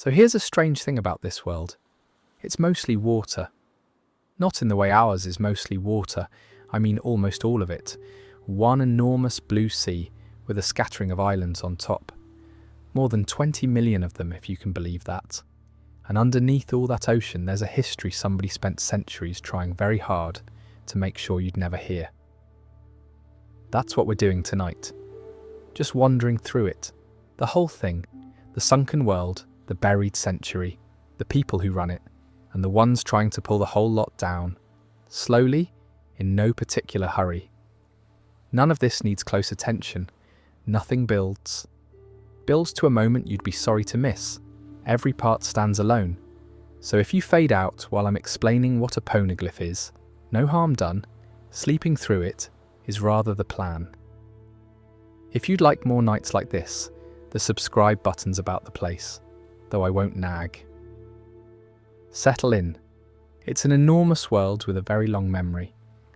So here's a strange thing about this world. It's mostly water. Not in the way ours is mostly water. I mean almost all of it. One enormous blue sea with a scattering of islands on top. More than 20 million of them, if you can believe that. And underneath all that ocean, there's a history somebody spent centuries trying very hard to make sure you'd never hear. That's what we're doing tonight. Just wandering through it. The whole thing. The sunken world, the buried century, the people who run it, and the ones trying to pull the whole lot down. Slowly, in no particular hurry. None of this needs close attention. Nothing builds. Builds to a moment you'd be sorry to miss. Every part stands alone. So if you fade out while I'm explaining what a poneglyph is, no harm done. Sleeping through it is rather the plan. If you'd like more nights like this, the subscribe button's about the place, though I won't nag. Settle in. It's an enormous world with a very long memory,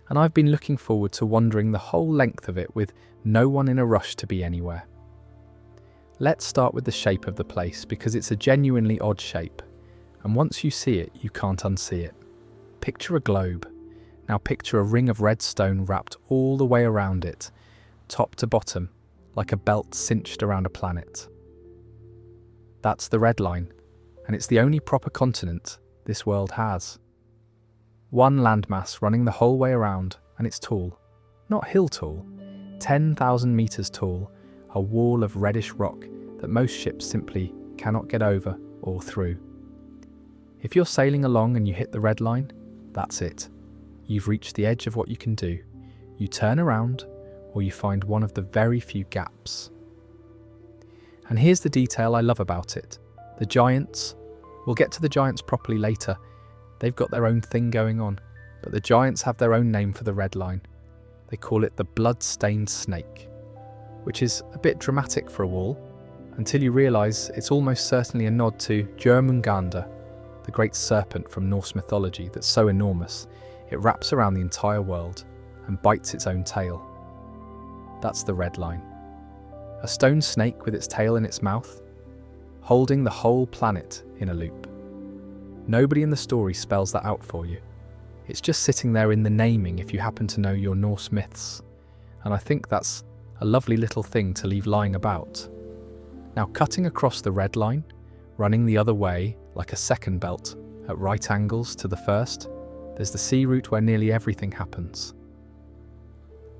and I've been looking forward to wandering the whole length of it with no one in a rush to be anywhere. Let's start with the shape of the place, because it's a genuinely odd shape, and once you see it, you can't unsee it. Picture a globe. Now picture a ring of red stone wrapped all the way around it, top to bottom, like a belt cinched around a planet. That's the red line, and it's the only proper continent this world has. One landmass running the whole way around, and it's tall. Not hill tall, 10,000 meters tall, a wall of reddish rock that most ships simply cannot get over or through. If you're sailing along and you hit the red line, that's it. You've reached the edge of what you can do. You turn around, or you find one of the very few gaps. And here's the detail I love about it. The giants. We'll get to the giants properly later. They've got their own thing going on, but the giants have their own name for the red line. They call it the blood-stained snake, which is a bit dramatic for a wall, until you realise it's almost certainly a nod to Jörmungandr, the great serpent from Norse mythology that's so enormous it wraps around the entire world and bites its own tail. That's the red line. A stone snake with its tail in its mouth, holding the whole planet in a loop. Nobody in the story spells that out for you. It's just sitting there in the naming if you happen to know your Norse myths, and I think that's a lovely little thing to leave lying about. Now cutting across the red line, running the other way like a second belt at right angles to the first, there's the sea route where nearly everything happens.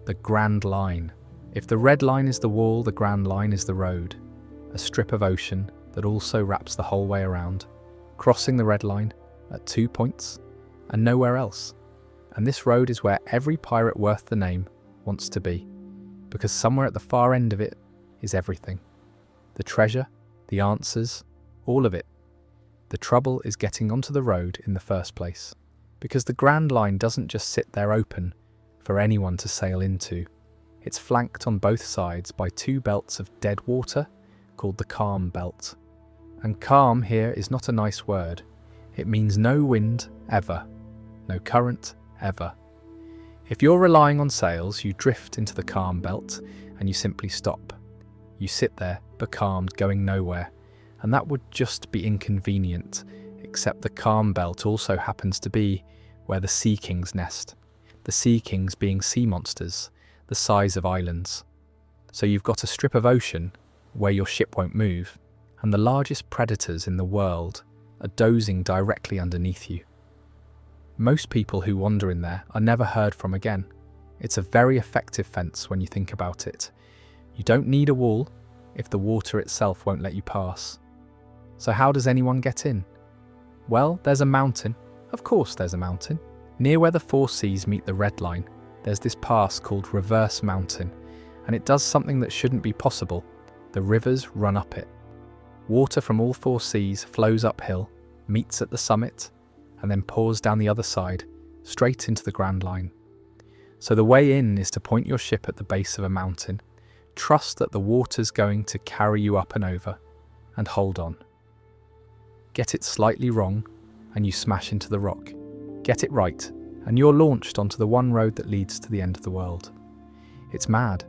The Grand Line. If the red line is the wall, the Grand Line is the road, a strip of ocean that also wraps the whole way around, crossing the red line at 2 points and nowhere else. And this road is where every pirate worth the name wants to be, because somewhere at the far end of it is everything. The treasure, the answers, all of it. The trouble is getting onto the road in the first place, because the Grand Line doesn't just sit there open for anyone to sail into. It's flanked on both sides by two belts of dead water called the calm belt. And calm here is not a nice word. It means no wind ever, no current ever. If you're relying on sails, you drift into the calm belt and you simply stop. You sit there, becalmed, going nowhere, and that would just be inconvenient, except the calm belt also happens to be where the sea kings nest. The sea kings being sea monsters, the size of islands. So you've got a strip of ocean where your ship won't move, and the largest predators in the world are dozing directly underneath you. Most people who wander in there are never heard from again. It's a very effective fence when you think about it. You don't need a wall if the water itself won't let you pass. So how does anyone get in? Well, there's a mountain. Of course there's a mountain. Near where the four seas meet the red line, there's this pass called Reverse Mountain, and it does something that shouldn't be possible. The rivers run up it. Water from all four seas flows uphill, meets at the summit, and then pours down the other side, straight into the Grand Line. So the way in is to point your ship at the base of a mountain, trust that the water's going to carry you up and over, and hold on. Get it slightly wrong, and you smash into the rock. Get it right, and you're launched onto the one road that leads to the end of the world. It's mad,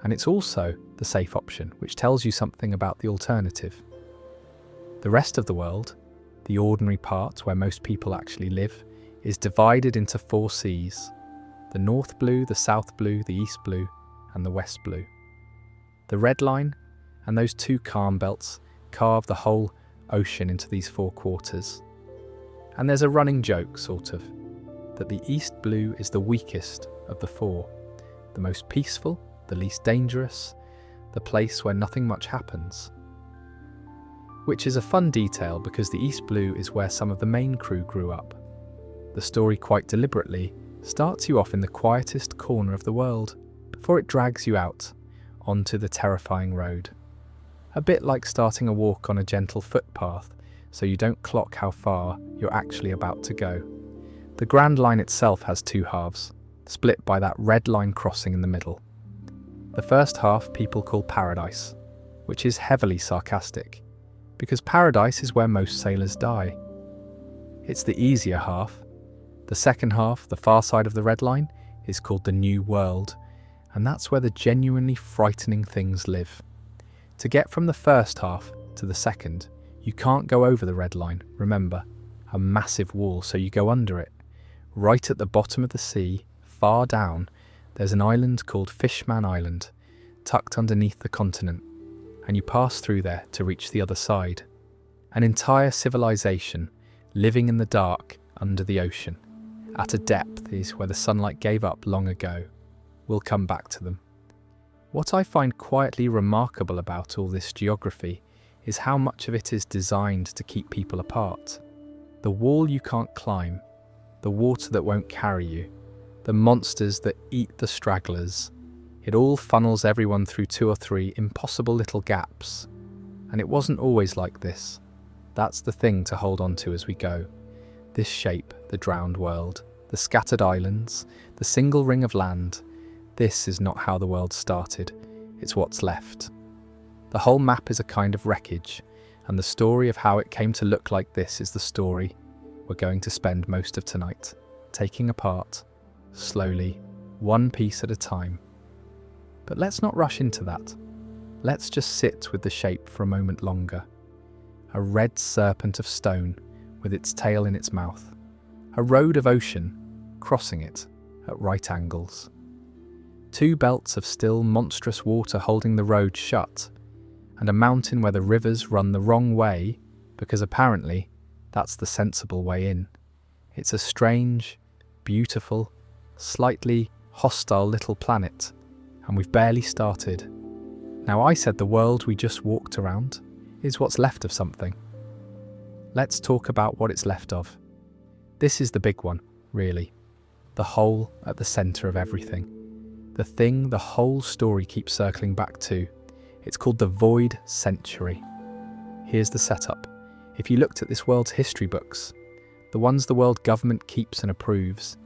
and it's also the safe option, which tells you something about the alternative. The The rest of the world, the ordinary part where most people actually live, is divided into 4 seas: the North Blue, the South Blue, the East Blue, and the West Blue. The red line and those 2 calm belts carve the whole ocean into these 4 quarters. And there's a running joke, sort of, that the East Blue is the weakest of the 4, the most peaceful, the least dangerous, the place where nothing much happens. Which is a fun detail because the East Blue is where some of the main crew grew up. The story quite deliberately starts you off in the quietest corner of the world before it drags you out onto the terrifying road. A bit like starting a walk on a gentle footpath so you don't clock how far you're actually about to go. The Grand Line itself has 2 halves, split by that red line crossing in the middle. The first half people call Paradise, which is heavily sarcastic, because paradise is where most sailors die. It's the easier half. The second half, the far side of the red line, is called the New World, and that's where the genuinely frightening things live. To get from the first half to the second, you can't go over the red line, remember, a massive wall, so you go under it. Right at the bottom of the sea, far down, there's an island called Fishman Island, tucked underneath the continent, and you pass through there to reach the other side. An entire civilization living in the dark under the ocean, at a depth is where the sunlight gave up long ago. We'll come back to them. What I find quietly remarkable about all this geography is how much of it is designed to keep people apart. The wall you can't climb, the water that won't carry you, the monsters that eat the stragglers. It all funnels everyone through 2 or 3 impossible little gaps. And it wasn't always like this. That's the thing to hold on to as we go. This shape, the drowned world, the scattered islands, the single ring of land. This is not how the world started. It's what's left. The whole map is a kind of wreckage, and the story of how it came to look like this is the story we're going to spend most of tonight, taking apart, slowly, one piece at a time. But let's not rush into that. Let's just sit with the shape for a moment longer. A red serpent of stone with its tail in its mouth. A road of ocean crossing it at right angles. 2 belts of still, monstrous water holding the road shut, and a mountain where the rivers run the wrong way because apparently that's the sensible way in. It's a strange, beautiful, slightly hostile little planet, and we've barely started. Now, I said the world we just walked around is what's left of something. Let's talk about what it's left of. This is the big one, really. The hole at the centre of everything. The thing the whole story keeps circling back to. It's called the Void Century. Here's the setup. If you looked at this world's history books, the ones the world government keeps and approves,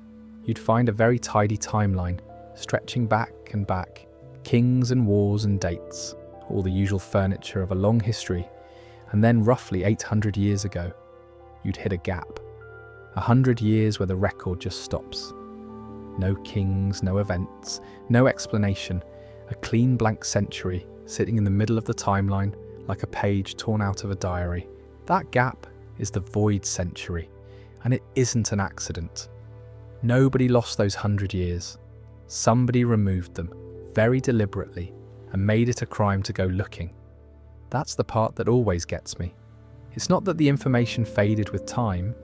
you'd find a very tidy timeline, stretching back and back, kings and wars and dates, all the usual furniture of a long history, and then roughly 800 years ago, you'd hit a gap. 100 years where the record just stops. No kings, no events, no explanation, a clean blank century sitting in the middle of the timeline like a page torn out of a diary. That gap is the Void Century, and it isn't an accident. Nobody lost those 100 years. Somebody removed them, very deliberately, and made it a crime to go looking. That's the part that always gets me. It's not that the information faded with time,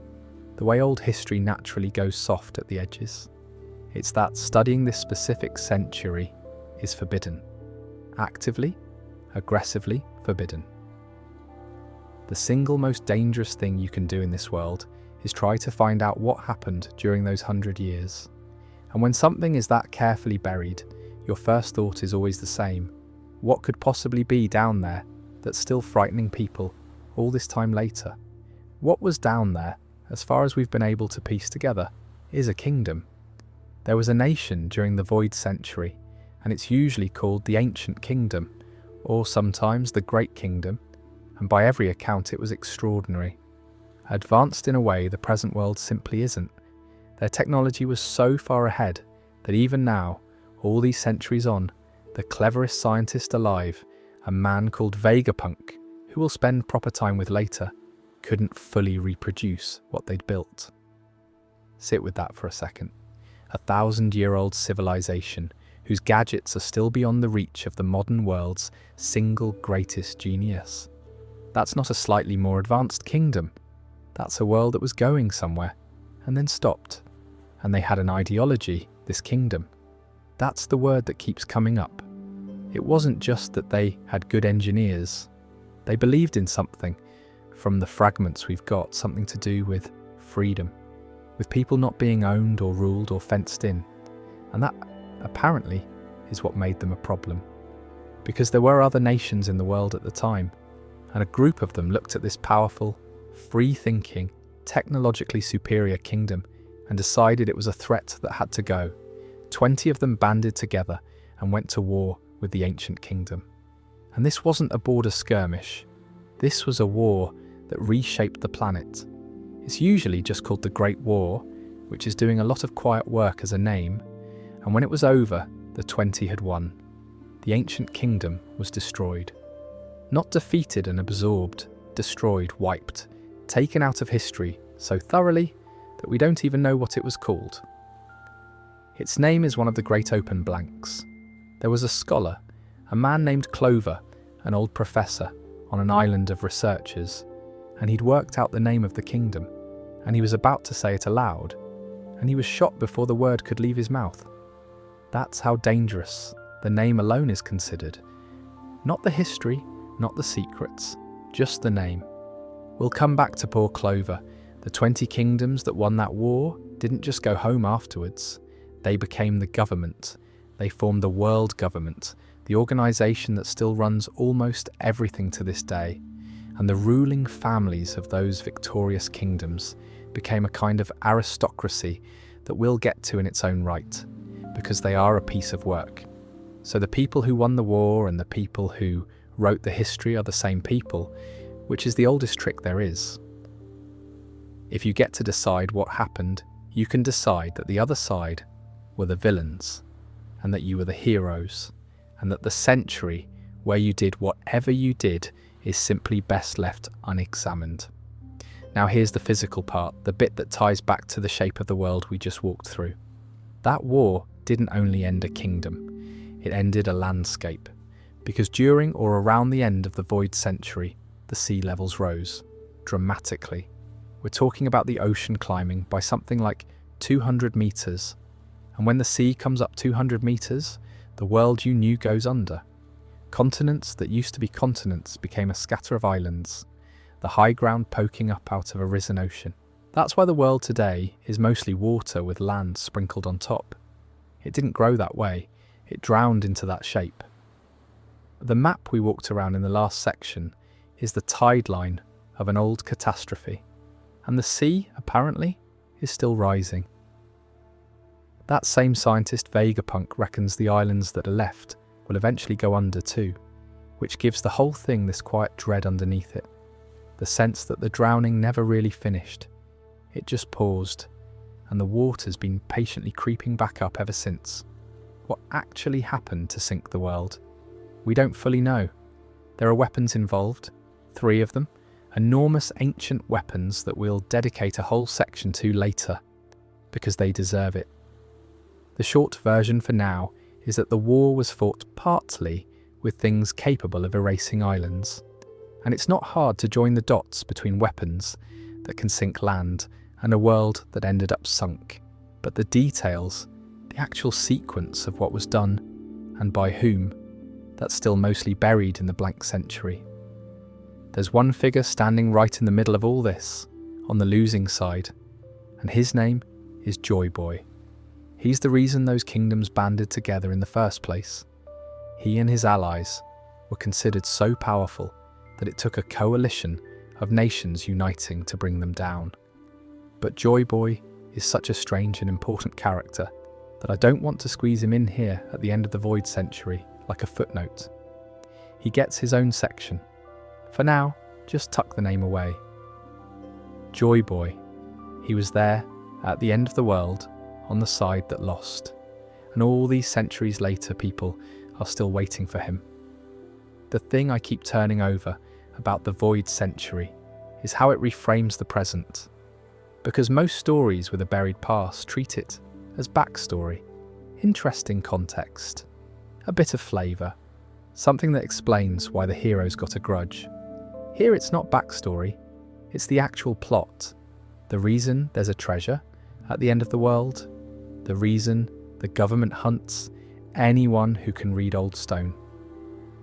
the way old history naturally goes soft at the edges. It's that studying this specific century is forbidden. Actively, aggressively forbidden. The single most dangerous thing you can do in this world is try to find out what happened during those 100 years. And when something is that carefully buried, your first thought is always the same. What could possibly be down there that's still frightening people all this time later? What was down there, as far as we've been able to piece together, is a kingdom. There was a nation during the Void Century, and it's usually called the Ancient Kingdom, or sometimes the Great Kingdom, and by every account it was extraordinary. Advanced in a way the present world simply isn't. Their technology was so far ahead that even now, all these centuries on, the cleverest scientist alive, a man called Vegapunk, who who we'll spend proper time with later, couldn't fully reproduce what they'd built. Sit with that for a second. 1,000-year-old civilization whose gadgets are still beyond the reach of the modern world's single greatest genius. That's not a slightly more advanced kingdom. That's a world that was going somewhere and then stopped. And they had an ideology, this kingdom. That's the word that keeps coming up. It wasn't just that they had good engineers. They believed in something from the fragments we've got, something to do with freedom, with people not being owned or ruled or fenced in. And that, apparently, is what made them a problem. Because there were other nations in the world at the time, and a group of them looked at this powerful, free-thinking, technologically superior kingdom and decided it was a threat that had to go. 20 of them banded together and went to war with the ancient kingdom. And this wasn't a border skirmish. This was a war that reshaped the planet. It's usually just called the Great War, which is doing a lot of quiet work as a name, and when it was over, the 20 had won. The ancient kingdom was destroyed. Not defeated and absorbed, destroyed, wiped, taken out of history so thoroughly that we don't even know what it was called. Its name is one of the great open blanks. There was a scholar, a man named Clover, an old professor, on an island of researchers, and he'd worked out the name of the kingdom, and he was about to say it aloud, and he was shot before the word could leave his mouth. That's how dangerous the name alone is considered. Not the history, not the secrets, just the name. We'll come back to poor Clover. The 20 kingdoms that won that war didn't just go home afterwards. They became the government. They formed the world government, the organisation that still runs almost everything to this day. And the ruling families of those victorious kingdoms became a kind of aristocracy that we'll get to in its own right, because they are a piece of work. So the people who won the war and the people who wrote the history are the same people, which is the oldest trick there is. If you get to decide what happened, you can decide that the other side were the villains, and that you were the heroes, and that the century where you did whatever you did is simply best left unexamined. Now here's the physical part, the bit that ties back to the shape of the world we just walked through. That war didn't only end a kingdom, it ended a landscape, because during or around the end of the Void Century, the sea levels rose, dramatically. We're talking about the ocean climbing by something like 200 meters, and when the sea comes up 200 meters, the world you knew goes under. Continents that used to be continents became a scatter of islands, the high ground poking up out of a risen ocean. That's why the world today is mostly water with land sprinkled on top. It didn't grow that way, it drowned into that shape. The map we walked around in the last section is the tide line of an old catastrophe, and the sea, apparently, is still rising. That same scientist Vegapunk reckons the islands that are left will eventually go under too, which gives the whole thing this quiet dread underneath it, the sense that the drowning never really finished. It just paused, and the water's been patiently creeping back up ever since. What actually happened to sink the world? We don't fully know. There are weapons involved, 3 of them, enormous ancient weapons that we'll dedicate a whole section to later, because they deserve it. The short version for now is that the war was fought partly with things capable of erasing islands, and it's not hard to join the dots between weapons that can sink land and a world that ended up sunk. But the details, the actual sequence of what was done and by whom, that's still mostly buried in the blank century. There's one figure standing right in the middle of all this, on the losing side, and his name is Joy Boy. He's the reason those kingdoms banded together in the first place. He and his allies were considered so powerful that it took a coalition of nations uniting to bring them down. But Joy Boy is such a strange and important character that I don't want to squeeze him in here at the end of the Void Century like a footnote. He gets his own section. For now, just tuck the name away. Joy Boy. He was there, at the end of the world, on the side that lost. And all these centuries later, people are still waiting for him. The thing I keep turning over about the void century is how it reframes the present. Because most stories with a buried past treat it as backstory, interesting context, a bit of flavour, something that explains why the hero's got a grudge. Here it's not backstory, it's the actual plot, the reason there's a treasure at the end of the world, the reason the government hunts anyone who can read old stone,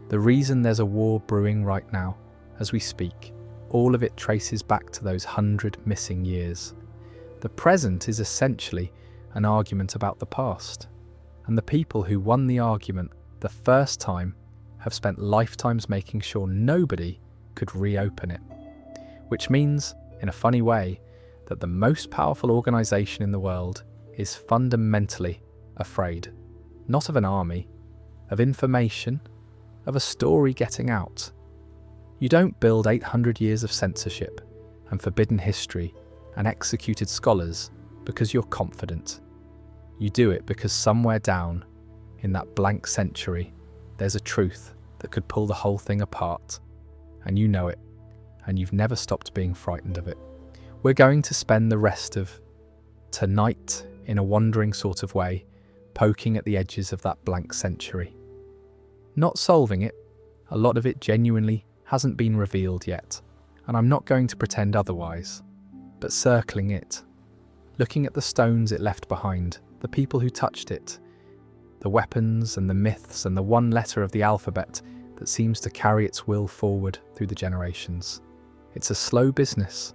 the reason there's a war brewing right now as we speak. All of it traces back to those 100 missing years. The present is essentially an argument about the past, and the people who won the argument the first time have spent lifetimes making sure nobody could reopen it. Which means, in a funny way, that the most powerful organisation in the world is fundamentally afraid, not of an army, of information, of a story getting out. You don't build 800 years of censorship and forbidden history and executed scholars because you're confident. You do it because somewhere down in that blank century, there's a truth that could pull the whole thing apart. And you know it, and you've never stopped being frightened of it. We're going to spend the rest of tonight in a wandering sort of way, poking at the edges of that blank century. Not solving it, a lot of it genuinely hasn't been revealed yet, and I'm not going to pretend otherwise, but circling it, looking at the stones it left behind, the people who touched it, the weapons and the myths and the one letter of the alphabet that seems to carry its will forward through the generations. It's a slow business,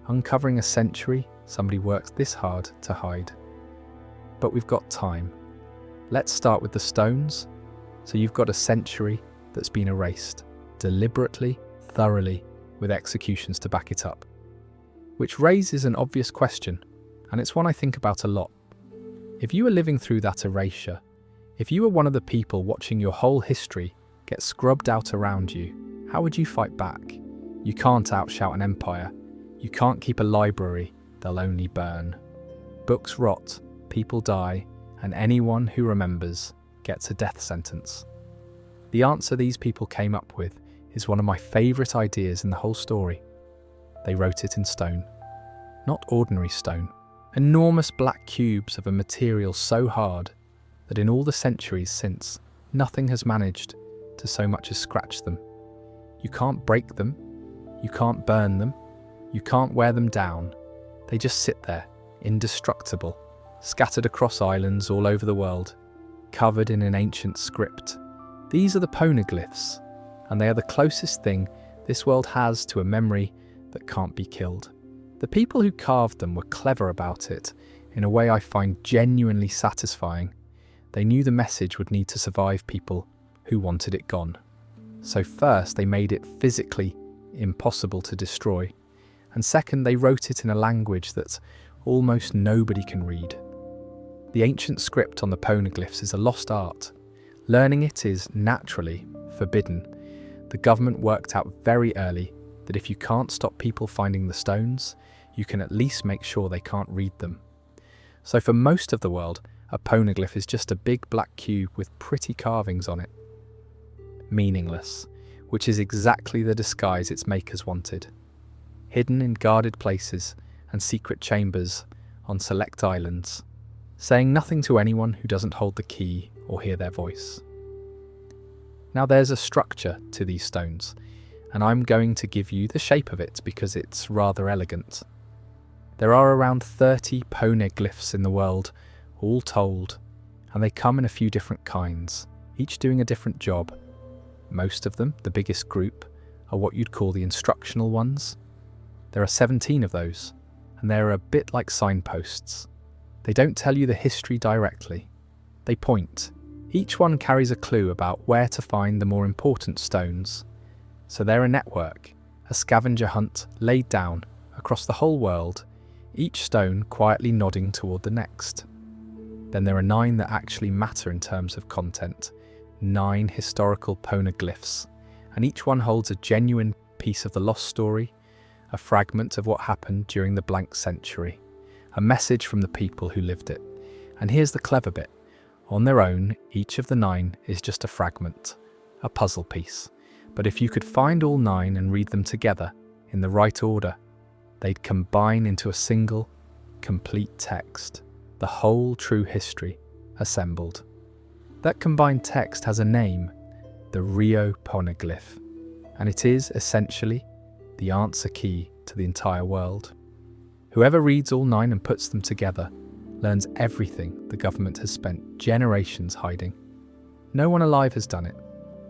uncovering a century somebody worked this hard to hide. But we've got time. Let's start with the stones, so you've got a century that's been erased, deliberately, thoroughly, with executions to back it up. Which raises an obvious question, and it's one I think about a lot. If you were living through that erasure, if you were one of the people watching your whole history get scrubbed out around you, how would you fight back? You can't outshout an empire. You can't keep a library, they'll only burn. Books rot, people die, and anyone who remembers gets a death sentence. The answer these people came up with is one of my favourite ideas in the whole story. They wrote it in stone. Not ordinary stone. Enormous black cubes of a material so hard that in all the centuries since, nothing has managed to so much as scratch them. You can't break them, you can't burn them, you can't wear them down. They just sit there, indestructible, scattered across islands all over the world, covered in an ancient script. These are the poneglyphs, and they are the closest thing this world has to a memory that can't be killed. The people who carved them were clever about it in a way I find genuinely satisfying. They knew the message would need to survive people who wanted it gone. So first, they made it physically impossible to destroy, and second, they wrote it in a language that almost nobody can read. The ancient script on the poneglyphs is a lost art. Learning it is naturally forbidden. The government worked out very early that if you can't stop people finding the stones, you can at least make sure they can't read them. So for most of the world, a poneglyph is just a big black cube with pretty carvings on it. Meaningless, which is exactly the disguise its makers wanted. Hidden in guarded places and secret chambers on select islands, saying nothing to anyone who doesn't hold the key or hear their voice. Now there's a structure to these stones, and I'm going to give you the shape of it because it's rather elegant. There are around 30 poneglyphs in the world, all told, and they come in a few different kinds, each doing a different job. Most of them, the biggest group, are what you'd call the instructional ones. There are 17 of those, and they're a bit like signposts. They don't tell you the history directly. They point. Each one carries a clue about where to find the more important stones. So they're a network, a scavenger hunt laid down across the whole world, each stone quietly nodding toward the next. Then there are 9 that actually matter in terms of content, 9 historical poneglyphs, and each one holds a genuine piece of the lost story, a fragment of what happened during the blank century, a message from the people who lived it. And here's the clever bit. On their own, each of the 9 is just a fragment, a puzzle piece. But if you could find all 9 and read them together in the right order, they'd combine into a single, complete text, the whole true history assembled. That combined text has a name, the Rio Poneglyph, and it is essentially the answer key to the entire world. Whoever reads all 9 and puts them together learns everything the government has spent generations hiding. No one alive has done it.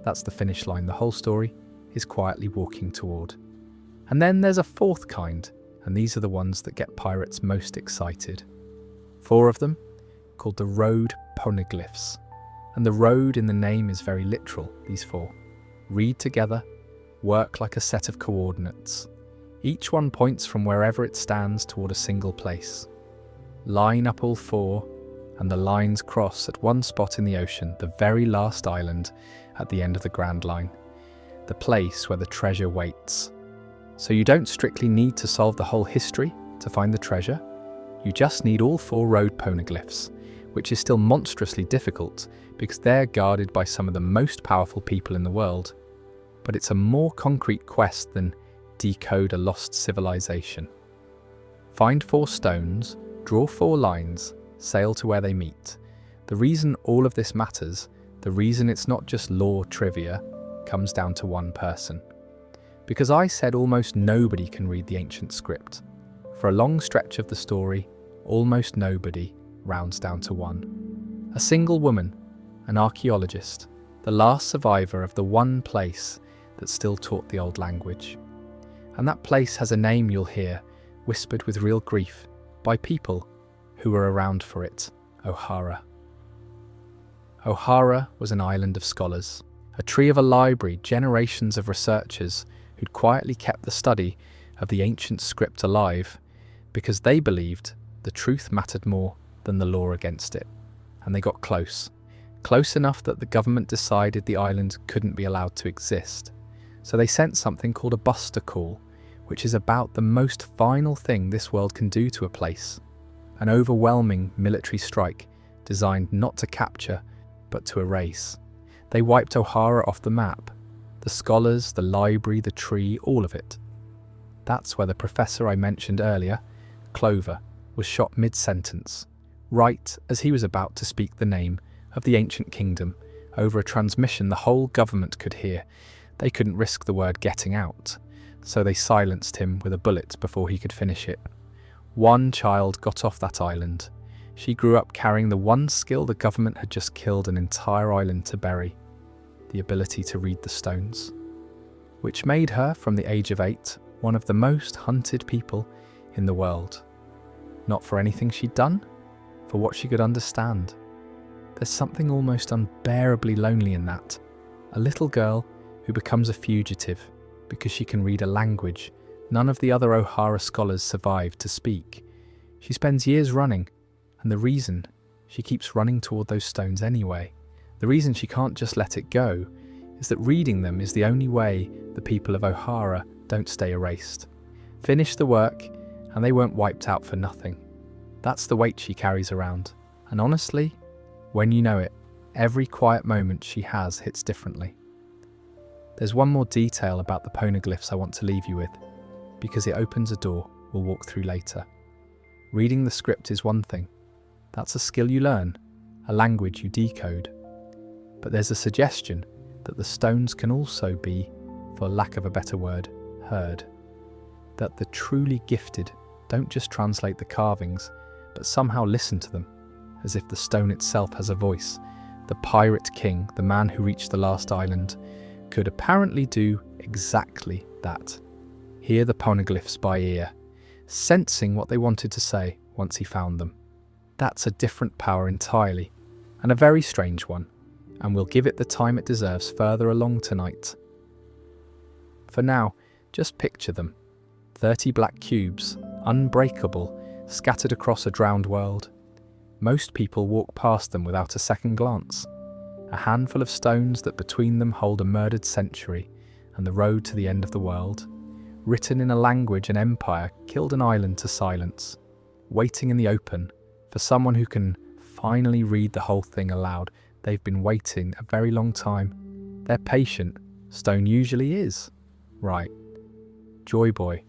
That's the finish line the whole story is quietly walking toward. And then there's a 4th kind, and these are the ones that get pirates most excited. 4 of them, called the road poneglyphs. And the road in the name is very literal, these 4. Read together, work like a set of coordinates. Each one points from wherever it stands toward a single place. Line up all 4, and the lines cross at one spot in the ocean, the very last island at the end of the Grand Line, the place where the treasure waits. So you don't strictly need to solve the whole history to find the treasure. You just need all 4 road poneglyphs, which is still monstrously difficult because they're guarded by some of the most powerful people in the world. But it's a more concrete quest than decode a lost civilization. Find 4 stones, draw 4 lines, sail to where they meet. The reason all of this matters, the reason it's not just lore trivia, comes down to one person. Because I said almost nobody can read the ancient script. For a long stretch of the story, almost nobody rounds down to one. A single woman, an archaeologist, the last survivor of the one place that still taught the old language. And that place has a name you'll hear, whispered with real grief, by people who were around for it, O'Hara. O'Hara was an island of scholars, a tree of a library, generations of researchers who'd quietly kept the study of the ancient script alive because they believed the truth mattered more than the law against it. And they got close enough that the government decided the island couldn't be allowed to exist. So they sent something called a buster call, which is about the most final thing this world can do to a place. An overwhelming military strike designed not to capture, but to erase. They wiped O'Hara off the map. The scholars, the library, the tree, all of it. That's where the professor I mentioned earlier, Clover, was shot mid-sentence, right as he was about to speak the name of the ancient kingdom over a transmission the whole government could hear. They couldn't risk the word getting out, so they silenced him with a bullet before he could finish it. One child got off that island. She grew up carrying the one skill the government had just killed an entire island to bury, the ability to read the stones, which made her, from the age of 8, one of the most hunted people in the world. Not for anything she'd done, for what she could understand. There's something almost unbearably lonely in that. A little girl who becomes a fugitive because she can read a language none of the other O'Hara scholars survived to speak. She spends years running, and the reason she keeps running toward those stones anyway, the reason she can't just let it go, is that reading them is the only way the people of O'Hara don't stay erased. Finish the work, and they weren't wiped out for nothing. That's the weight she carries around. And honestly, when you know it, every quiet moment she has hits differently. There's one more detail about the poneglyphs I want to leave you with, because it opens a door we'll walk through later. Reading the script is one thing. That's a skill you learn, a language you decode. But there's a suggestion that the stones can also be, for lack of a better word, heard. That the truly gifted don't just translate the carvings, but somehow listen to them, as if the stone itself has a voice. The pirate king, the man who reached the last island, could apparently do exactly that. Hear the poneglyphs by ear, sensing what they wanted to say once he found them. That's a different power entirely, and a very strange one, and we'll give it the time it deserves further along tonight. For now, just picture them. 30 black cubes, unbreakable, scattered across a drowned world. Most people walk past them without a second glance. A handful of stones that between them hold a murdered century and the road to the end of the world. Written in a language an empire killed an island to silence. Waiting in the open for someone who can finally read the whole thing aloud. They've been waiting a very long time. They're patient, Stone usually is. Right. Joy Boy.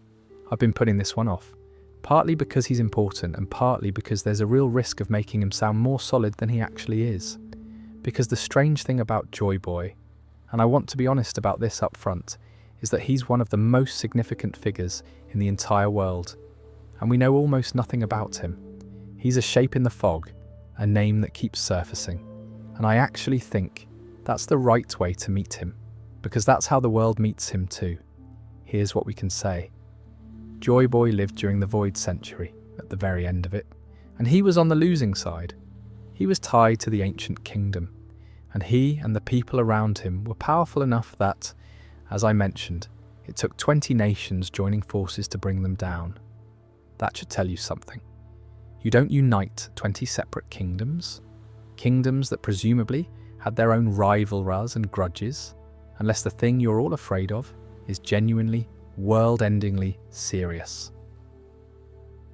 I've been putting this one off. Partly because he's important and partly because there's a real risk of making him sound more solid than he actually is. Because the strange thing about Joy Boy, and I want to be honest about this up front, is that he's one of the most significant figures in the entire world, and we know almost nothing about him. He's a shape in the fog, a name that keeps surfacing, and I actually think that's the right way to meet him, because that's how the world meets him too. Here's what we can say. Joy Boy lived during the Void Century, at the very end of it, and he was on the losing side. He was tied to the ancient kingdom, and he and the people around him were powerful enough that, as I mentioned, it took 20 nations joining forces to bring them down. That should tell you something. You don't unite 20 separate kingdoms that presumably had their own rivalries and grudges, unless the thing you're all afraid of is genuinely, world-endingly serious.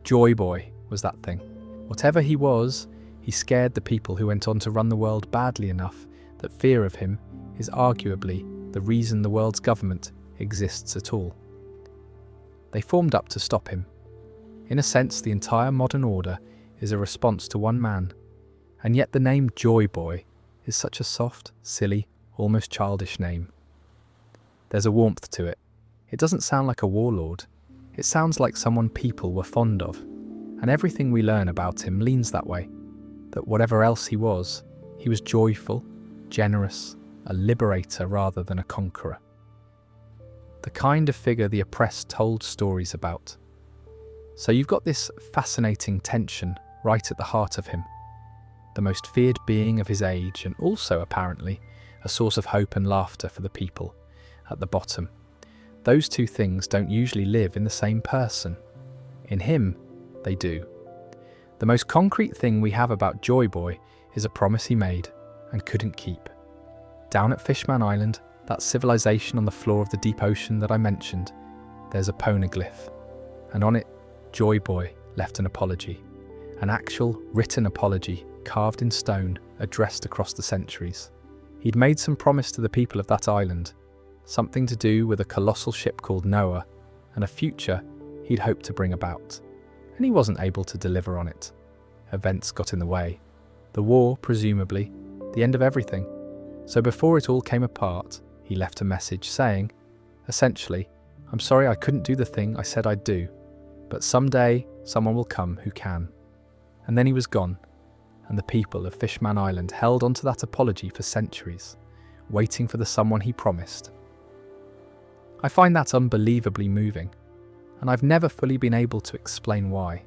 Joy Boy was that thing. Whatever he was, he scared the people who went on to run the world badly enough that fear of him is arguably the reason the world's government exists at all. They formed up to stop him. In a sense, the entire modern order is a response to one man, and yet the name Joy Boy is such a soft, silly, almost childish name. There's a warmth to it. It doesn't sound like a warlord. It sounds like someone people were fond of, and everything we learn about him leans that way, that whatever else he was joyful, generous, a liberator rather than a conqueror. The kind of figure the oppressed told stories about. So you've got this fascinating tension right at the heart of him. The most feared being of his age, and also, apparently, a source of hope and laughter for the people at the bottom. Those two things don't usually live in the same person. In him, they do. The most concrete thing we have about Joy Boy is a promise he made and couldn't keep. Down at Fishman Island, that civilization on the floor of the deep ocean that I mentioned, there's a poneglyph, and on it, Joy Boy left an apology, an actual written apology carved in stone, addressed across the centuries. He'd made some promise to the people of that island, something to do with a colossal ship called Noah, and a future he'd hoped to bring about, and he wasn't able to deliver on it. Events got in the way. The war, presumably, the end of everything. So before it all came apart, he left a message saying, essentially, I'm sorry I couldn't do the thing I said I'd do, but someday someone will come who can. And then he was gone, and the people of Fishman Island held onto that apology for centuries, waiting for the someone he promised. I find that unbelievably moving, and I've never fully been able to explain why.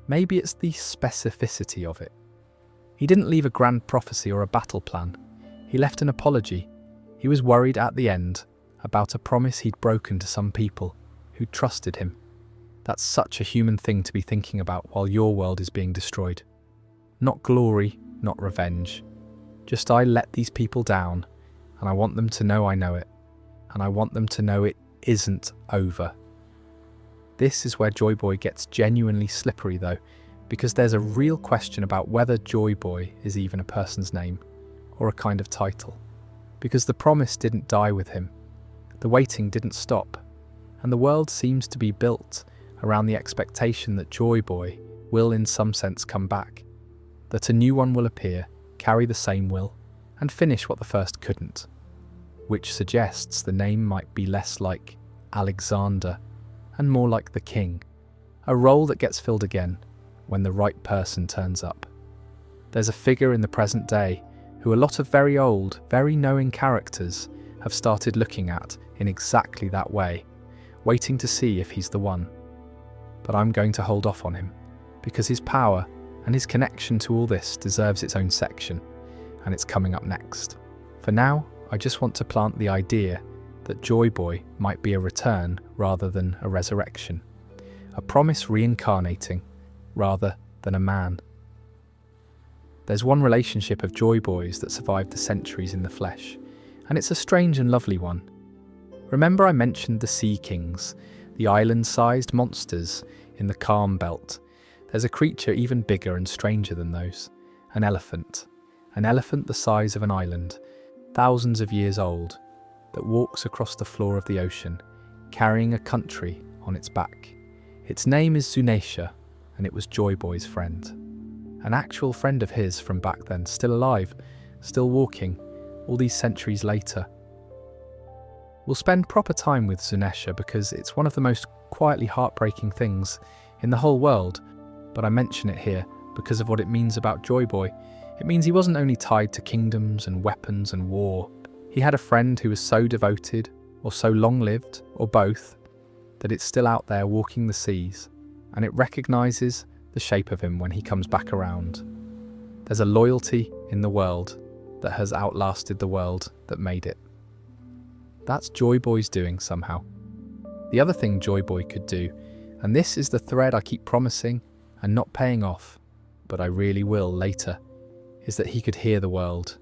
Maybe it's the specificity of it. He didn't leave a grand prophecy or a battle plan. He left an apology. He was worried at the end about a promise he'd broken to some people who trusted him. That's such a human thing to be thinking about while your world is being destroyed. Not glory, not revenge. Just I let these people down, and I want them to know I know it, and I want them to know it isn't over. This is where Joy Boy gets genuinely slippery though, because there's a real question about whether Joy Boy is even a person's name, or a kind of title. Because the promise didn't die with him, the waiting didn't stop, and the world seems to be built around the expectation that Joy Boy will in some sense come back, that a new one will appear, carry the same will, and finish what the first couldn't, which suggests the name might be less like Alexander and more like the king, a role that gets filled again when the right person turns up. There's a figure in the present day who a lot of very old, very knowing characters have started looking at in exactly that way, waiting to see if he's the one. But I'm going to hold off on him, because his power and his connection to all this deserves its own section, and it's coming up next. For now, I just want to plant the idea that Joy Boy might be a return rather than a resurrection, a promise reincarnating rather than a man. There's one relationship of Joy Boys that survived the centuries in the flesh, and it's a strange and lovely one. Remember I mentioned the Sea Kings, the island-sized monsters in the Calm Belt. There's a creature even bigger and stranger than those, an elephant the size of an island, thousands of years old. that walks across the floor of the ocean, carrying a country on its back. Its name is Zunaisha, and it was Joy Boy's friend. An actual friend of his from back then, still alive, still walking, all these centuries later. We'll spend proper time with Zunaisha because it's one of the most quietly heartbreaking things in the whole world, but I mention it here because of what it means about Joy Boy. It means he wasn't only tied to kingdoms and weapons and war. He had a friend who was so devoted, or so long-lived, or both, that it's still out there walking the seas, and it recognises the shape of him when he comes back around. There's a loyalty in the world that has outlasted the world that made it. That's Joy Boy's doing somehow. The other thing Joy Boy could do, and this is the thread I keep promising and not paying off, but I really will later, is that he could hear the world.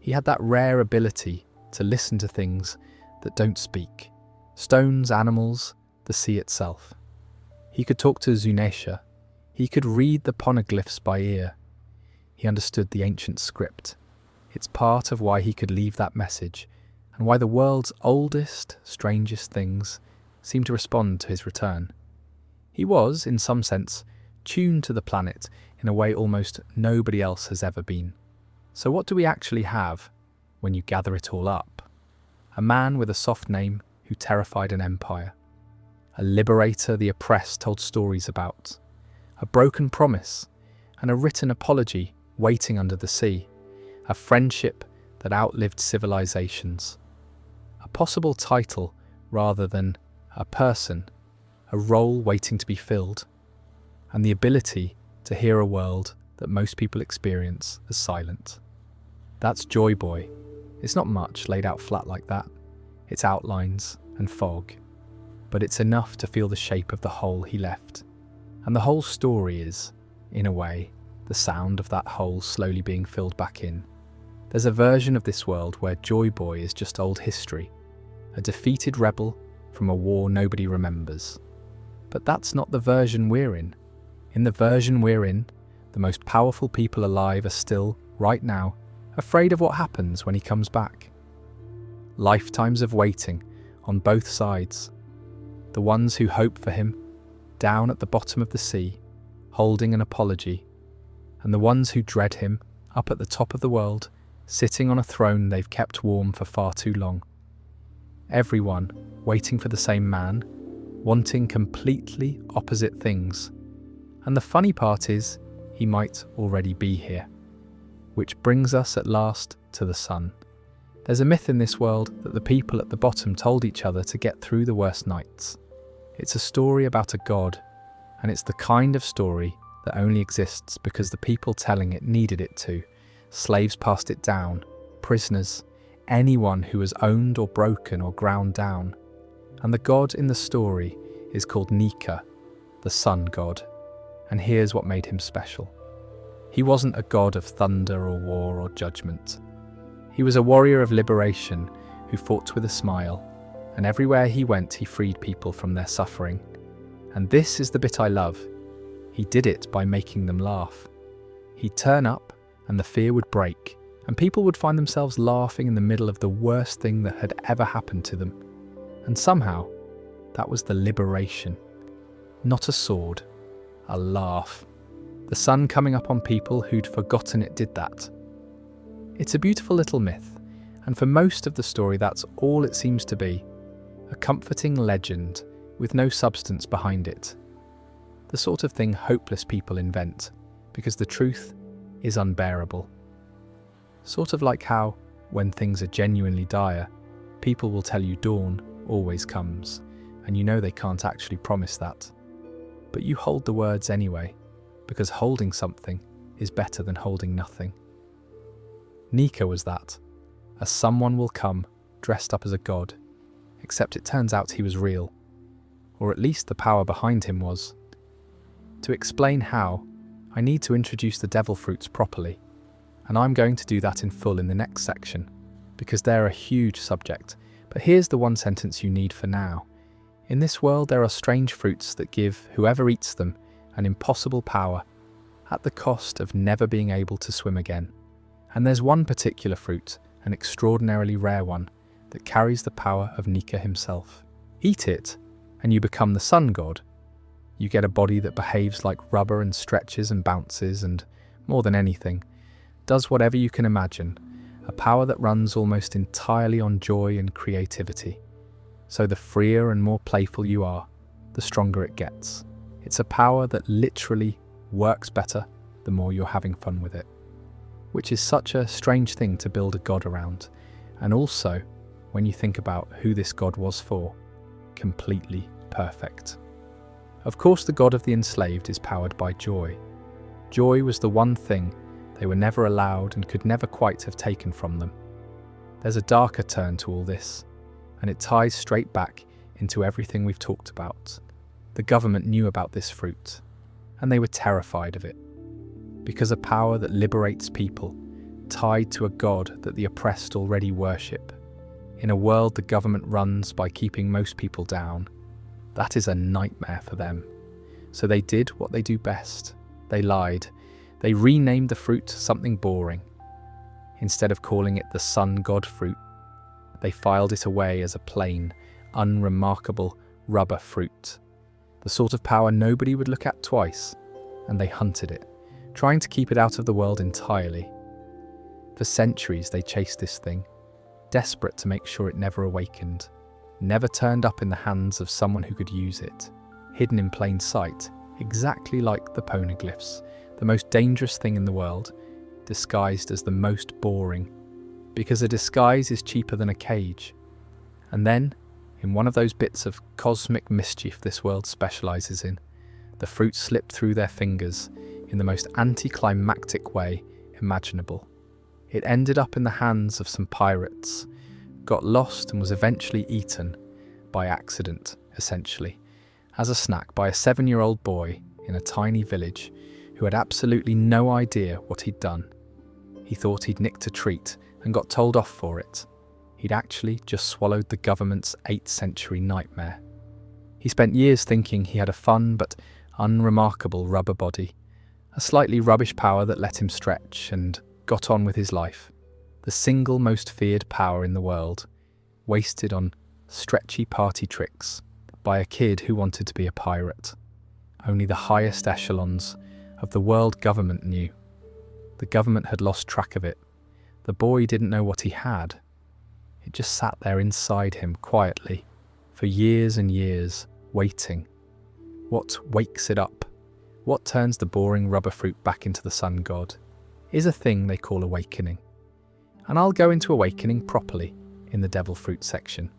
He had that rare ability to listen to things that don't speak. Stones, animals, the sea itself. He could talk to Zunaisha. He could read the poneglyphs by ear. He understood the ancient script. It's part of why he could leave that message, and why the world's oldest, strangest things seem to respond to his return. He was, in some sense, tuned to the planet in a way almost nobody else has ever been. So what do we actually have when you gather it all up? A man with a soft name who terrified an empire. A liberator the oppressed told stories about. A broken promise and a written apology waiting under the sea. A friendship that outlived civilizations. A possible title rather than a person. A role waiting to be filled. And the ability to hear a world that most people experience as silent. That's Joy Boy. It's not much laid out flat like that. It's outlines and fog. But it's enough to feel the shape of the hole he left. And the whole story is, in a way, the sound of that hole slowly being filled back in. There's a version of this world where Joy Boy is just old history. A defeated rebel from a war nobody remembers. But that's not the version we're in. In the version we're in, the most powerful people alive are still, right now, afraid of what happens when he comes back. Lifetimes of waiting on both sides. The ones who hope for him, down at the bottom of the sea, holding an apology, and the ones who dread him, up at the top of the world, sitting on a throne they've kept warm for far too long. Everyone waiting for the same man, wanting completely opposite things. And the funny part is, he might already be here. Which brings us at last to the sun. There's a myth in this world that the people at the bottom told each other to get through the worst nights. It's a story about a god, and it's the kind of story that only exists because the people telling it needed it to. Slaves passed it down, prisoners, anyone who was owned or broken or ground down. And the god in the story is called Nika, the sun god. And here's what made him special. He wasn't a god of thunder or war or judgment. He was a warrior of liberation who fought with a smile, and everywhere he went he freed people from their suffering. And this is the bit I love. He did it by making them laugh. He'd turn up and the fear would break, and people would find themselves laughing in the middle of the worst thing that had ever happened to them. And somehow, that was the liberation. Not a sword, a laugh. The sun coming up on people who'd forgotten it did that. It's a beautiful little myth, and for most of the story that's all it seems to be. A comforting legend with no substance behind it. The sort of thing hopeless people invent, because the truth is unbearable. Sort of like how, when things are genuinely dire, people will tell you dawn always comes, and you know they can't actually promise that. But you hold the words anyway, because holding something is better than holding nothing. Nika was that. A someone will come, dressed up as a god, except it turns out he was real, or at least the power behind him was. To explain how, I need to introduce the devil fruits properly, and I'm going to do that in full in the next section, because they're a huge subject, but here's the one sentence you need for now. In this world there are strange fruits that give whoever eats them an impossible power, at the cost of never being able to swim again. And there's one particular fruit, an extraordinarily rare one, that carries the power of Nika himself. Eat it, and you become the sun god. You get a body that behaves like rubber and stretches and bounces and, more than anything, does whatever you can imagine, a power that runs almost entirely on joy and creativity. So the freer and more playful you are, the stronger it gets. It's a power that literally works better the more you're having fun with it. Which is such a strange thing to build a god around, and also, when you think about who this god was for, completely perfect. Of course, the god of the enslaved is powered by joy. Joy was the one thing they were never allowed and could never quite have taken from them. There's a darker turn to all this, and it ties straight back into everything we've talked about. The government knew about this fruit, and they were terrified of it, because a power that liberates people, tied to a god that the oppressed already worship, in a world the government runs by keeping most people down, that is a nightmare for them. So they did what they do best. They lied. They renamed the fruit something boring. Instead of calling it the sun god fruit, they filed it away as a plain, unremarkable rubber fruit. The sort of power nobody would look at twice, and they hunted it, trying to keep it out of the world entirely. For centuries they chased this thing, desperate to make sure it never awakened, never turned up in the hands of someone who could use it, hidden in plain sight, exactly like the poneglyphs, the most dangerous thing in the world, disguised as the most boring, because a disguise is cheaper than a cage. And then, in one of those bits of cosmic mischief this world specializes in, the fruit slipped through their fingers in the most anticlimactic way imaginable. It ended up in the hands of some pirates, got lost and was eventually eaten, by accident, essentially, as a snack by a 7-year-old boy in a tiny village who had absolutely no idea what he'd done. He thought he'd nicked a treat and got told off for it. He'd actually just swallowed the government's 8th century nightmare. He spent years thinking he had a fun but unremarkable rubber body, a slightly rubbish power that let him stretch, and got on with his life. The single most feared power in the world, wasted on stretchy party tricks by a kid who wanted to be a pirate. Only the highest echelons of the world government knew. The government had lost track of it. The boy didn't know what he had. It just sat there inside him quietly, for years and years, waiting. What wakes it up? What turns the boring rubber fruit back into the sun god? Is a thing they call awakening. And I'll go into awakening properly in the devil fruit section,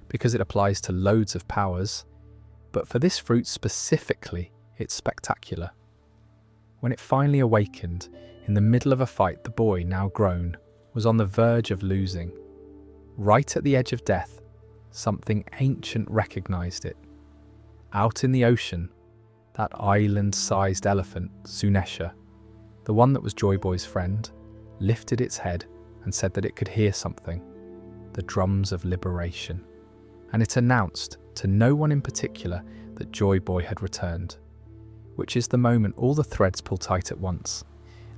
because it applies to loads of powers, but for this fruit specifically, it's spectacular. When it finally awakened, in the middle of a fight the boy, now grown, was on the verge of losing. Right at the edge of death, something ancient recognized it. Out in the ocean, that island-sized elephant, Sunesha, the one that was Joy Boy's friend, lifted its head and said that it could hear something, the drums of liberation. And it announced to no one in particular that Joy Boy had returned, which is the moment all the threads pull tight at once,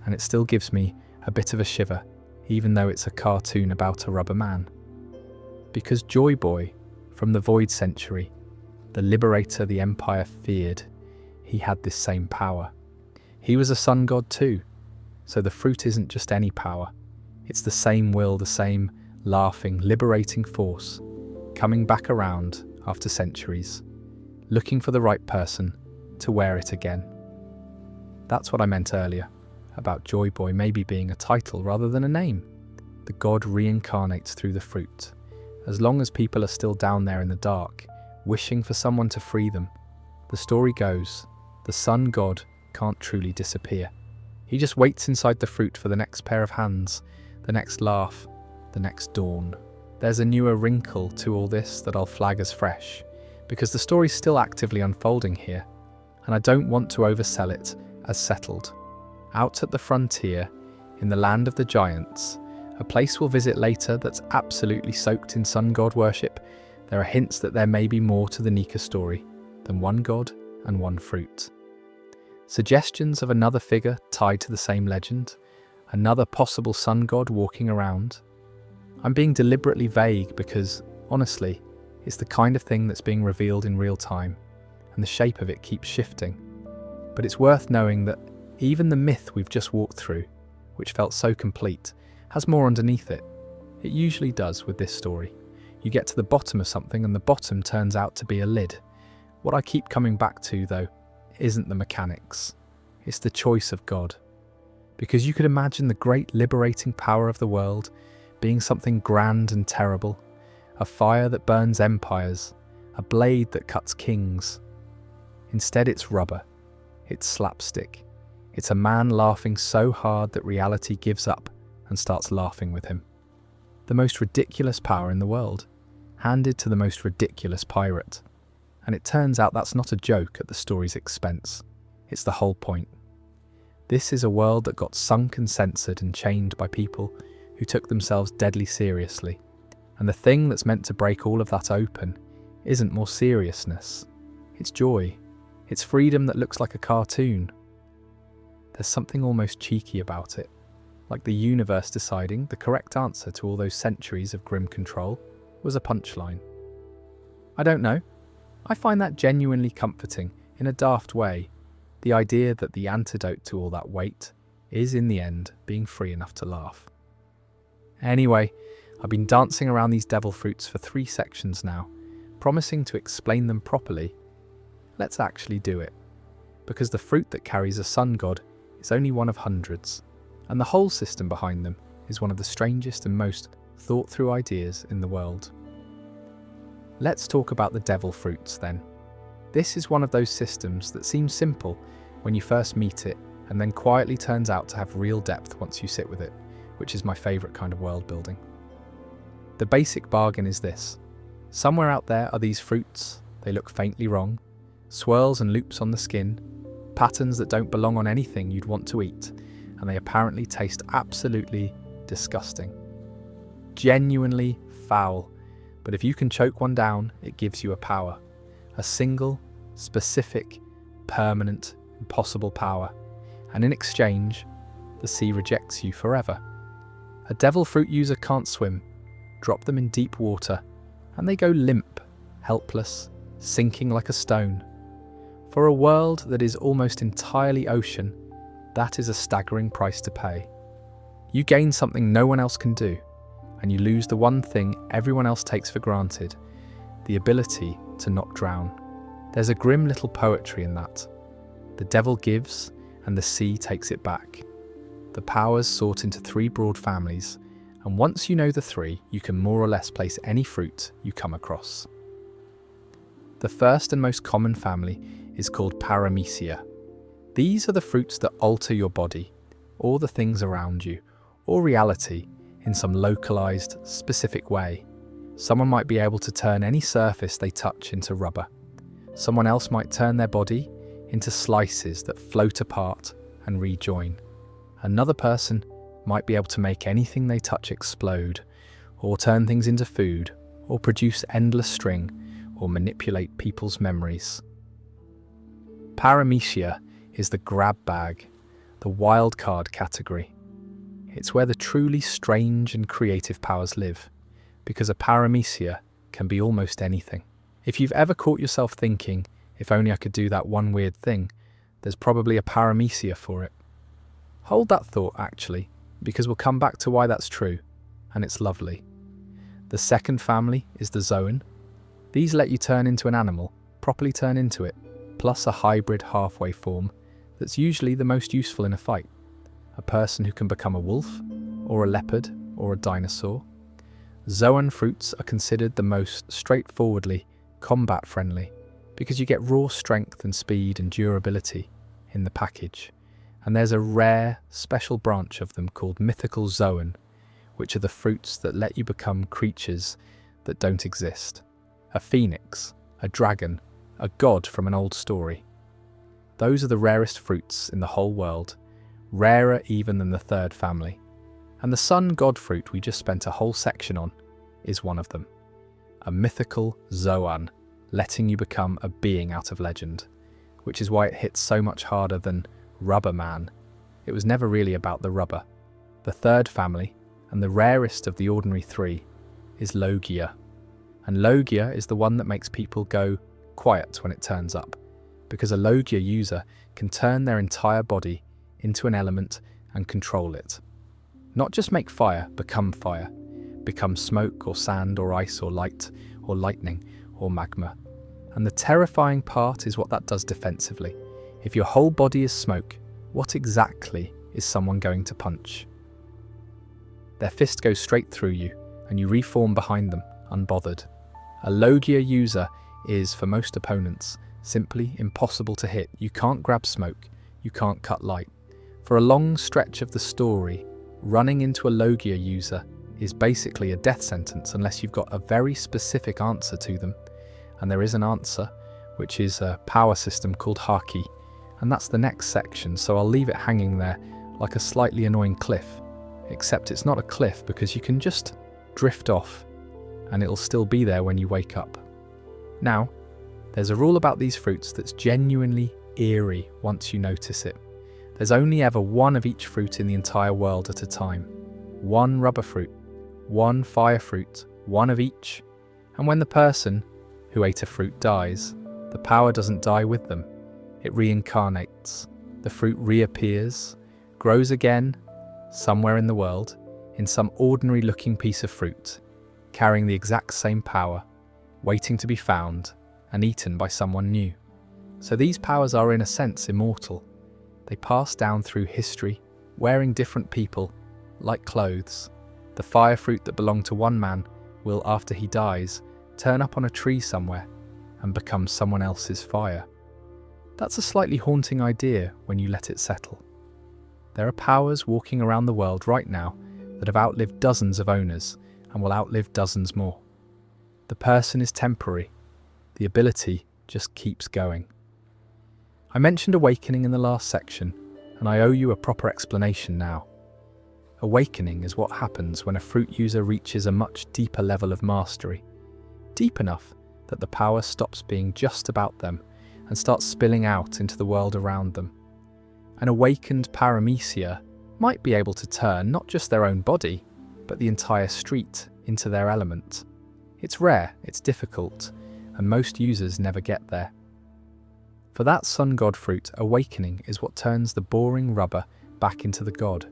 and it still gives me a bit of a shiver, even though it's a cartoon about a rubber man. Because Joy Boy, from the Void Century, the liberator the Empire feared, he had this same power. He was a sun god too, so the fruit isn't just any power. It's the same will, the same laughing, liberating force, coming back around after centuries, looking for the right person to wear it again. That's what I meant earlier, about Joy Boy maybe being a title rather than a name. The god reincarnates through the fruit. As long as people are still down there in the dark, wishing for someone to free them, the story goes, the sun god can't truly disappear. He just waits inside the fruit for the next pair of hands, the next laugh, the next dawn. There's a newer wrinkle to all this that I'll flag as fresh, because the story's still actively unfolding here, and I don't want to oversell it as settled. Out at the frontier, in the land of the giants, a place we'll visit later that's absolutely soaked in sun god worship, there are hints that there may be more to the Nika story than one god and one fruit. Suggestions of another figure tied to the same legend, another possible sun god walking around. I'm being deliberately vague because, honestly, it's the kind of thing that's being revealed in real time, and the shape of it keeps shifting. But it's worth knowing that even the myth we've just walked through, which felt so complete, has more underneath it. It usually does with this story. You get to the bottom of something and the bottom turns out to be a lid. What I keep coming back to, though, isn't the mechanics. It's the choice of God. Because you could imagine the great liberating power of the world being something grand and terrible, a fire that burns empires, a blade that cuts kings. Instead, it's rubber. It's slapstick. It's a man laughing so hard that reality gives up and starts laughing with him. The most ridiculous power in the world, handed to the most ridiculous pirate. And it turns out that's not a joke at the story's expense. It's the whole point. This is a world that got sunk and censored and chained by people who took themselves deadly seriously. And the thing that's meant to break all of that open isn't more seriousness. It's joy. It's freedom that looks like a cartoon. There's something almost cheeky about it, like the universe deciding the correct answer to all those centuries of grim control was a punchline. I don't know. I find that genuinely comforting in a daft way, the idea that the antidote to all that weight is, in the end, being free enough to laugh. Anyway, I've been dancing around these devil fruits for 3 sections now, promising to explain them properly. Let's actually do it, because the fruit that carries a sun god is only one of hundreds, and the whole system behind them is one of the strangest and most thought-through ideas in the world. Let's talk about the devil fruits then. This is one of those systems that seems simple when you first meet it and then quietly turns out to have real depth once you sit with it, which is my favourite kind of world building. The basic bargain is this. Somewhere out there are these fruits, they look faintly wrong, swirls and loops on the skin, patterns that don't belong on anything you'd want to eat, and they apparently taste absolutely disgusting. Genuinely foul, but if you can choke one down, it gives you a power. A single, specific, permanent, impossible power, and in exchange, the sea rejects you forever. A devil fruit user can't swim. Drop them in deep water, and they go limp, helpless, sinking like a stone. For a world that is almost entirely ocean, that is a staggering price to pay. You gain something no one else can do, and you lose the one thing everyone else takes for granted, the ability to not drown. There's a grim little poetry in that. The devil gives, and the sea takes it back. The powers sort into 3 broad families, and once you know the 3, you can more or less place any fruit you come across. The first and most common family is called paramecia. These are the fruits that alter your body, or the things around you, or reality in some localized, specific way. Someone might be able to turn any surface they touch into rubber. Someone else might turn their body into slices that float apart and rejoin. Another person might be able to make anything they touch explode, or turn things into food, or produce endless string, or manipulate people's memories. Paramecia is the grab bag, the wild card category. It's where the truly strange and creative powers live, because a paramecia can be almost anything. If you've ever caught yourself thinking, if only I could do that one weird thing, there's probably a paramecia for it. Hold that thought, actually, because we'll come back to why that's true, and it's lovely. The second family is the zoan. These let you turn into an animal, properly turn into it, plus a hybrid halfway form that's usually the most useful in a fight. A person who can become a wolf, or a leopard, or a dinosaur. Zoan fruits are considered the most straightforwardly combat-friendly because you get raw strength and speed and durability in the package. And there's a rare, special branch of them called mythical zoan, which are the fruits that let you become creatures that don't exist. A phoenix, a dragon, a god from an old story. Those are the rarest fruits in the whole world, rarer even than the third family. And the sun god fruit we just spent a whole section on is one of them. A mythical zoan, letting you become a being out of legend, which is why it hits so much harder than Rubber Man. It was never really about the rubber. The third family, and the rarest of the ordinary three, is Logia. And Logia is the one that makes people go quiet when it turns up, because a Logia user can turn their entire body into an element and control it. Not just make fire, become smoke or sand or ice or light or lightning or magma. And the terrifying part is what that does defensively. If your whole body is smoke, what exactly is someone going to punch? Their fist goes straight through you, and you reform behind them, unbothered. A Logia user is, for most opponents, simply impossible to hit. You can't grab smoke, you can't cut light. For a long stretch of the story, running into a Logia user is basically a death sentence unless you've got a very specific answer to them. And there is an answer, which is a power system called Haki, and that's the next section, so I'll leave it hanging there like a slightly annoying cliff, except it's not a cliff because you can just drift off and it'll still be there when you wake up. Now, there's a rule about these fruits that's genuinely eerie once you notice it. There's only ever one of each fruit in the entire world at a time. One rubber fruit, one fire fruit, one of each. And when the person who ate a fruit dies, the power doesn't die with them. It reincarnates. The fruit reappears, grows again, somewhere in the world, in some ordinary looking piece of fruit, carrying the exact same power, waiting to be found and eaten by someone new. So these powers are in a sense immortal. They pass down through history, wearing different people, like clothes. The fire fruit that belonged to one man will, after he dies, turn up on a tree somewhere and become someone else's fire. That's a slightly haunting idea when you let it settle. There are powers walking around the world right now that have outlived dozens of owners and will outlive dozens more. The person is temporary. The ability just keeps going. I mentioned awakening in the last section, and I owe you a proper explanation now. Awakening is what happens when a fruit user reaches a much deeper level of mastery. Deep enough that the power stops being just about them and starts spilling out into the world around them. An awakened paramecia might be able to turn not just their own body, but the entire street into their element. It's rare, it's difficult, and most users never get there. For that sun god fruit, awakening is what turns the boring rubber back into the god.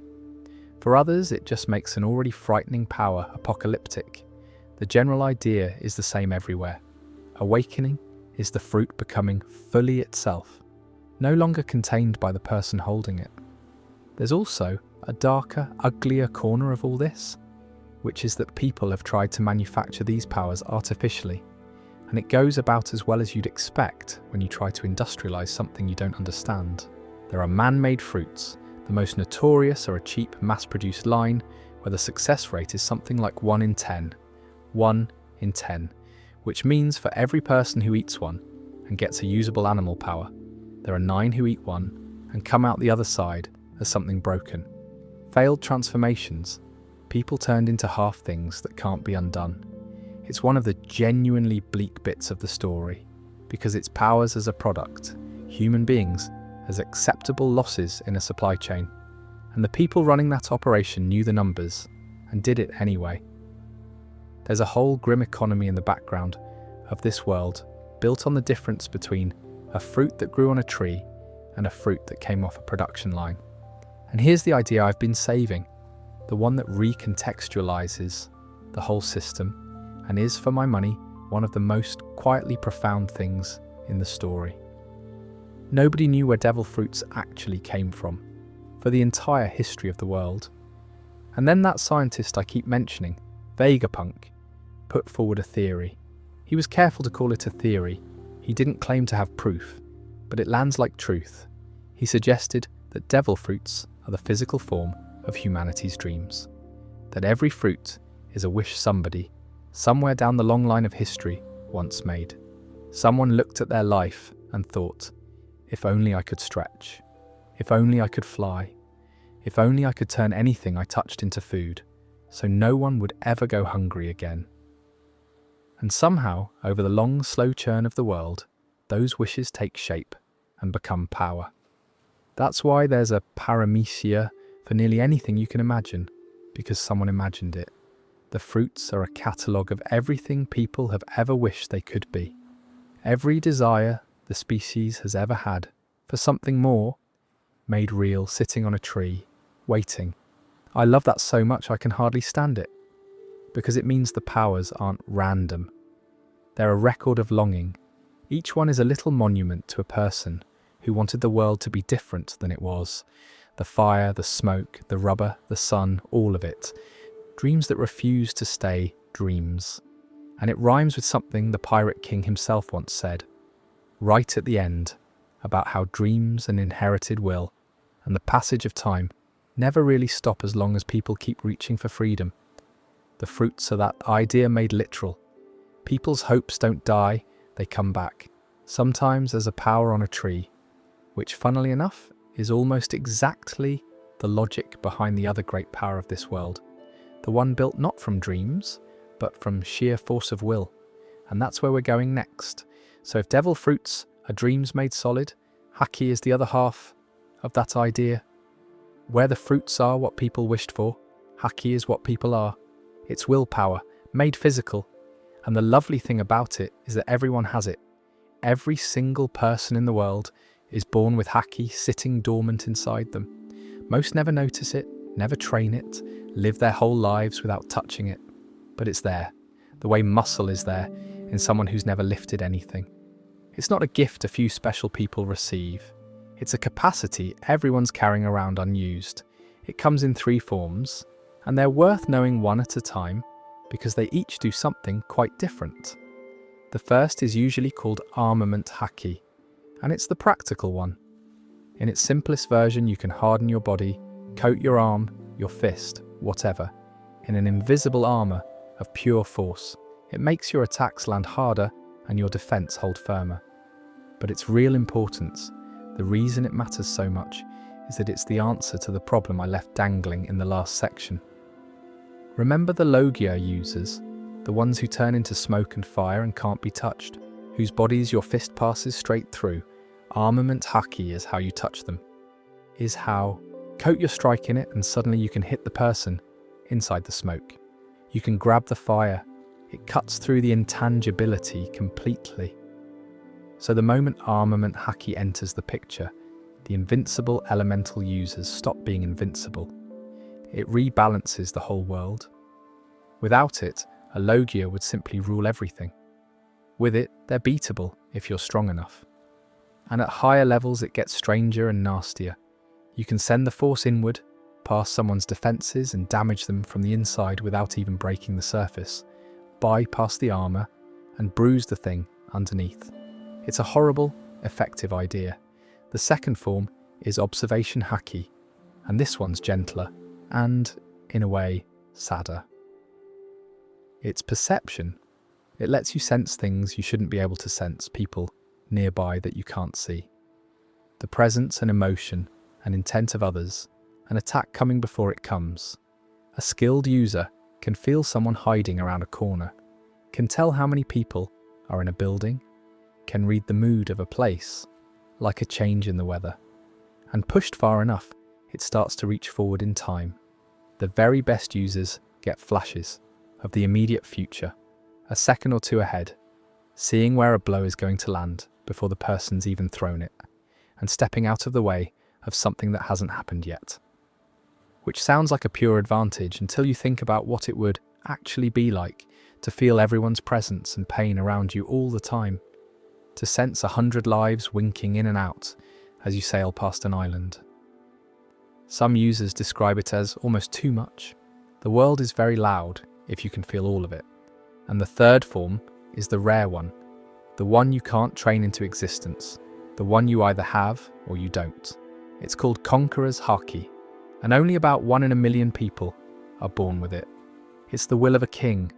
For others, it just makes an already frightening power apocalyptic. The general idea is the same everywhere. Awakening is the fruit becoming fully itself, no longer contained by the person holding it. There's also a darker, uglier corner of all this, which is that people have tried to manufacture these powers artificially, and it goes about as well as you'd expect when you try to industrialize something you don't understand. There are man-made fruits. The most notorious are a cheap, mass-produced line where the success rate is something like 1 in 10. 1 in 10, which means for every person who eats one and gets a usable animal power, there are 9 who eat one and come out the other side as something broken. Failed transformations, people turned into half things that can't be undone. It's one of the genuinely bleak bits of the story, because its powers as a product, human beings as acceptable losses in a supply chain, and the people running that operation knew the numbers and did it anyway. There's a whole grim economy in the background of this world, built on the difference between a fruit that grew on a tree and a fruit that came off a production line. And here's the idea I've been saving, the one that recontextualizes the whole system and is, for my money, one of the most quietly profound things in the story. Nobody knew where devil fruits actually came from, for the entire history of the world. And then that scientist I keep mentioning, Vegapunk, put forward a theory. He was careful to call it a theory. He didn't claim to have proof, but it lands like truth. He suggested that devil fruits are the physical form of humanity's dreams. That every fruit is a wish somebody, somewhere down the long line of history, once made. Someone looked at their life and thought, if only I could stretch. If only I could fly. If only I could turn anything I touched into food, so no one would ever go hungry again. And somehow, over the long, slow churn of the world, those wishes take shape and become power. That's why there's a paramecia for nearly anything you can imagine, because someone imagined it. The fruits are a catalogue of everything people have ever wished they could be. Every desire the species has ever had for something more, made real sitting on a tree, waiting. I love that so much I can hardly stand it, because it means the powers aren't random. They're a record of longing. Each one is a little monument to a person who wanted the world to be different than it was. The fire, the smoke, the rubber, the sun, all of it. Dreams that refuse to stay dreams. And it rhymes with something the Pirate King himself once said, right at the end, about how dreams and inherited will, and the passage of time, never really stop as long as people keep reaching for freedom. The fruits are that idea made literal. People's hopes don't die, they come back. Sometimes as a power on a tree, which funnily enough is almost exactly the logic behind the other great power of this world. The one built not from dreams, but from sheer force of will. And that's where we're going next. So if devil fruits are dreams made solid, Haki is the other half of that idea. Where the fruits are what people wished for, Haki is what people are. It's willpower, made physical. And the lovely thing about it is that everyone has it. Every single person in the world is born with Haki sitting dormant inside them. Most never notice it, never train it, live their whole lives without touching it. But it's there, the way muscle is there in someone who's never lifted anything. It's not a gift a few special people receive. It's a capacity everyone's carrying around unused. It comes in 3 forms, and they're worth knowing one at a time because they each do something quite different. The first is usually called armament Haki, and it's the practical one. In its simplest version, you can harden your body, coat your arm, your fist, whatever, in an invisible armor of pure force. It makes your attacks land harder and your defense hold firmer. But its real importance, the reason it matters so much, is that it's the answer to the problem I left dangling in the last section. Remember the Logia users, the ones who turn into smoke and fire and can't be touched, whose bodies your fist passes straight through? Armament Haki is how you touch them. Is how coat your strike in it and suddenly you can hit the person inside the smoke. You can grab the fire. It cuts through the intangibility completely. So the moment armament Haki enters the picture, the invincible elemental users stop being invincible. It rebalances the whole world. Without it, a Logia would simply rule everything. With it, they're beatable if you're strong enough. And at higher levels it gets stranger and nastier. You can send the force inward, past someone's defenses and damage them from the inside without even breaking the surface, bypass the armor and bruise the thing underneath. It's a horrible, effective idea. The second form is observation Haki, and this one's gentler and, in a way, sadder. It's perception. It lets you sense things you shouldn't be able to sense, people nearby that you can't see. The presence and emotion and intent of others, an attack coming before it comes. A skilled user can feel someone hiding around a corner, can tell how many people are in a building, can read the mood of a place, like a change in the weather. And pushed far enough, it starts to reach forward in time. The very best users get flashes of the immediate future, a second or two ahead, seeing where a blow is going to land before the person's even thrown it, and stepping out of the way of something that hasn't happened yet. Which sounds like a pure advantage until you think about what it would actually be like to feel everyone's presence and pain around you all the time, to sense 100 lives winking in and out as you sail past an island. Some users describe it as almost too much. The world is very loud if you can feel all of it. And the third form is the rare one, the one you can't train into existence, the one you either have or you don't. It's called Conqueror's Haki, and only about 1 in a million people are born with it. It's the will of a king,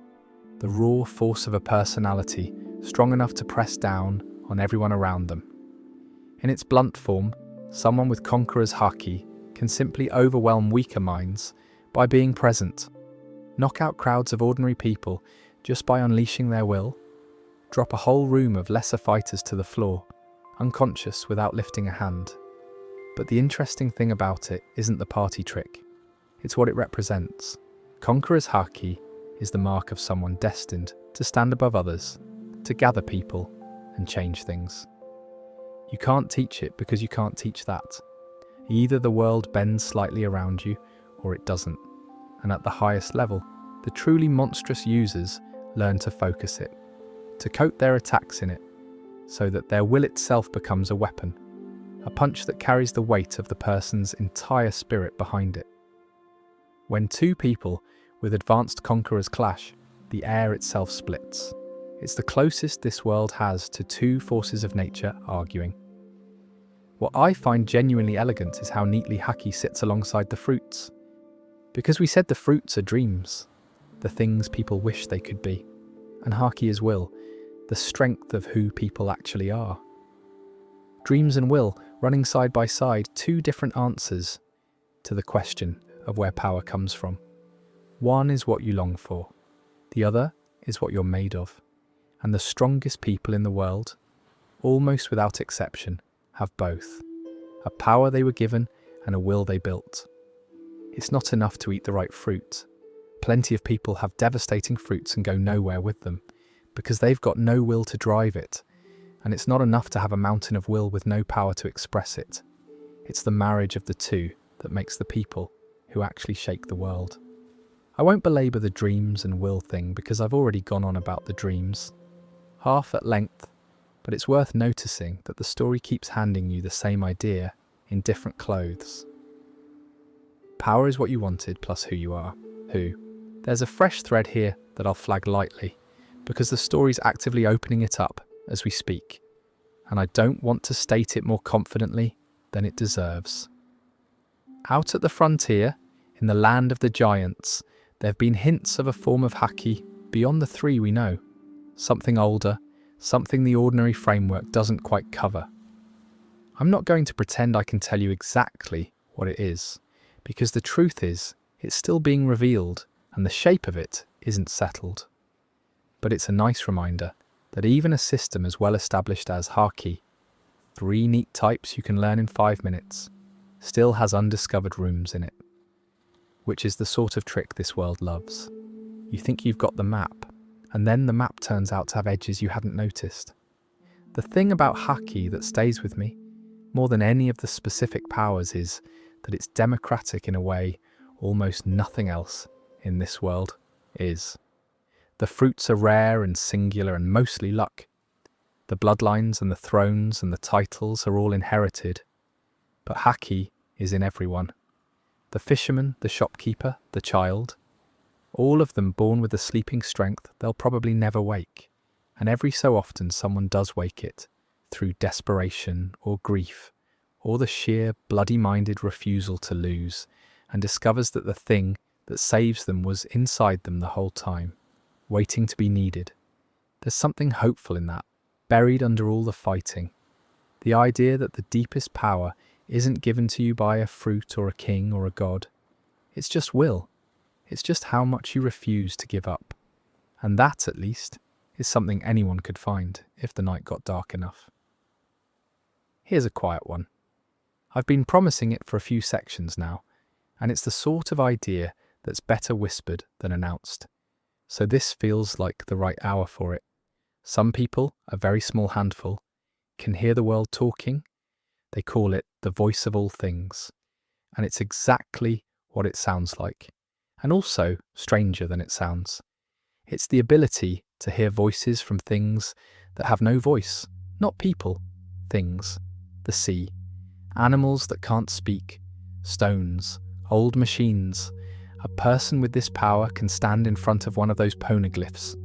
the raw force of a personality strong enough to press down on everyone around them. In its blunt form, someone with Conqueror's Haki can simply overwhelm weaker minds by being present, knock out crowds of ordinary people just by unleashing their will, drop a whole room of lesser fighters to the floor, unconscious without lifting a hand. But the interesting thing about it isn't the party trick, it's what it represents. Conqueror's haki is the mark of someone destined to stand above others, to gather people and change things. You can't teach it because you can't teach that. Either the world bends slightly around you or it doesn't. And at the highest level, the truly monstrous users learn to focus it, to coat their attacks in it, so that their will itself becomes a weapon, a punch that carries the weight of the person's entire spirit behind it. When two people with advanced conquerors clash, the air itself splits. It's the closest this world has to two forces of nature arguing. What I find genuinely elegant is how neatly haki sits alongside the fruits. Because we said the fruits are dreams, the things people wish they could be, and haki is will, the strength of who people actually are. Dreams and will running side by side, two different answers to the question of where power comes from. One is what you long for, the other is what you're made of. And the strongest people in the world, almost without exception, have both. A power they were given and a will they built. It's not enough to eat the right fruit. Plenty of people have devastating fruits and go nowhere with them, because they've got no will to drive it. And it's not enough to have a mountain of will with no power to express it. It's the marriage of the two that makes the people who actually shake the world. I won't belabor the dreams and will thing because I've already gone on about the dreams, half at length, but it's worth noticing that the story keeps handing you the same idea in different clothes. Power is what you wanted plus who you are. Who? There's a fresh thread here that I'll flag lightly, because the story's actively opening it up as we speak, and I don't want to state it more confidently than it deserves. Out at the frontier, in the land of the giants, there have been hints of a form of haki beyond the three we know. Something older, something the ordinary framework doesn't quite cover. I'm not going to pretend I can tell you exactly what it is, because the truth is, it's still being revealed and the shape of it isn't settled. But it's a nice reminder that even a system as well established as haki, 3 neat types you can learn in 5 minutes, still has undiscovered rooms in it. Which is the sort of trick this world loves. You think you've got the map, and then the map turns out to have edges you hadn't noticed. The thing about haki that stays with me, more than any of the specific powers, is that it's democratic in a way almost nothing else in this world is. The fruits are rare and singular and mostly luck. The bloodlines and the thrones and the titles are all inherited. But haki is in everyone. The fisherman, the shopkeeper, the child, all of them born with a sleeping strength they'll probably never wake, and every so often someone does wake it, through desperation or grief, or the sheer bloody-minded refusal to lose, and discovers that the thing that saves them was inside them the whole time, waiting to be needed. There's something hopeful in that, buried under all the fighting. The idea that the deepest power isn't given to you by a fruit or a king or a god. It's just will. It's just how much you refuse to give up. And that, at least, is something anyone could find if the night got dark enough. Here's a quiet one. I've been promising it for a few sections now, and it's the sort of idea that's better whispered than announced. So this feels like the right hour for it. Some people, a very small handful, can hear the world talking. They call it the voice of all things. And it's exactly what it sounds like. And also stranger than it sounds. It's the ability to hear voices from things that have no voice. Not people, things. The sea. Animals that can't speak. Stones. Old machines. A person with this power can stand in front of one of those poneglyphs.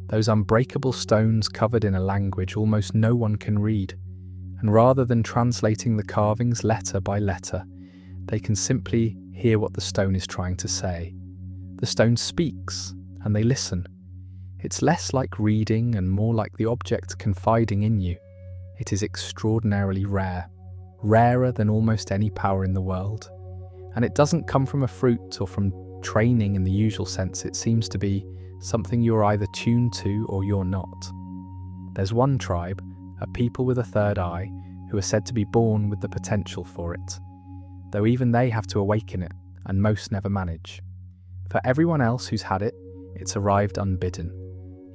Those unbreakable stones covered in a language almost no one can read. And rather than translating the carvings letter by letter, they can simply hear what the stone is trying to say. The stone speaks, and they listen. It's less like reading and more like the object confiding in you. It is extraordinarily rare, rarer than almost any power in the world. And it doesn't come from a fruit or from training in the usual sense. It seems to be something you're either tuned to or you're not. There's one tribe, a people with a third eye, who are said to be born with the potential for it, though even they have to awaken it, and most never manage. For everyone else who's had it, it's arrived unbidden,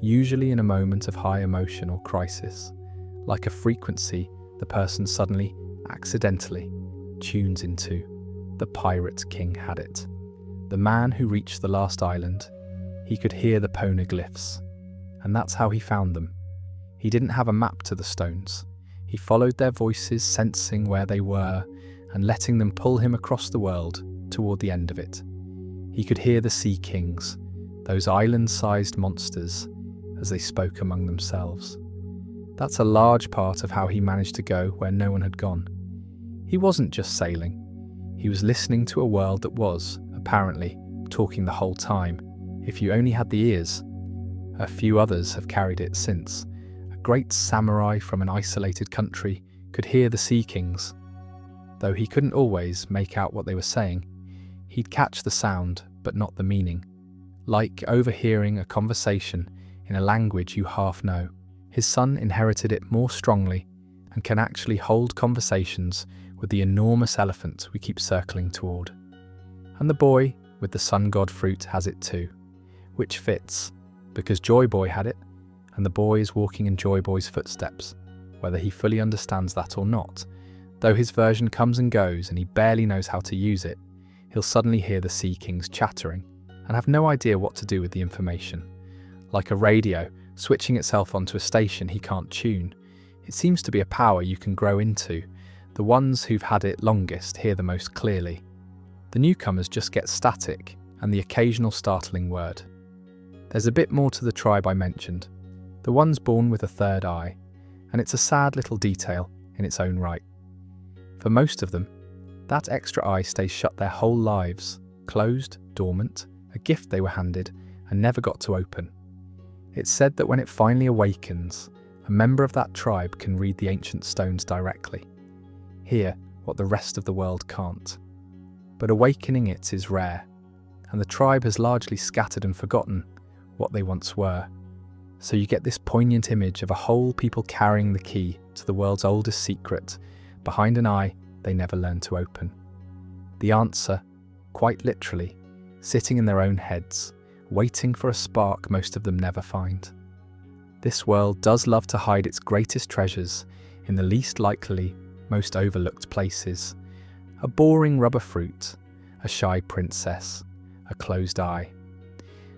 usually in a moment of high emotion or crisis. Like a frequency, the person suddenly, accidentally, tunes into. The pirate king had it. The man who reached the last island, he could hear the poneglyphs, and that's how he found them. He didn't have a map to the stones. He followed their voices, sensing where they were, and letting them pull him across the world toward the end of it. He could hear the sea kings, those island-sized monsters, as they spoke among themselves. That's a large part of how he managed to go where no one had gone. He wasn't just sailing. He was listening to a world that was, apparently, talking the whole time, if you only had the ears. A few others have carried it since. A great samurai from an isolated country could hear the sea kings. Though he couldn't always make out what they were saying, he'd catch the sound, but not the meaning. Like overhearing a conversation in a language you half know. His son inherited it more strongly and can actually hold conversations with the enormous elephant we keep circling toward. And the boy with the sun god fruit has it too, which fits, because Joy Boy had it, and the boy is walking in Joy Boy's footsteps, whether he fully understands that or not. Though his version comes and goes and he barely knows how to use it, he'll suddenly hear the sea kings chattering and have no idea what to do with the information. Like a radio switching itself onto a station he can't tune. It seems to be a power you can grow into. The ones who've had it longest hear the most clearly. The newcomers just get static and the occasional startling word. There's a bit more to the tribe I mentioned. The one's born with a third eye, and it's a sad little detail in its own right. For most of them, that extra eye stays shut their whole lives, closed, dormant, a gift they were handed and never got to open. It's said that when it finally awakens, a member of that tribe can read the ancient stones directly, hear what the rest of the world can't. But awakening it is rare, and the tribe has largely scattered and forgotten what they once were. So you get this poignant image of a whole people carrying the key to the world's oldest secret behind an eye they never learned to open. The answer, quite literally, sitting in their own heads, waiting for a spark most of them never find. This world does love to hide its greatest treasures in the least likely, most overlooked places. A boring rubber fruit, a shy princess, a closed eye.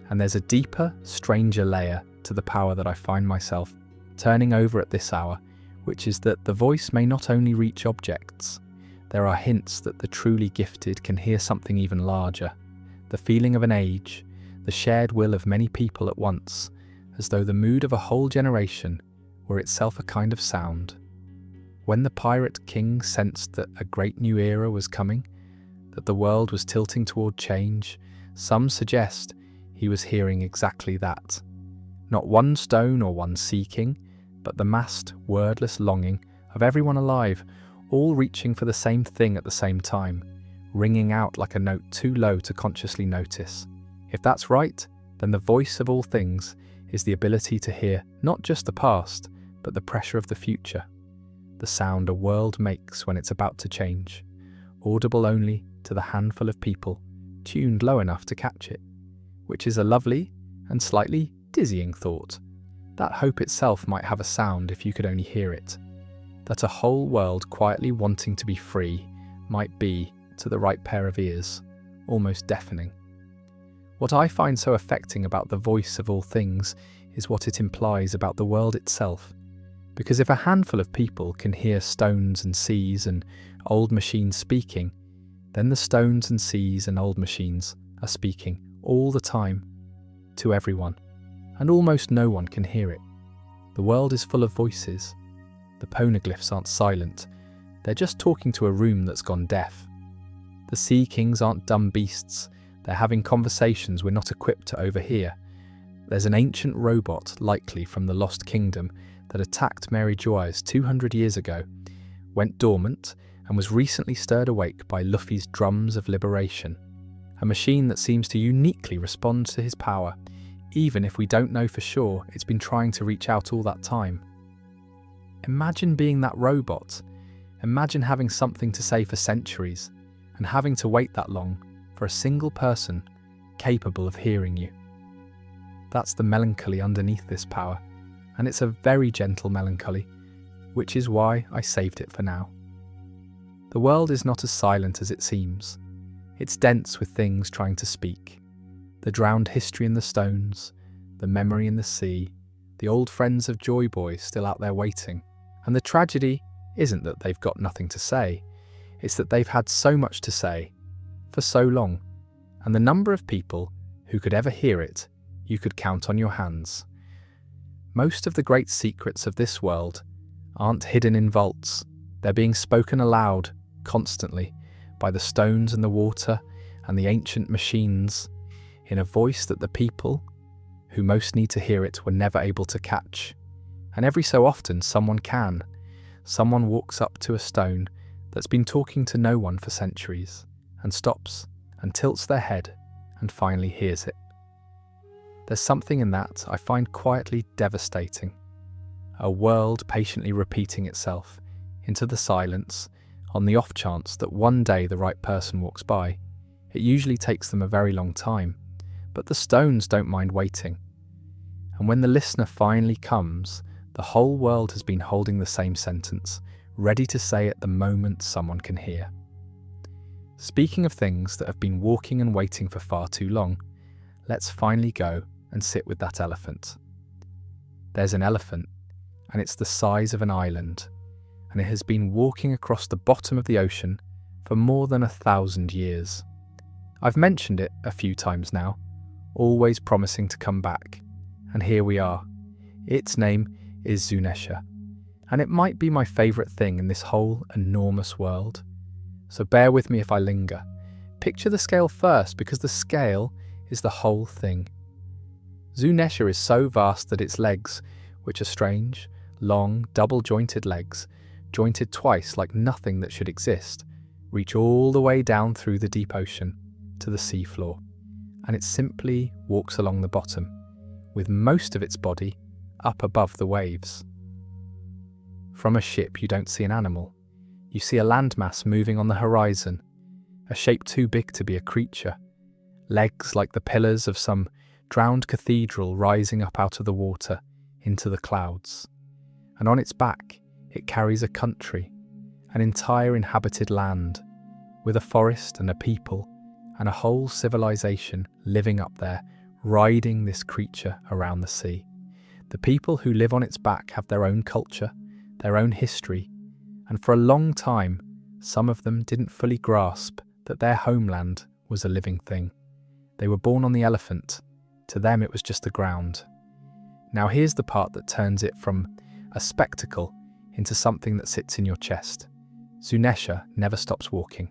And there's a deeper, stranger layer to the power that I find myself turning over at this hour, which is that the voice may not only reach objects. There are hints that the truly gifted can hear something even larger, the feeling of an age, the shared will of many people at once, as though the mood of a whole generation were itself a kind of sound. When the pirate king sensed that a great new era was coming, that the world was tilting toward change, some suggest he was hearing exactly that. Not one stone or one sea king, but the massed, wordless longing of everyone alive, all reaching for the same thing at the same time, ringing out like a note too low to consciously notice. If that's right, then the voice of all things is the ability to hear not just the past, but the pressure of the future. The sound a world makes when it's about to change, audible only to the handful of people tuned low enough to catch it, which is a lovely and slightly dizzying thought. That hope itself might have a sound if you could only hear it. That a whole world quietly wanting to be free might be, to the right pair of ears, almost deafening. What I find so affecting about the voice of all things is what it implies about the world itself. Because if a handful of people can hear stones and seas and old machines speaking, then the stones and seas and old machines are speaking all the time, to everyone, and almost no one can hear it. The world is full of voices. The poneglyphs aren't silent, they're just talking to a room that's gone deaf. The sea kings aren't dumb beasts, they're having conversations we're not equipped to overhear. There's an ancient robot, likely from the Lost Kingdom, that attacked Mary Joyce 200 years ago, went dormant, and was recently stirred awake by Luffy's drums of liberation. A machine that seems to uniquely respond to his power, even if we don't know for sure it's been trying to reach out all that time. Imagine being that robot. Imagine having something to say for centuries, and having to wait that long for a single person capable of hearing you. That's the melancholy underneath this power, and it's a very gentle melancholy, which is why I saved it for now. The world is not as silent as it seems. It's dense with things trying to speak. The drowned history in the stones, the memory in the sea, the old friends of Joy Boy still out there waiting. And the tragedy isn't that they've got nothing to say, it's that they've had so much to say, for so long, and the number of people who could ever hear it, you could count on your hands. Most of the great secrets of this world aren't hidden in vaults, they're being spoken aloud, constantly, by the stones and the water and the ancient machines, in a voice that the people who most need to hear it were never able to catch. And every so often someone can. Someone walks up to a stone that's been talking to no one for centuries, and stops and tilts their head and finally hears it. There's something in that I find quietly devastating. A world patiently repeating itself into the silence on the off chance that one day the right person walks by. It usually takes them a very long time, but the stones don't mind waiting. And when the listener finally comes, the whole world has been holding the same sentence, ready to say at the moment someone can hear. Speaking of things that have been walking and waiting for far too long, let's finally go and sit with that elephant. There's an elephant, and it's the size of an island, and it has been walking across the bottom of the ocean for more than 1,000 years. I've mentioned it a few times now, always promising to come back, and here we are. Its name is Zunesha, and it might be my favourite thing in this whole enormous world. So bear with me if I linger. Picture the scale first, because the scale is the whole thing. Zunesha is so vast that its legs, which are strange, long, double-jointed legs, jointed twice like nothing that should exist, reach all the way down through the deep ocean to the sea floor, and it simply walks along the bottom, with most of its body up above the waves. From a ship you don't see an animal. You see a landmass moving on the horizon, a shape too big to be a creature, legs like the pillars of some drowned cathedral rising up out of the water into the clouds. And on its back it carries a country, an entire inhabited land, with a forest and a people and a whole civilization living up there, riding this creature around the sea. The people who live on its back have their own culture, their own history, and for a long time, some of them didn't fully grasp that their homeland was a living thing. They were born on the elephant. To them it was just the ground. Now here's the part that turns it from a spectacle into something that sits in your chest. Zunesha never stops walking.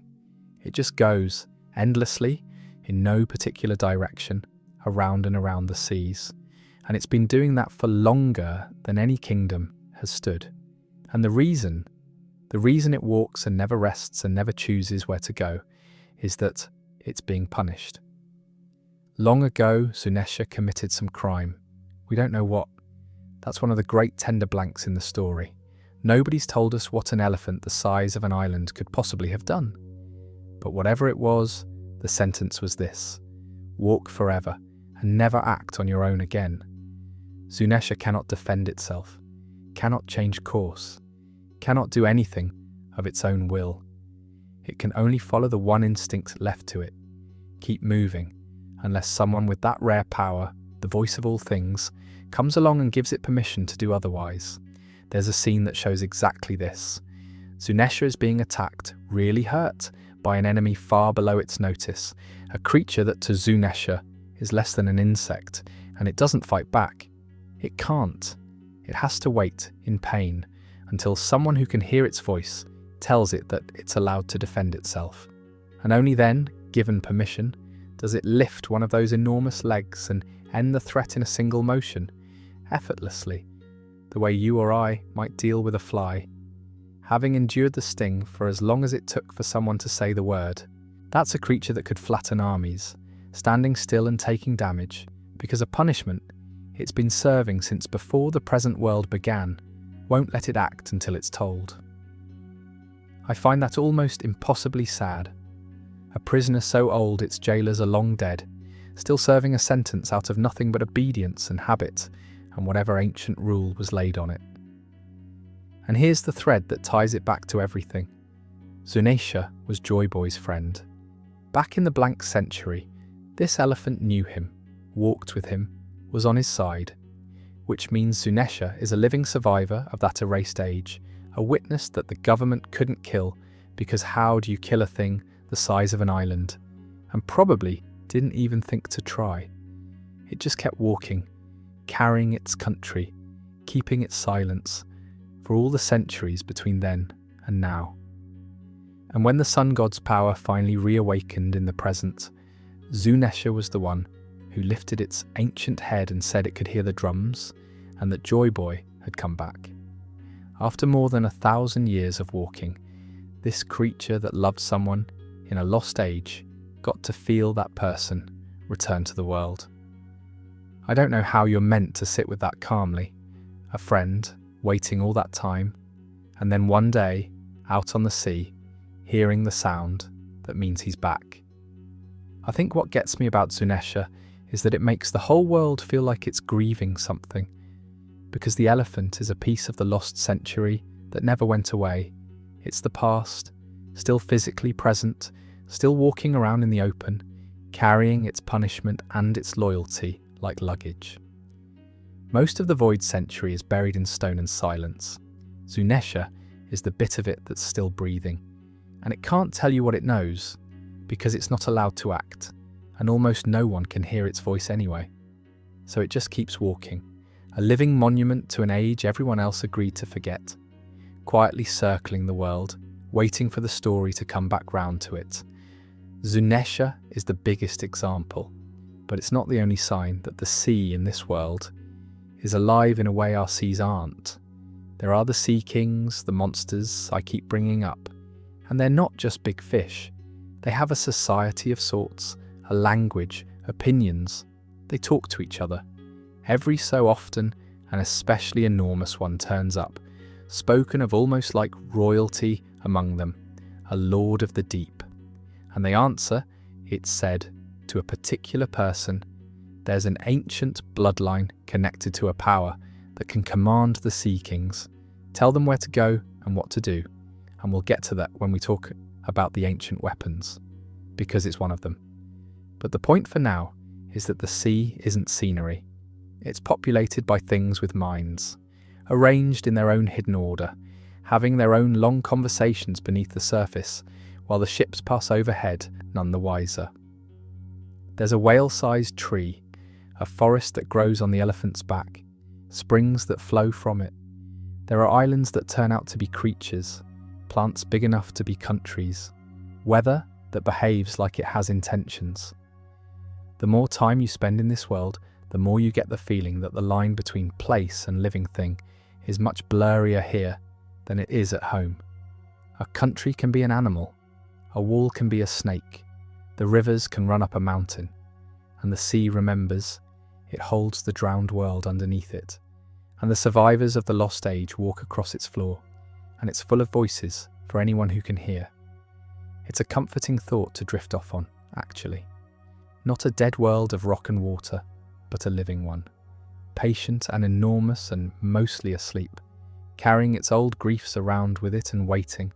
It just goes endlessly, in no particular direction, around and around the seas. And it's been doing that for longer than any kingdom has stood. And the reason it walks and never rests and never chooses where to go is that it's being punished. Long ago, Zunesha committed some crime. We don't know what. That's one of the great tender blanks in the story. Nobody's told us what an elephant the size of an island could possibly have done. But whatever it was, the sentence was this: walk forever and never act on your own again. Zunesha cannot defend itself, cannot change course, cannot do anything of its own will. It can only follow the one instinct left to it: keep moving, unless someone with that rare power, the voice of all things, comes along and gives it permission to do otherwise. There's a scene that shows exactly this. Zunesha is being attacked, really hurt, by an enemy far below its notice, a creature that to Zunesha is less than an insect, and it doesn't fight back. It can't. It has to wait, in pain, until someone who can hear its voice tells it that it's allowed to defend itself. And only then, given permission, does it lift one of those enormous legs and end the threat in a single motion, effortlessly, the way you or I might deal with a fly. Having endured the sting for as long as it took for someone to say the word, that's a creature that could flatten armies, standing still and taking damage, because a punishment it's been serving since before the present world began won't let it act until it's told. I find that almost impossibly sad. A prisoner so old its jailers are long dead, still serving a sentence out of nothing but obedience and habit and whatever ancient rule was laid on it. And here's the thread that ties it back to everything. Zunesha was Joy Boy's friend. Back in the blank century, this elephant knew him, walked with him, was on his side, which means Zunesha is a living survivor of that erased age, a witness that the government couldn't kill, because how do you kill a thing the size of an island? And probably didn't even think to try. It just kept walking, carrying its country, keeping its silence, for all the centuries between then and now. And when the sun god's power finally reawakened in the present, Zunesha was the one who lifted its ancient head and said it could hear the drums and that Joy Boy had come back. After more than 1,000 years of walking, this creature that loved someone in a lost age got to feel that person return to the world. I don't know how you're meant to sit with that calmly, a friend waiting all that time, and then one day, out on the sea, hearing the sound that means he's back. I think what gets me about Zunesha is that it makes the whole world feel like it's grieving something, because the elephant is a piece of the lost century that never went away. It's the past, still physically present, still walking around in the open, carrying its punishment and its loyalty like luggage. Most of the void century is buried in stone and silence. Zunesha is the bit of it that's still breathing, and it can't tell you what it knows because it's not allowed to act, and almost no one can hear its voice anyway. So it just keeps walking, a living monument to an age everyone else agreed to forget, quietly circling the world, waiting for the story to come back round to it. Zunesha is the biggest example, but it's not the only sign that the sea in this world is alive in a way our seas aren't. There are the sea kings, the monsters I keep bringing up, and they're not just big fish. They have a society of sorts, a language, opinions. They talk to each other. Every so often, an especially enormous one turns up, spoken of almost like royalty among them, a lord of the deep. And they answer, it's said, to a particular person. There's an ancient bloodline connected to a power that can command the sea kings, tell them where to go and what to do, and we'll get to that when we talk about the ancient weapons, because it's one of them. But the point for now is that the sea isn't scenery. It's populated by things with minds, arranged in their own hidden order, having their own long conversations beneath the surface, while the ships pass overhead, none the wiser. There's a whale-sized tree, a forest that grows on the elephant's back, springs that flow from it. There are islands that turn out to be creatures, plants big enough to be countries, weather that behaves like it has intentions. The more time you spend in this world, the more you get the feeling that the line between place and living thing is much blurrier here than it is at home. A country can be an animal, a wall can be a snake, the rivers can run up a mountain, and the sea remembers, it holds the drowned world underneath it, and the survivors of the lost age walk across its floor, and it's full of voices for anyone who can hear. It's a comforting thought to drift off on, actually. Not a dead world of rock and water, but a living one, patient and enormous and mostly asleep, carrying its old griefs around with it and waiting,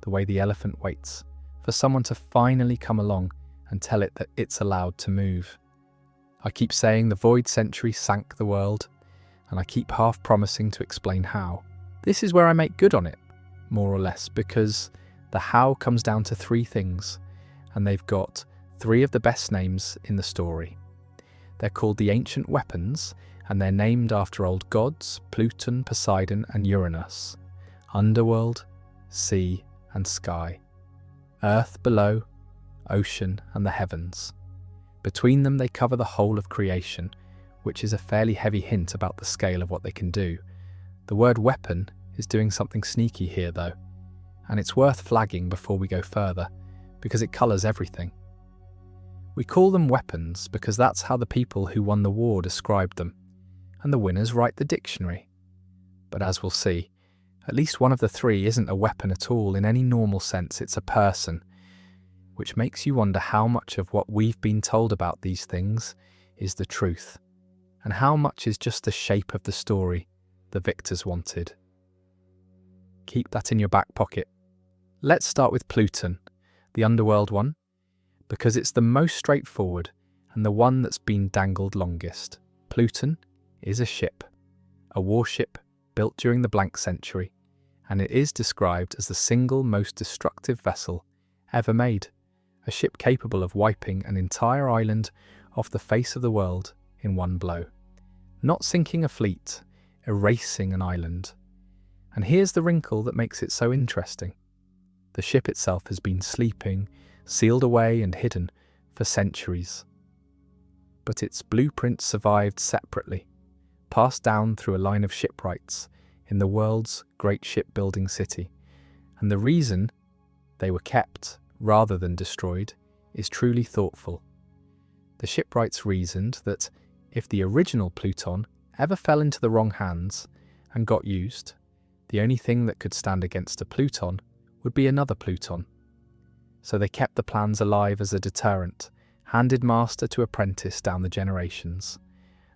the way the elephant waits, for someone to finally come along and tell it that it's allowed to move. I keep saying the void century sank the world, and I keep half promising to explain how. This is where I make good on it, more or less, because the how comes down to 3 things, and they've got 3 of the best names in the story. They're called the ancient weapons, and they're named after old gods, Pluton, Poseidon, and Uranus. Underworld, sea, and sky. Earth below, ocean, and the heavens. Between them they cover the whole of creation, which is a fairly heavy hint about the scale of what they can do. The word weapon is doing something sneaky here though, and it's worth flagging before we go further, because it colours everything. We call them weapons because that's how the people who won the war described them, and the winners write the dictionary. But as we'll see, at least one of the 3 isn't a weapon at all in any normal sense, it's a person. which makes you wonder how much of what we've been told about these things is the truth, and how much is just the shape of the story the victors wanted. Keep that in your back pocket. Let's start with Pluton, the underworld one, because it's the most straightforward and the one that's been dangled longest. Pluton is a ship, a warship built during the blank century, and it is described as the single most destructive vessel ever made, a ship capable of wiping an entire island off the face of the world in one blow. Not sinking a fleet, erasing an island. And here's the wrinkle that makes it so interesting. The ship itself has been sleeping, sealed away and hidden for centuries. But its blueprints survived separately, passed down through a line of shipwrights in the world's great shipbuilding city. And the reason they were kept rather than destroyed is truly thoughtful. The shipwrights reasoned that if the original Pluton ever fell into the wrong hands and got used, the only thing that could stand against a Pluton would be another Pluton. So they kept the plans alive as a deterrent, handed master to apprentice down the generations.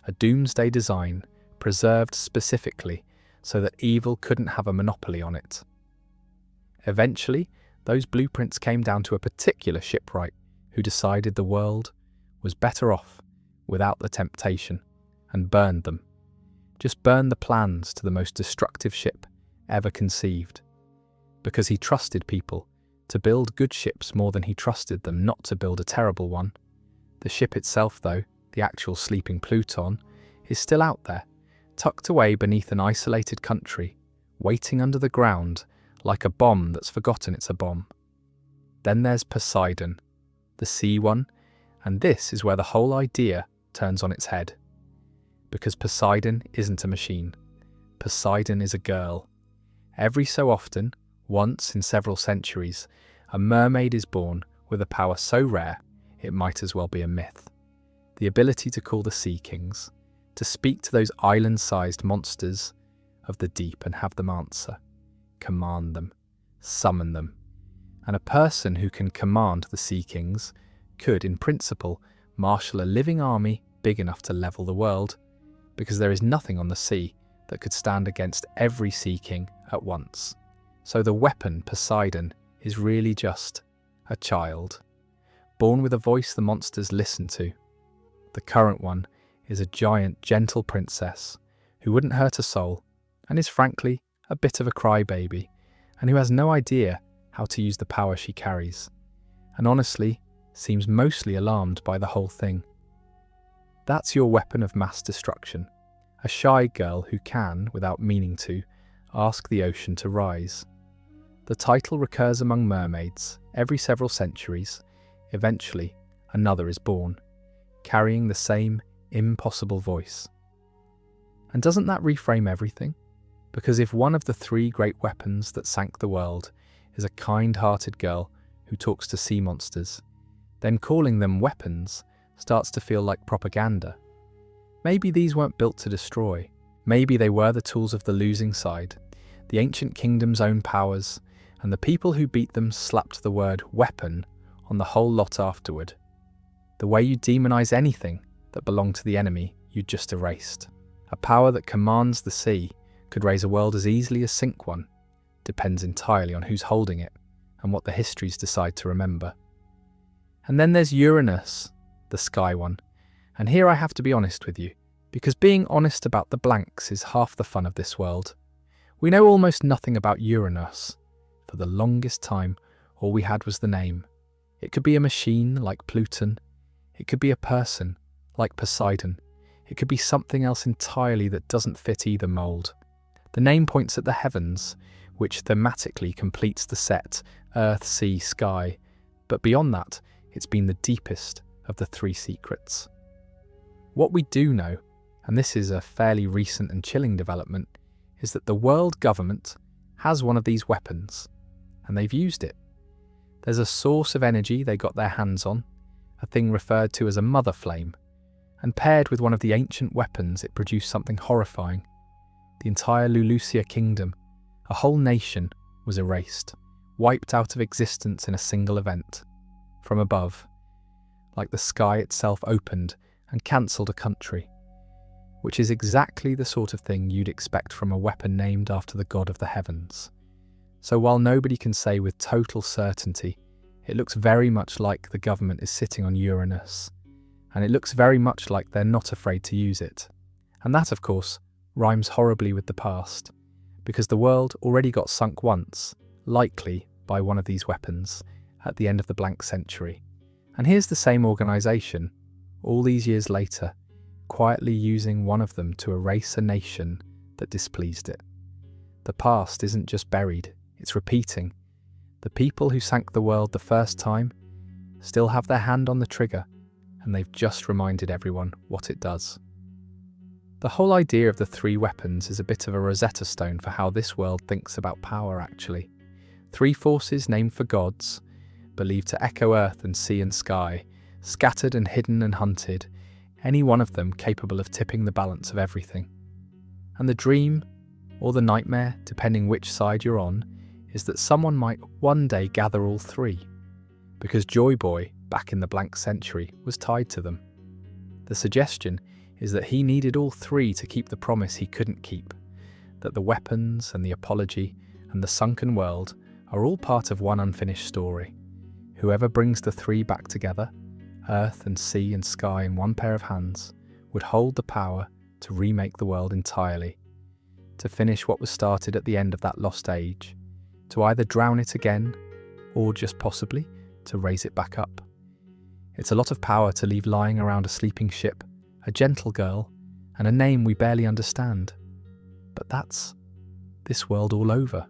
A doomsday design preserved specifically so that evil couldn't have a monopoly on it. Eventually, those blueprints came down to a particular shipwright who decided the world was better off without the temptation and burned them. Just burned the plans to the most destructive ship ever conceived. Because he trusted people to build good ships more than he trusted them not to build a terrible one. The ship itself, though, the actual sleeping Pluton, is still out there, tucked away beneath an isolated country, waiting under the ground like a bomb that's forgotten it's a bomb. Then there's Poseidon, the sea one, and this is where the whole idea turns on its head. Because Poseidon isn't a machine. Poseidon is a girl. Every so often, once in several centuries, a mermaid is born with a power so rare it might as well be a myth. The ability to call the sea kings, to speak to those island-sized monsters of the deep and have them answer, command them, summon them. And a person who can command the sea kings could, in principle, marshal a living army big enough to level the world, because there is nothing on the sea that could stand against every sea king at once. So the weapon Poseidon is really just a child, born with a voice the monsters listen to. The current one is a giant, gentle princess who wouldn't hurt a soul and is frankly a bit of a crybaby and who has no idea how to use the power she carries, and honestly seems mostly alarmed by the whole thing. That's your weapon of mass destruction, a shy girl who can, without meaning to, ask the ocean to rise. The title recurs among mermaids every several centuries. Eventually, another is born, carrying the same impossible voice. And doesn't that reframe everything? Because if one of the three great weapons that sank the world is a kind-hearted girl who talks to sea monsters, then calling them weapons starts to feel like propaganda. Maybe these weren't built to destroy. Maybe they were the tools of the losing side, the ancient kingdom's own powers, and the people who beat them slapped the word weapon on the whole lot afterward. The way you demonize anything that belonged to the enemy you just erased. A power that commands the sea could raise a world as easily as sink one. Depends entirely on who's holding it and what the histories decide to remember. And then there's Uranus, the sky one. And here I have to be honest with you, because being honest about the blanks is half the fun of this world. We know almost nothing about Uranus. For the longest time, all we had was the name. It could be a machine like Pluton. It could be a person like Poseidon. It could be something else entirely that doesn't fit either mould. The name points at the heavens, which thematically completes the set, earth, sea, sky. But beyond that, it's been the deepest of the three secrets. What we do know, and this is a fairly recent and chilling development, is that the world government has one of these weapons, and they've used it. There's a source of energy they got their hands on, a thing referred to as a mother flame, and paired with one of the ancient weapons it produced something horrifying. The entire Lulusia kingdom, a whole nation, was erased, wiped out of existence in a single event. from above, like the sky itself opened and cancelled a country, which is exactly the sort of thing you'd expect from a weapon named after the god of the heavens. So while nobody can say with total certainty, it looks very much like the government is sitting on Uranus, and it looks very much like they're not afraid to use it. And that, of course, rhymes horribly with the past, because the world already got sunk once, likely by one of these weapons, at the end of the blank century. And here's the same organisation, all these years later, quietly using one of them to erase a nation that displeased it. The past isn't just buried, it's repeating. The people who sank the world the first time still have their hand on the trigger, and they've just reminded everyone what it does. The whole idea of the three weapons is a bit of a Rosetta Stone for how this world thinks about power, actually. Three forces named for gods, believed to echo earth and sea and sky, scattered and hidden and hunted, any one of them capable of tipping the balance of everything. And the dream, or the nightmare, depending which side you're on, is that someone might one day gather all three, because Joy Boy, back in the blank century, was tied to them. The suggestion is that he needed all three to keep the promise he couldn't keep, that the weapons and the apology and the sunken world are all part of one unfinished story. Whoever brings the three back together, earth and sea and sky in one pair of hands, would hold the power to remake the world entirely, to finish what was started at the end of that lost age, to either drown it again, or just possibly to raise it back up. It's a lot of power to leave lying around a sleeping ship, a gentle girl, and a name we barely understand. But that's this world all over.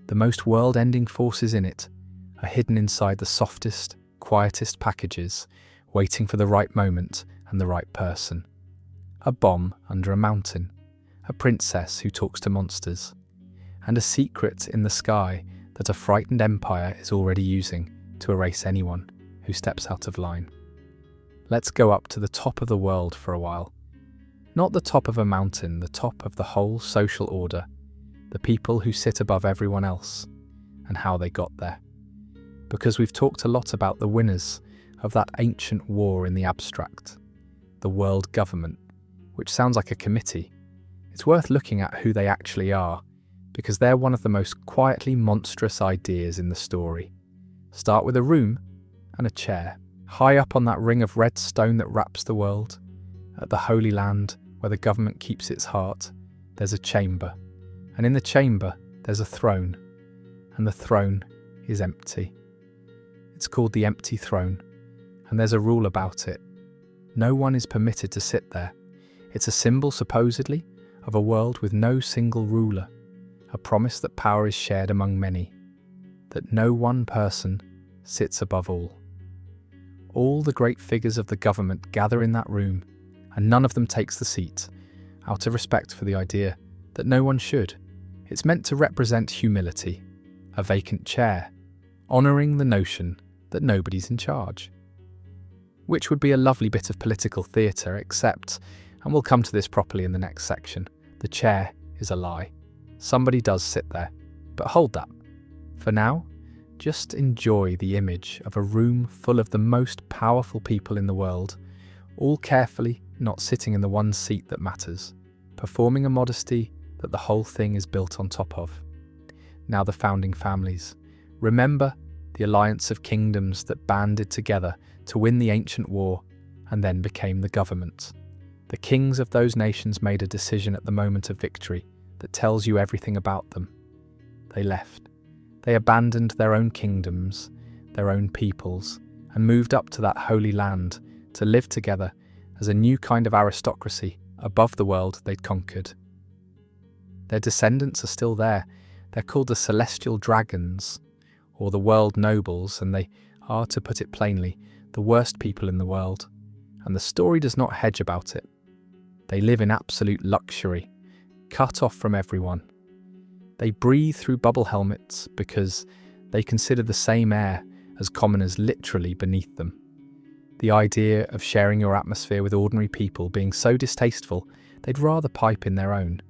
The most world-ending forces in it are hidden inside the softest, quietest packages, waiting for the right moment and the right person. A bomb under a mountain, a princess who talks to monsters, and a secret in the sky that a frightened empire is already using to erase anyone who steps out of line. Let's go up to the top of the world for a while. Not the top of a mountain, the top of the whole social order, the people who sit above everyone else, and how they got there. Because we've talked a lot about the winners of that ancient war in the abstract, the world government, which sounds like a committee. It's worth looking at who they actually are, because they're one of the most quietly monstrous ideas in the story. Start with a room and a chair. High up on that ring of red stone that wraps the world, at the Holy Land where the government keeps its heart, there's a chamber. And in the chamber, there's a throne. And the throne is empty. It's called the empty throne, and there's a rule about it. No one is permitted to sit there. It's a symbol, supposedly, of a world with no single ruler, a promise that power is shared among many, that no one person sits above all. All the great figures of the government gather in that room, and none of them takes the seat, out of respect for the idea that no one should. It's meant to represent humility, a vacant chair, honouring the notion that nobody's in charge. Which would be a lovely bit of political theatre, except, and we'll come to this properly in the next section, the chair is a lie. Somebody does sit there, but hold that. For now, just enjoy the image of a room full of the most powerful people in the world, all carefully not sitting in the one seat that matters, performing a modesty that the whole thing is built on top of. Now the founding families. Remember the alliance of kingdoms that banded together to win the ancient war and then became the government. The kings of those nations made a decision at the moment of victory that tells you everything about them. They left. They abandoned their own kingdoms, their own peoples, and moved up to that holy land to live together as a new kind of aristocracy above the world they'd conquered. Their descendants are still there. They're called the celestial dragons, or the world nobles, and they are, to put it plainly, the worst people in the world. And the story does not hedge about it. They live in absolute luxury, cut off from everyone. They breathe through bubble helmets because they consider the same air as commoners literally beneath them. The idea of sharing your atmosphere with ordinary people being so distasteful, they'd rather pipe in their own.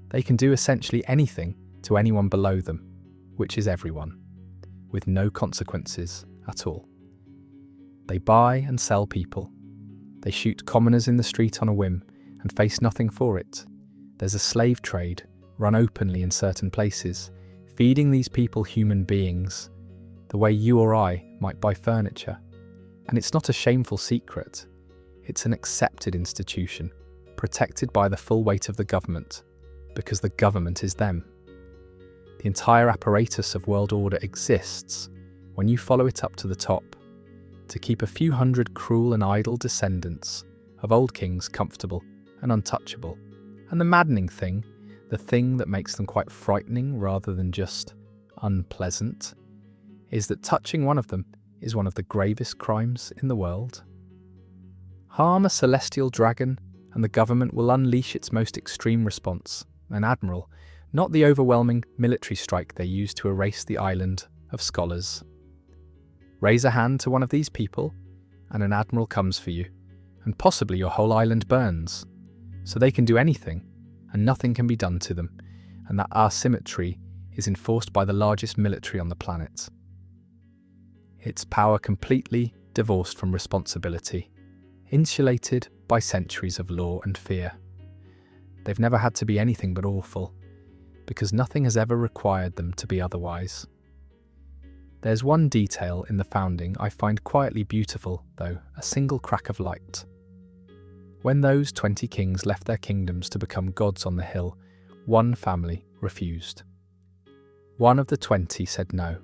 They can do essentially anything to anyone below them, which is everyone, with no consequences at all. They buy and sell people. They shoot commoners in the street on a whim and face nothing for it. There's a slave trade run openly in certain places, feeding these people human beings, the way you or I might buy furniture. And it's not a shameful secret. It's an accepted institution, protected by the full weight of the government, because the government is them. The entire apparatus of world order exists, when you follow it up to the top, to keep a few hundred cruel and idle descendants of old kings comfortable and untouchable. And the maddening thing, the thing that makes them quite frightening rather than just unpleasant, is that touching one of them is one of the gravest crimes in the world. Harm a celestial dragon and the government will unleash its most extreme response, an admiral, not the overwhelming military strike they used to erase the island of scholars. Raise a hand to one of these people, and an admiral comes for you, and possibly your whole island burns. So they can do anything, and nothing can be done to them, and that our symmetry is enforced by the largest military on the planet. Its power completely divorced from responsibility, insulated by centuries of law and fear. They've never had to be anything but awful, because nothing has ever required them to be otherwise. There's one detail in the founding I find quietly beautiful, though, a single crack of light. When those 20 kings left their kingdoms to become gods on the hill, one family refused. One of the 20 said no.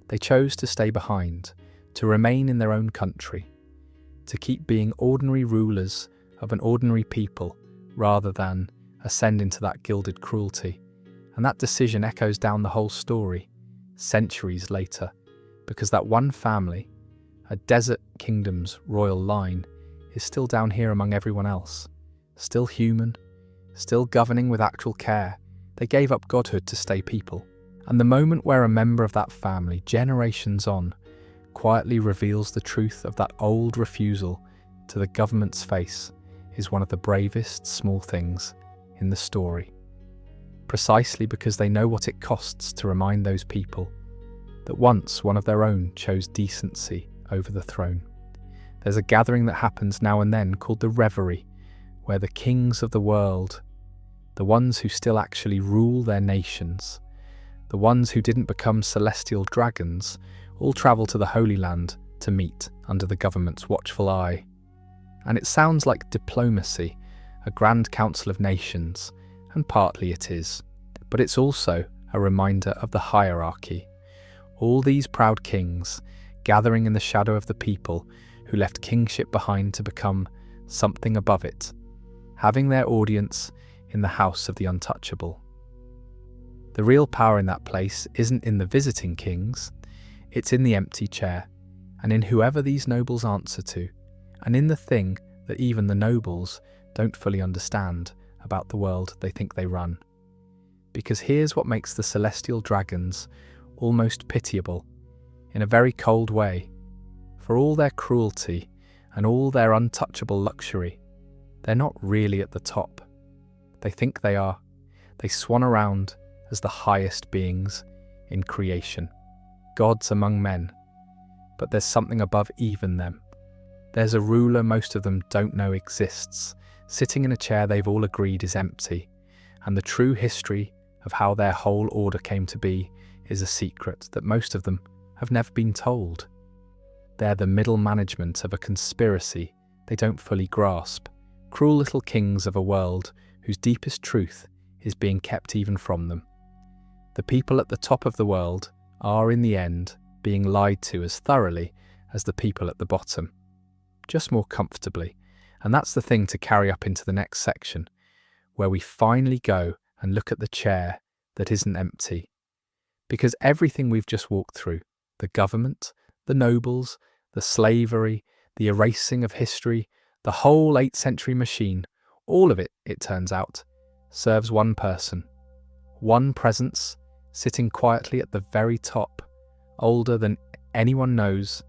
They chose to stay behind, to remain in their own country, to keep being ordinary rulers of an ordinary people rather than ascend into that gilded cruelty. And that decision echoes down the whole story, centuries later, because that one family, a desert kingdom's royal line, is still down here among everyone else, still human, still governing with actual care. They gave up godhood to stay people. And the moment where a member of that family, generations on, quietly reveals the truth of that old refusal to the government's face is one of the bravest small things in the story. Precisely because they know what it costs to remind those people that once one of their own chose decency over the throne. There's a gathering that happens now and then called the Reverie, where the kings of the world, the ones who still actually rule their nations, the ones who didn't become celestial dragons, all travel to the Holy Land to meet under the government's watchful eye. And it sounds like diplomacy, a grand council of nations, and partly it is, but it's also a reminder of the hierarchy. All these proud kings, gathering in the shadow of the people who left kingship behind to become something above it, having their audience in the house of the untouchable. The real power in that place isn't in the visiting kings, it's in the empty chair, and in whoever these nobles answer to, and in the thing that even the nobles don't fully understand about the world they think they run. Because here's what makes the celestial dragons almost pitiable, in a very cold way. For all their cruelty and all their untouchable luxury, they're not really at the top. They think they are. They swan around as the highest beings in creation, gods among men. But there's something above even them. There's a ruler most of them don't know exists, sitting in a chair they've all agreed is empty, and the true history of how their whole order came to be is a secret that most of them have never been told. They're the middle management of a conspiracy they don't fully grasp, cruel little kings of a world whose deepest truth is being kept even from them. The people at the top of the world are, in the end, being lied to as thoroughly as the people at the bottom, just more comfortably. And that's the thing to carry up into the next section, where we finally go and look at the chair that isn't empty. Because everything we've just walked through, the government, the nobles, the slavery, the erasing of history, the whole 8th century machine, all of it, it turns out, serves one person, one presence, sitting quietly at the very top, older than anyone knows,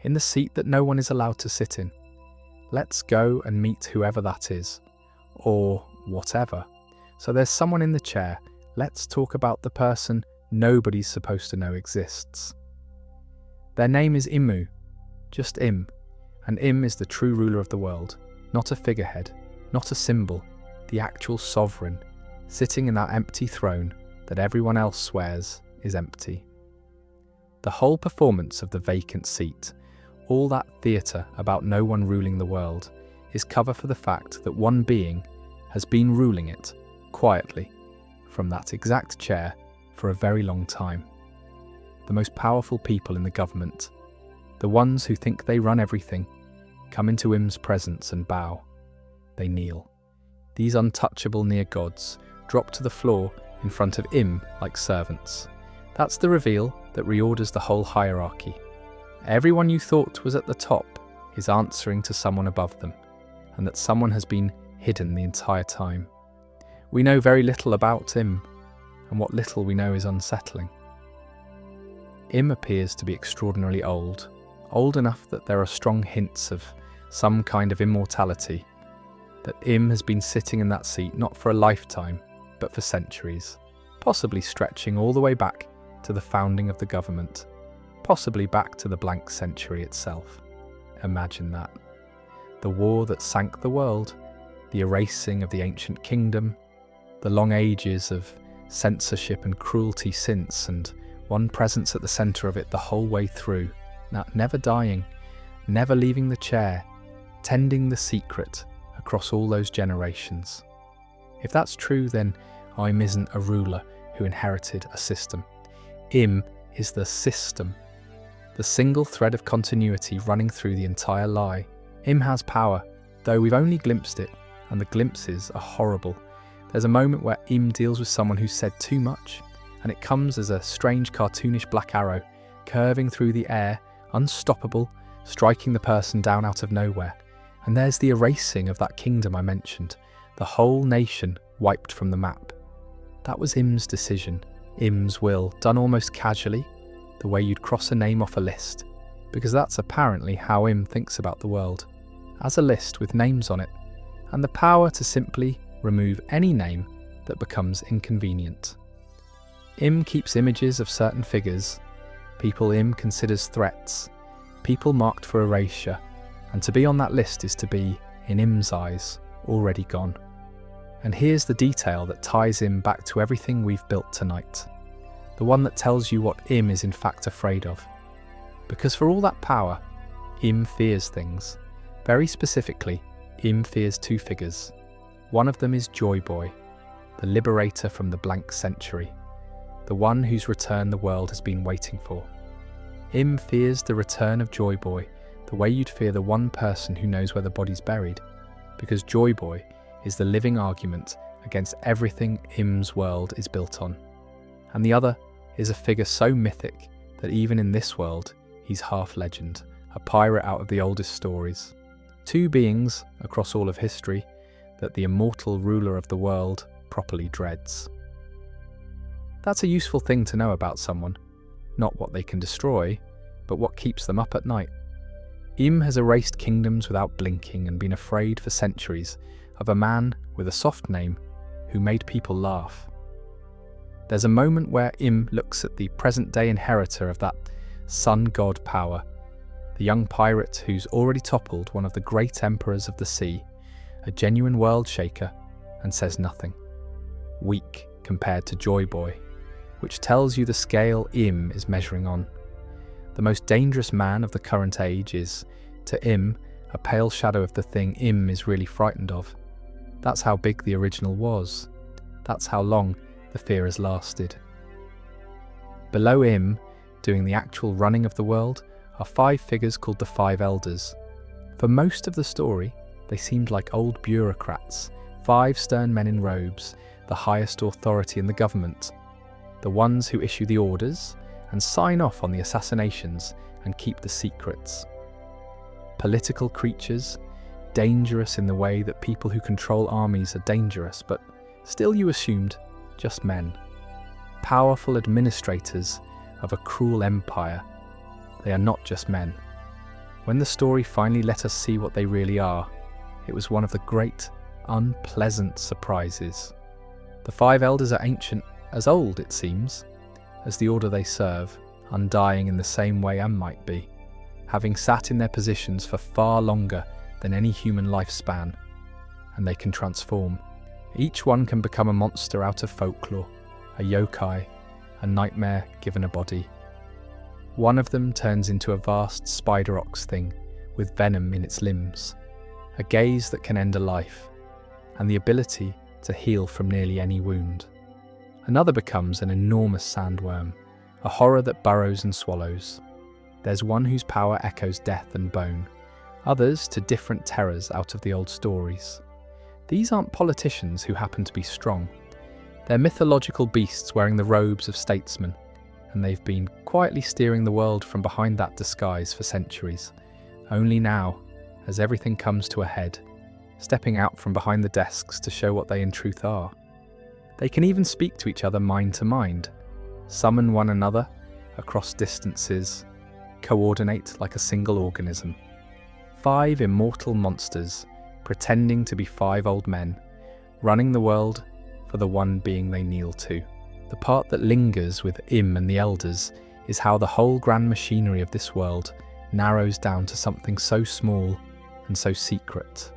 in the seat that no one is allowed to sit in. Let's go and meet whoever that is, or whatever. So there's someone in the chair. Let's talk about the person nobody's supposed to know exists. Their name is Imu, just Im. And Im is the true ruler of the world, not a figurehead, not a symbol, the actual sovereign, sitting in that empty throne that everyone else swears is empty. The whole performance of the vacant seat, all that theatre about no one ruling the world, is cover for the fact that one being has been ruling it, quietly, from that exact chair for a very long time. The most powerful people in the government, the ones who think they run everything, come into Im's presence and bow. They kneel. These untouchable near gods drop to the floor in front of Im like servants. That's the reveal that reorders the whole hierarchy. Everyone you thought was at the top is answering to someone above them, and that someone has been hidden the entire time. We know very little about Im, and what little we know is unsettling. Im appears to be extraordinarily old enough that there are strong hints of some kind of immortality, that Im has been sitting in that seat not for a lifetime, but for centuries, possibly stretching all the way back to the founding of the government, possibly back to the blank century itself. Imagine that. The war that sank the world, the erasing of the ancient kingdom, the long ages of censorship and cruelty since, and one presence at the centre of it the whole way through, never dying, never leaving the chair, tending the secret across all those generations. If that's true, then Im isn't a ruler who inherited a system. Im is the system, the single thread of continuity running through the entire lie. Im has power, though we've only glimpsed it, and the glimpses are horrible. There's a moment where Im deals with someone who said too much, and it comes as a strange cartoonish black arrow, curving through the air, unstoppable, striking the person down out of nowhere. And there's the erasing of that kingdom I mentioned, the whole nation wiped from the map. That was Im's decision, Im's will, done almost casually, the way you'd cross a name off a list, because that's apparently how Im thinks about the world, as a list with names on it, and the power to simply remove any name that becomes inconvenient. Im keeps images of certain figures, people Im considers threats, people marked for erasure, and to be on that list is to be, in Im's eyes, already gone. And here's the detail that ties Im back to everything we've built tonight, the one that tells you what Im is in fact afraid of. Because for all that power, Im fears things. Very specifically, Im fears two figures. One of them is Joy Boy, the liberator from the blank century, the one whose return the world has been waiting for. Im fears the return of Joy Boy the way you'd fear the one person who knows where the body's buried, because Joy Boy is the living argument against everything Im's world is built on. And the other is a figure so mythic that even in this world, he's half legend, a pirate out of the oldest stories. Two beings across all of history that the immortal ruler of the world properly dreads. That's a useful thing to know about someone, not what they can destroy, but what keeps them up at night. Im has erased kingdoms without blinking and been afraid for centuries of a man with a soft name who made people laugh. There's a moment where Im looks at the present-day inheritor of that sun god power, the young pirate who's already toppled one of the great emperors of the sea, a genuine world shaker, and says nothing. Weak compared to Joy Boy, which tells you the scale Im is measuring on. The most dangerous man of the current age is, to Im, a pale shadow of the thing Im is really frightened of. That's how big the original was. That's how long the fear has lasted. Below Im, doing the actual running of the world, are 5 figures called the 5 Elders. For most of the story, they seemed like old bureaucrats, 5 stern men in robes, the highest authority in the government, the ones who issue the orders and sign off on the assassinations and keep the secrets. Political creatures, dangerous in the way that people who control armies are dangerous, but still you assumed just men. Powerful administrators of a cruel empire. They are not just men. When the story finally let us see what they really are, it was one of the great, unpleasant surprises. The 5 Elders are ancient, as old, it seems, as the order they serve, undying in the same way Am might be. having sat in their positions for far longer than any human lifespan, and they can transform. Each one can become a monster out of folklore, a yokai, a nightmare given a body. One of them turns into a vast spider ox thing with venom in its limbs, a gaze that can end a life, and the ability to heal from nearly any wound. Another becomes an enormous sandworm, a horror that burrows and swallows. There's one whose power echoes death and bone, others to different terrors out of the old stories. These aren't politicians who happen to be strong. They're mythological beasts wearing the robes of statesmen, and they've been quietly steering the world from behind that disguise for centuries. Only now, as everything comes to a head, stepping out from behind the desks to show what they in truth are. They can even speak to each other mind to mind, summon one another across distances, coordinate like a single organism. 5 immortal monsters, pretending to be 5 old men, running the world for the one being they kneel to. The part that lingers with Im and the elders is how the whole grand machinery of this world narrows down to something so small and so secret.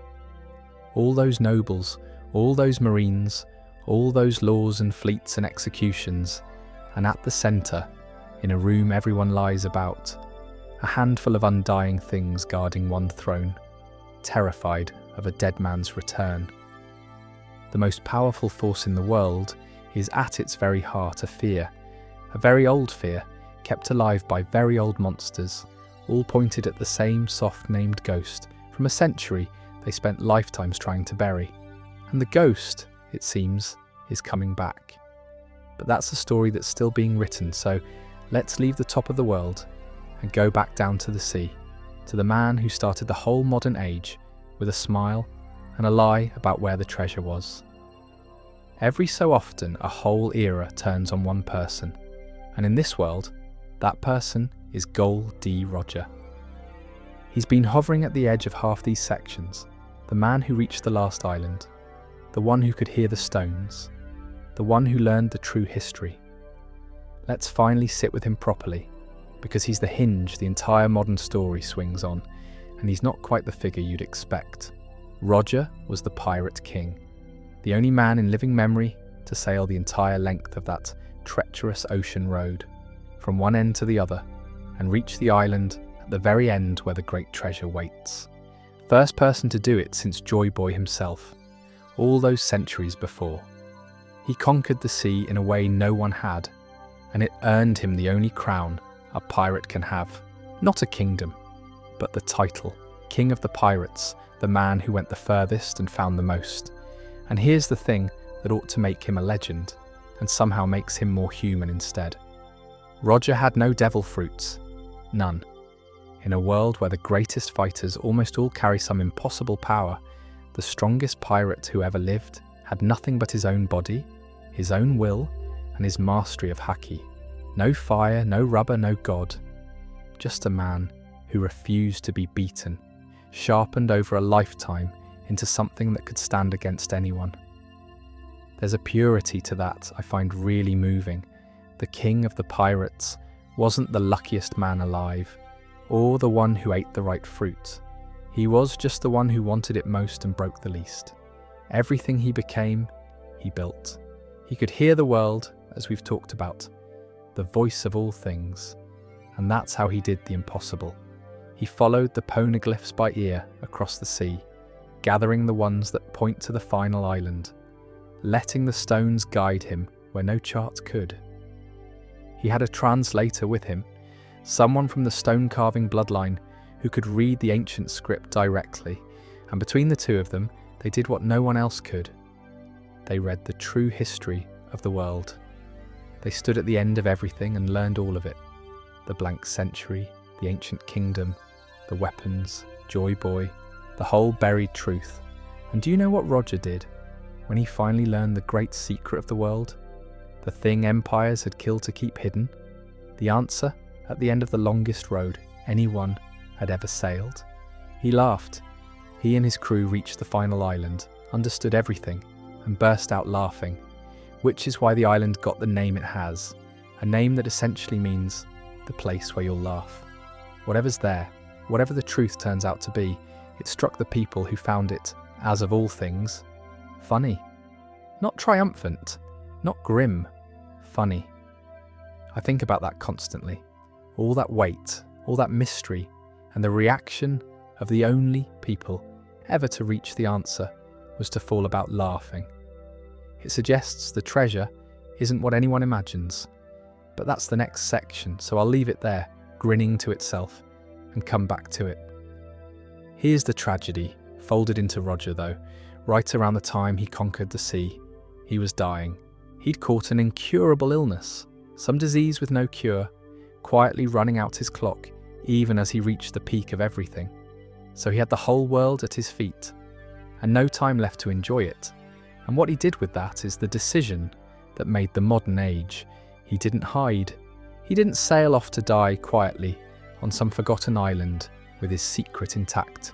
All those nobles, all those marines, all those laws and fleets and executions, and at the centre, in a room everyone lies about, a handful of undying things guarding one throne, terrified of a dead man's return. The most powerful force in the world is at its very heart a fear, a very old fear, kept alive by very old monsters, all pointed at the same soft-named ghost from a century they spent lifetimes trying to bury. And the ghost, it seems, is coming back. But that's a story that's still being written, so let's leave the top of the world and go back down to the sea, to the man who started the whole modern age with a smile and a lie about where the treasure was. Every so often a whole era turns on one person, and in this world, that person is Gol D. Roger. He's been hovering at the edge of half these sections, the man who reached the last island, the one who could hear the stones, the one who learned the true history. Let's finally sit with him properly, because he's the hinge the entire modern story swings on, and he's not quite the figure you'd expect. Roger was the Pirate King, the only man in living memory to sail the entire length of that treacherous ocean road, from one end to the other, and reach the island at the very end where the great treasure waits. First person to do it since Joy Boy himself, all those centuries before. He conquered the sea in a way no one had, and it earned him the only crown a pirate can have. Not a kingdom, but the title, King of the Pirates, the man who went the furthest and found the most. And here's the thing that ought to make him a legend, and somehow makes him more human instead. Roger had no devil fruits. None. In a world where the greatest fighters almost all carry some impossible power, the strongest pirate who ever lived had nothing but his own body, his own will, and his mastery of haki. No fire, no rubber, no god. Just a man who refused to be beaten, sharpened over a lifetime into something that could stand against anyone. There's a purity to that I find really moving. The king of the pirates wasn't the luckiest man alive, or the one who ate the right fruit. He was just the one who wanted it most and broke the least. Everything he became, he built. He could hear the world, as we've talked about, the voice of all things, and that's how he did the impossible. He followed the poneglyphs by ear across the sea, gathering the ones that point to the final island, letting the stones guide him where no chart could. He had a translator with him, someone from the stone-carving bloodline who could read the ancient script directly, and between the two of them, they did what no one else could. They read the true history of the world. They stood at the end of everything and learned all of it. The blank century, the ancient kingdom, the weapons, Joy Boy, the whole buried truth. And do you know what Roger did when he finally learned the great secret of the world? The thing empires had killed to keep hidden? The answer at the end of the longest road anyone had ever sailed? He laughed. He and his crew reached the final island, understood everything, and burst out laughing, which is why the island got the name it has, a name that essentially means the place where you'll laugh. Whatever's there, whatever the truth turns out to be, it struck the people who found it, as of all things, funny. Not triumphant, not grim, funny. I think about that constantly. All that weight, all that mystery, and the reaction of the only people ever to reach the answer was to fall about laughing. It suggests the treasure isn't what anyone imagines, but that's the next section, so I'll leave it there, grinning to itself, and come back to it. Here's the tragedy, folded into Roger though, right around the time he conquered the sea. He was dying. He'd caught an incurable illness, some disease with no cure, quietly running out his clock, even as he reached the peak of everything. So he had the whole world at his feet, and no time left to enjoy it. And what he did with that is the decision that made the modern age. He didn't hide. He didn't sail off to die quietly on some forgotten island with his secret intact.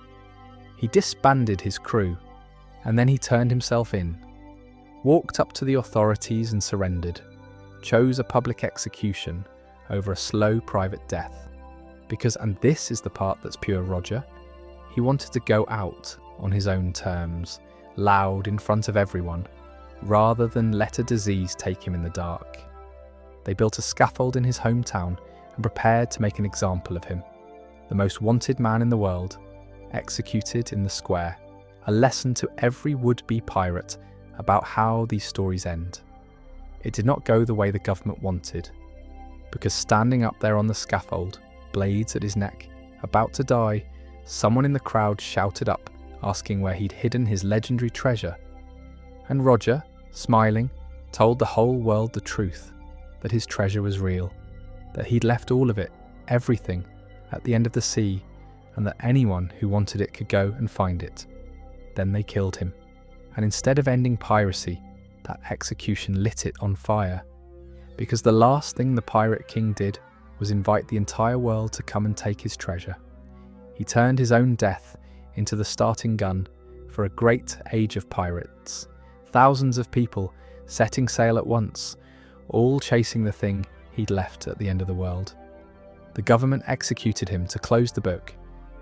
He disbanded his crew, and then he turned himself in, walked up to the authorities and surrendered, chose a public execution over a slow private death. Because, and this is the part that's pure Roger, he wanted to go out on his own terms, loud in front of everyone, rather than let a disease take him in the dark. They built a scaffold in his hometown and prepared to make an example of him, the most wanted man in the world, executed in the square, a lesson to every would-be pirate about how these stories end. It did not go the way the government wanted, because standing up there on the scaffold, blades at his neck, about to die, someone in the crowd shouted up, asking where he'd hidden his legendary treasure. And Roger, smiling, told the whole world the truth, that his treasure was real, that he'd left all of it, everything, at the end of the sea, and that anyone who wanted it could go and find it. Then they killed him, and instead of ending piracy, that execution lit it on fire, because the last thing the Pirate King did was invite the entire world to come and take his treasure. He turned his own death into the starting gun for a great age of pirates, thousands of people setting sail at once, all chasing the thing he'd left at the end of the world. The government executed him to close the book,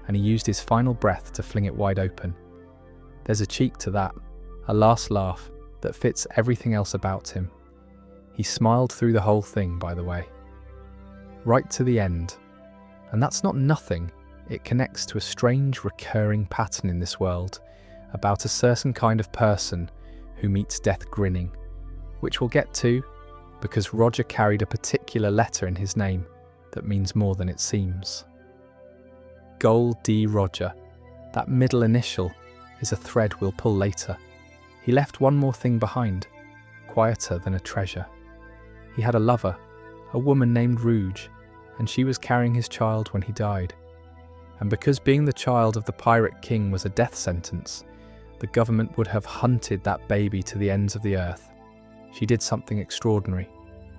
and he used his final breath to fling it wide open. There's a cheek to that, a last laugh that fits everything else about him. He smiled through the whole thing, by the way. Right to the end. And that's not nothing. It connects to a strange recurring pattern in this world about a certain kind of person who meets death grinning, which we'll get to because Roger carried a particular letter in his name that means more than it seems. Gold D. Roger, that middle initial, is a thread we'll pull later. He left one more thing behind, quieter than a treasure. He had a lover, a woman named Rouge, and she was carrying his child when he died. And because being the child of the Pirate King was a death sentence, the government would have hunted that baby to the ends of the earth. She did something extraordinary.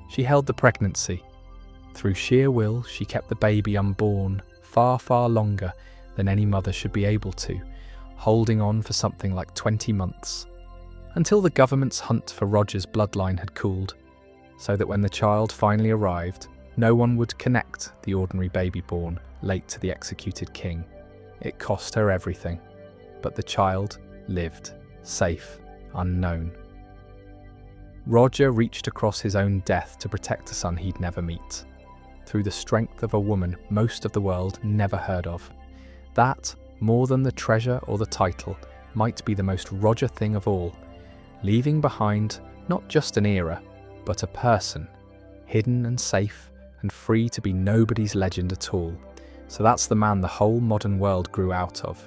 She held the pregnancy. Through sheer will, she kept the baby unborn far, far longer than any mother should be able to, holding on for something like 20 months, until the government's hunt for Roger's bloodline had cooled, so that when the child finally arrived, no one would connect the ordinary baby born late to the executed king. It cost her everything, but the child lived, safe, unknown. Roger reached across his own death to protect a son he'd never meet, through the strength of a woman most of the world never heard of. That, more than the treasure or the title, might be the most Roger thing of all, leaving behind not just an era, but a person, hidden and safe and free to be nobody's legend at all. So that's the man the whole modern world grew out of.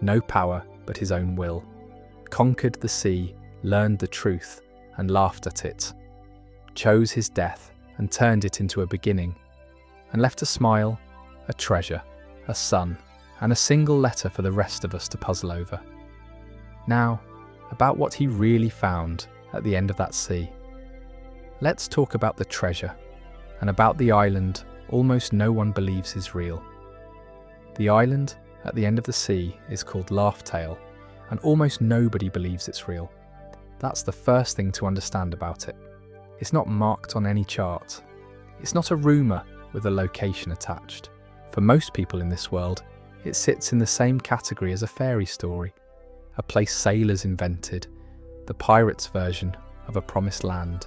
No power but his own will. Conquered the sea, learned the truth, and laughed at it. Chose his death and turned it into a beginning, and left a smile, a treasure, a son, and a single letter for the rest of us to puzzle over. Now, about what he really found at the end of that sea. Let's talk about the treasure, and about the island almost no one believes is real. The island at the end of the sea is called Laugh-Tale, and almost nobody believes it's real. That's the first thing to understand about it. It's not marked on any chart. It's not a rumour with a location attached. For most people in this world, It sits in the same category as a fairy story, a place sailors invented, the pirates' version of a promised land.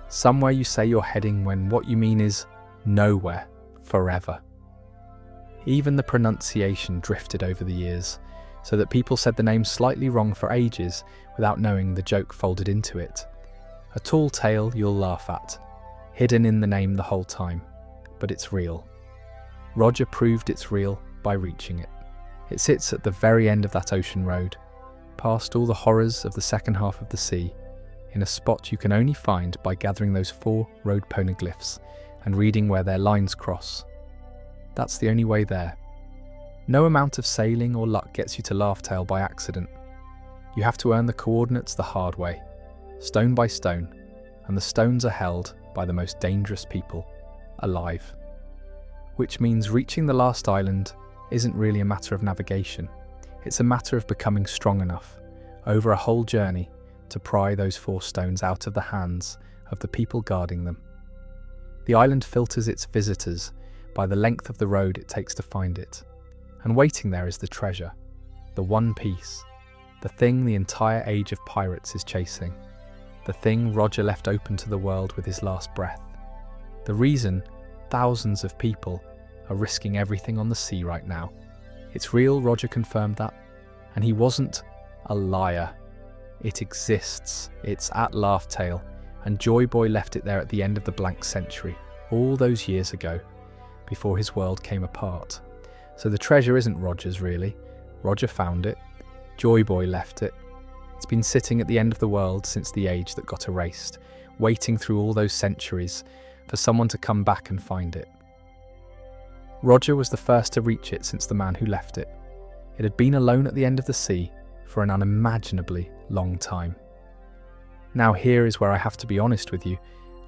Somewhere you say you're heading when what you mean is nowhere, forever. Even the pronunciation drifted over the years, so that people said the name slightly wrong for ages without knowing the joke folded into it. A tall tale you'll laugh at, hidden in the name the whole time, but it's real. Roger proved it's real by reaching it. It sits at the very end of that ocean road, past all the horrors of the second half of the sea, in a spot you can only find by gathering those 4 road poneglyphs and reading where their lines cross. That's the only way there. No amount of sailing or luck gets you to Laugh-Tale by accident. You have to earn the coordinates the hard way, stone by stone, and the stones are held by the most dangerous people alive. Which means reaching the last island isn't really a matter of navigation. It's a matter of becoming strong enough, over a whole journey, to pry those 4 stones out of the hands of the people guarding them. The island filters its visitors by the length of the road it takes to find it. And waiting there is the treasure, the one piece, the thing the entire age of pirates is chasing, the thing Roger left open to the world with his last breath. The reason thousands of people are risking everything on the sea right now. It's real, Roger confirmed that, and he wasn't a liar. It exists, it's at Laugh-Tale, and Joy Boy left it there at the end of the blank century, all those years ago, before his world came apart. So the treasure isn't Roger's really. Roger found it, Joy Boy left it. It's been sitting at the end of the world since the age that got erased, waiting through all those centuries for someone to come back and find it. Roger was the first to reach it since the man who left it. It had been alone at the end of the sea for an unimaginably long time. Now here is where I have to be honest with you,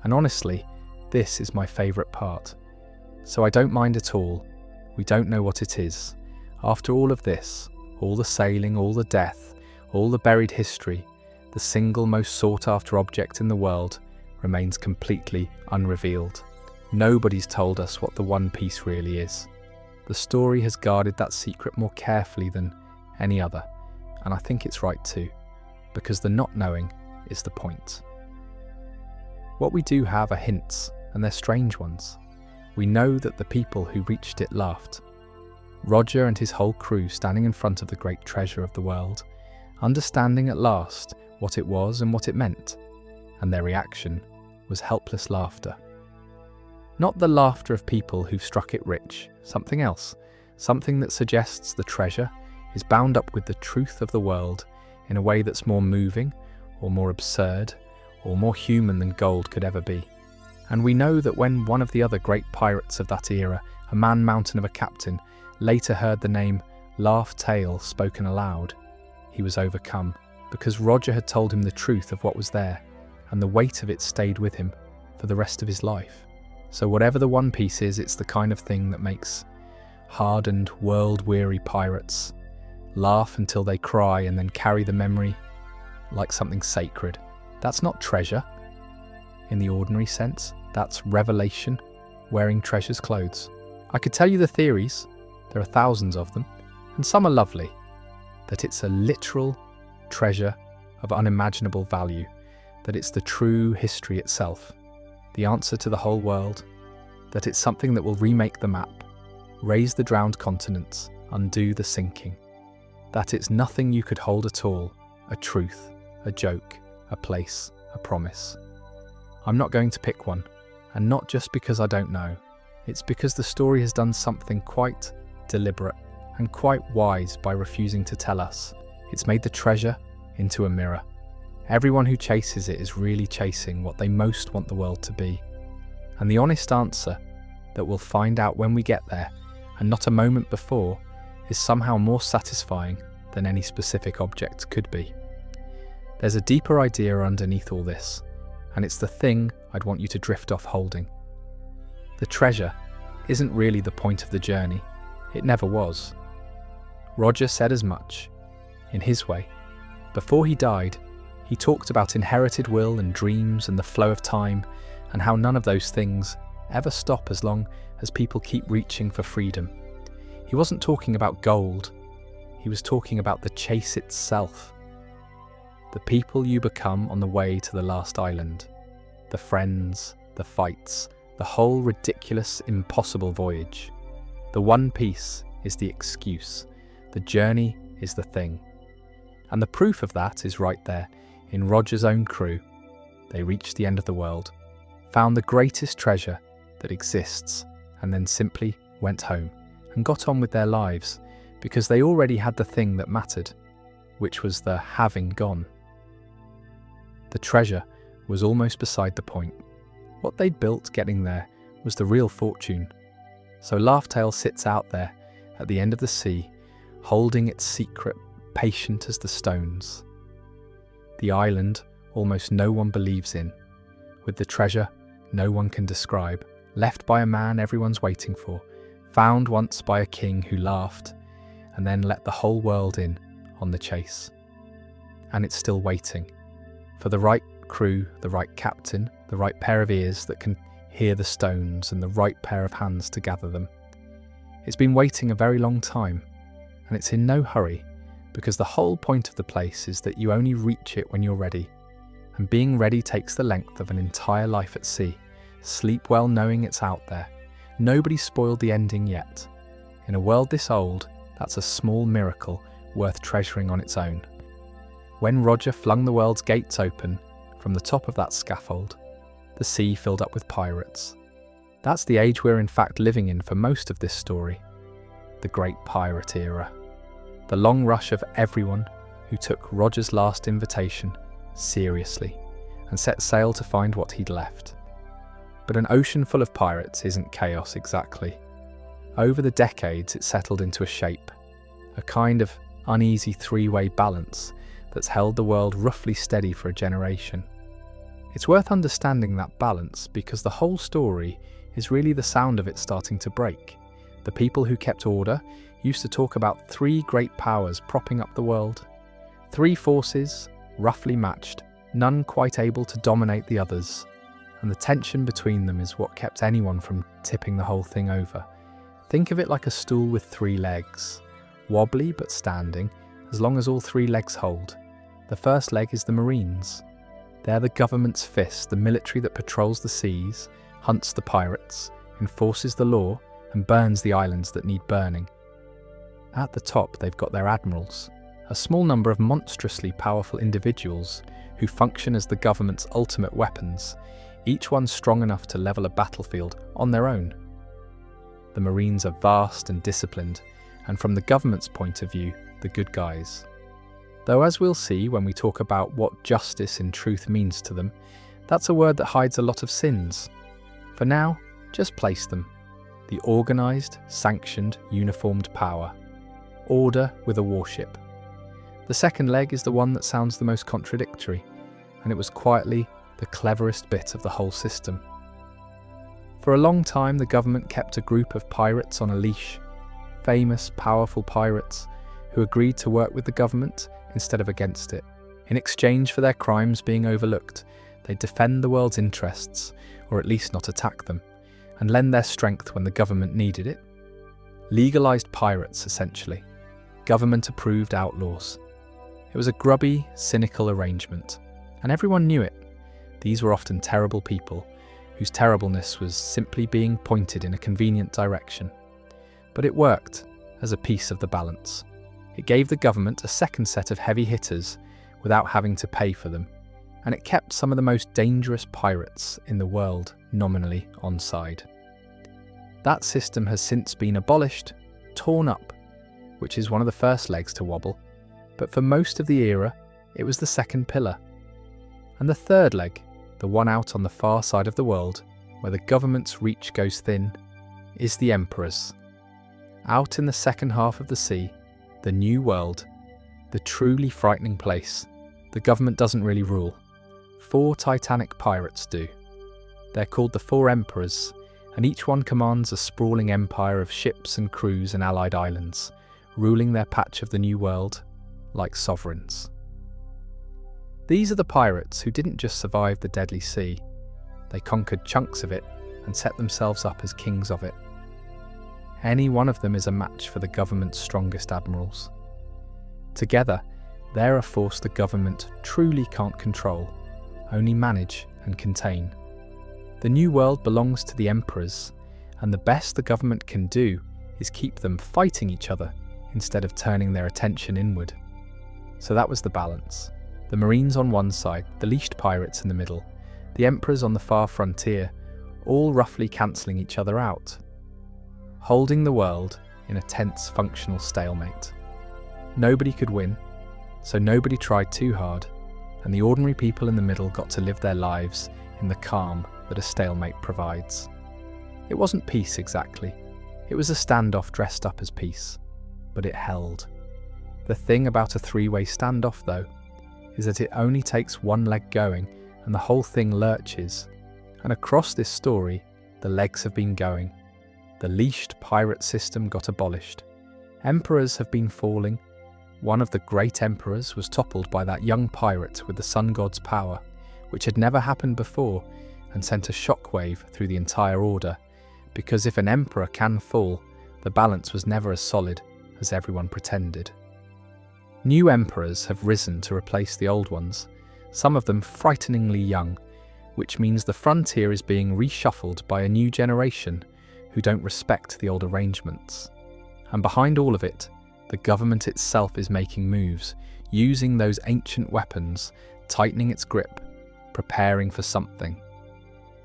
and honestly, this is my favourite part. So I don't mind at all. We don't know what it is. After all of this, all the sailing, all the death, all the buried history, the single most sought-after object in the world remains completely unrevealed. Nobody's told us what the One Piece really is. The story has guarded that secret more carefully than any other, and I think it's right too, because the not knowing is the point. What we do have are hints, and they're strange ones. We know that the people who reached it laughed. Roger and his whole crew standing in front of the great treasure of the world, understanding at last what it was and what it meant, and their reaction was helpless laughter. Not the laughter of people who've struck it rich, something else, something that suggests the treasure is bound up with the truth of the world in a way that's more moving, or more absurd, or more human than gold could ever be. And we know that when one of the other great pirates of that era, a man-mountain of a captain, later heard the name Laugh-Tale spoken aloud, he was overcome, because Roger had told him the truth of what was there, and the weight of it stayed with him for the rest of his life. So whatever the One Piece is, it's the kind of thing that makes hardened, world-weary pirates laugh until they cry and then carry the memory like something sacred. That's not treasure in the ordinary sense. That's revelation, wearing treasure's clothes. I could tell you the theories, there are thousands of them, and some are lovely, that it's a literal treasure of unimaginable value, that it's the true history itself, the answer to the whole world, that it's something that will remake the map, raise the drowned continents, undo the sinking, that it's nothing you could hold at all, a truth, a joke, a place, a promise. I'm not going to pick one, and not just because I don't know. It's because the story has done something quite deliberate and quite wise by refusing to tell us. It's made the treasure into a mirror. Everyone who chases it is really chasing what they most want the world to be. And the honest answer that we'll find out when we get there, and not a moment before, is somehow more satisfying than any specific object could be. There's a deeper idea underneath all this, and it's the thing I'd want you to drift off holding. The treasure isn't really the point of the journey. It never was. Roger said as much, in his way. Before he died, he talked about inherited will and dreams and the flow of time, and how none of those things ever stop as long as people keep reaching for freedom. He wasn't talking about gold. He was talking about the chase itself. The people you become on the way to the last island. The friends, the fights, the whole ridiculous, impossible voyage. The one piece is the excuse. The journey is the thing. And the proof of that is right there, in Roger's own crew. They reached the end of the world, found the greatest treasure that exists, and then simply went home and got on with their lives, because they already had the thing that mattered, which was the having gone. The treasure was almost beside the point. What they'd built getting there was the real fortune. So Laughtail sits out there at the end of the sea, holding its secret, patient as the stones. The island almost no one believes in, with the treasure no one can describe, left by a man everyone's waiting for, found once by a king who laughed, and then let the whole world in on the chase. And it's still waiting for the right crew, the right captain, the right pair of ears that can hear the stones, and the right pair of hands to gather them. It's been waiting a very long time, and it's in no hurry, because the whole point of the place is that you only reach it when you're ready, and being ready takes the length of an entire life at sea. Sleep well knowing it's out there. Nobody's spoiled the ending yet. In a world this old, that's a small miracle worth treasuring on its own. When Roger flung the world's gates open from the top of that scaffold, the sea filled up with pirates. That's the age we're in fact living in for most of this story. The Great Pirate Era. The long rush of everyone who took Roger's last invitation seriously and set sail to find what he'd left. But an ocean full of pirates isn't chaos exactly. Over the decades it settled into a shape, a kind of uneasy three-way balance that's held the world roughly steady for a generation. It's worth understanding that balance because the whole story is really the sound of it starting to break. The people who kept order used to talk about three great powers propping up the world. Three forces, roughly matched, none quite able to dominate the others. And the tension between them is what kept anyone from tipping the whole thing over. Think of it like a stool with three legs, wobbly but standing, as long as all three legs hold. The first leg is the Marines. They're the government's fist, the military that patrols the seas, hunts the pirates, enforces the law, and burns the islands that need burning. At the top they've got their admirals, a small number of monstrously powerful individuals who function as the government's ultimate weapons, each one strong enough to level a battlefield on their own. The Marines are vast and disciplined, and from the government's point of view, the good guys. Though as we'll see when we talk about what justice in truth means to them, that's a word that hides a lot of sins. For now, just place them. The organised, sanctioned, uniformed power. Order with a warship. The second leg is the one that sounds the most contradictory, and it was quietly the cleverest bit of the whole system. For a long time the government kept a group of pirates on a leash, famous, powerful pirates who agreed to work with the government instead of against it. In exchange for their crimes being overlooked, they'd defend the world's interests, or at least not attack them, and lend their strength when the government needed it. Legalised pirates, essentially. Government-approved outlaws. It was a grubby, cynical arrangement, and everyone knew it. These were often terrible people, whose terribleness was simply being pointed in a convenient direction. But it worked as a piece of the balance. It gave the government a second set of heavy hitters without having to pay for them, and it kept some of the most dangerous pirates in the world nominally on side. That system has since been abolished, torn up, which is one of the first legs to wobble, but for most of the era, it was the second pillar. And the third leg, the one out on the far side of the world, where the government's reach goes thin, is the Emperor's. Out in the second half of the sea, the New World, the truly frightening place, the government doesn't really rule. 4 titanic pirates do. They're called the 4 Emperors, and each one commands a sprawling empire of ships and crews and allied islands, ruling their patch of the New World like sovereigns. These are the pirates who didn't just survive the deadly sea, they conquered chunks of it and set themselves up as kings of it. Any one of them is a match for the government's strongest admirals. Together, they're a force the government truly can't control, only manage and contain. The new world belongs to the emperors, and the best the government can do is keep them fighting each other instead of turning their attention inward. So that was the balance. The Marines on one side, the leashed pirates in the middle, the emperors on the far frontier, all roughly cancelling each other out, holding the world in a tense functional stalemate. Nobody could win, so nobody tried too hard, and the ordinary people in the middle got to live their lives in the calm that a stalemate provides. It wasn't peace exactly. It was a standoff dressed up as peace, but it held. The thing about a three-way standoff, though, is that it only takes one leg going and the whole thing lurches. And across this story, the legs have been going. The leashed pirate system got abolished. Emperors have been falling. One of the great emperors was toppled by that young pirate with the sun god's power, which had never happened before and sent a shockwave through the entire order, because if an emperor can fall, the balance was never as solid as everyone pretended. New emperors have risen to replace the old ones, some of them frighteningly young, which means the frontier is being reshuffled by a new generation who don't respect the old arrangements. And behind all of it, the government itself is making moves, using those ancient weapons, tightening its grip, preparing for something.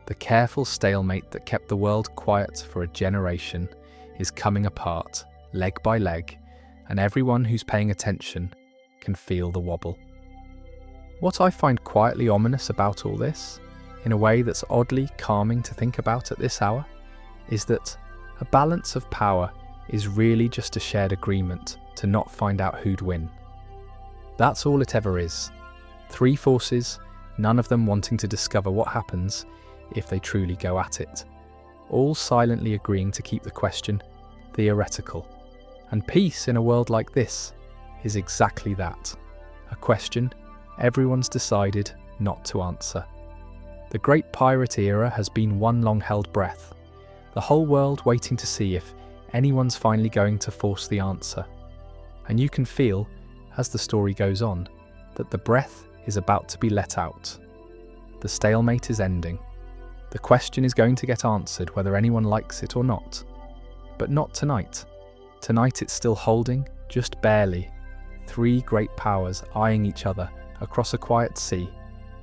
The careful stalemate that kept the world quiet for a generation is coming apart, leg by leg, and everyone who's paying attention can feel the wobble. What I find quietly ominous about all this, in a way that's oddly calming to think about at this hour, is that a balance of power is really just a shared agreement to not find out who'd win. That's all it ever is. Three forces, none of them wanting to discover what happens if they truly go at it, all silently agreeing to keep the question theoretical. And peace in a world like this is exactly that, a question everyone's decided not to answer. The great pirate era has been one long held breath, the whole world waiting to see if anyone's finally going to force the answer. And you can feel, as the story goes on, that the breath is about to be let out. The stalemate is ending. The question is going to get answered whether anyone likes it or not. But not tonight. Tonight it's still holding, just barely, three great powers eyeing each other across a quiet sea,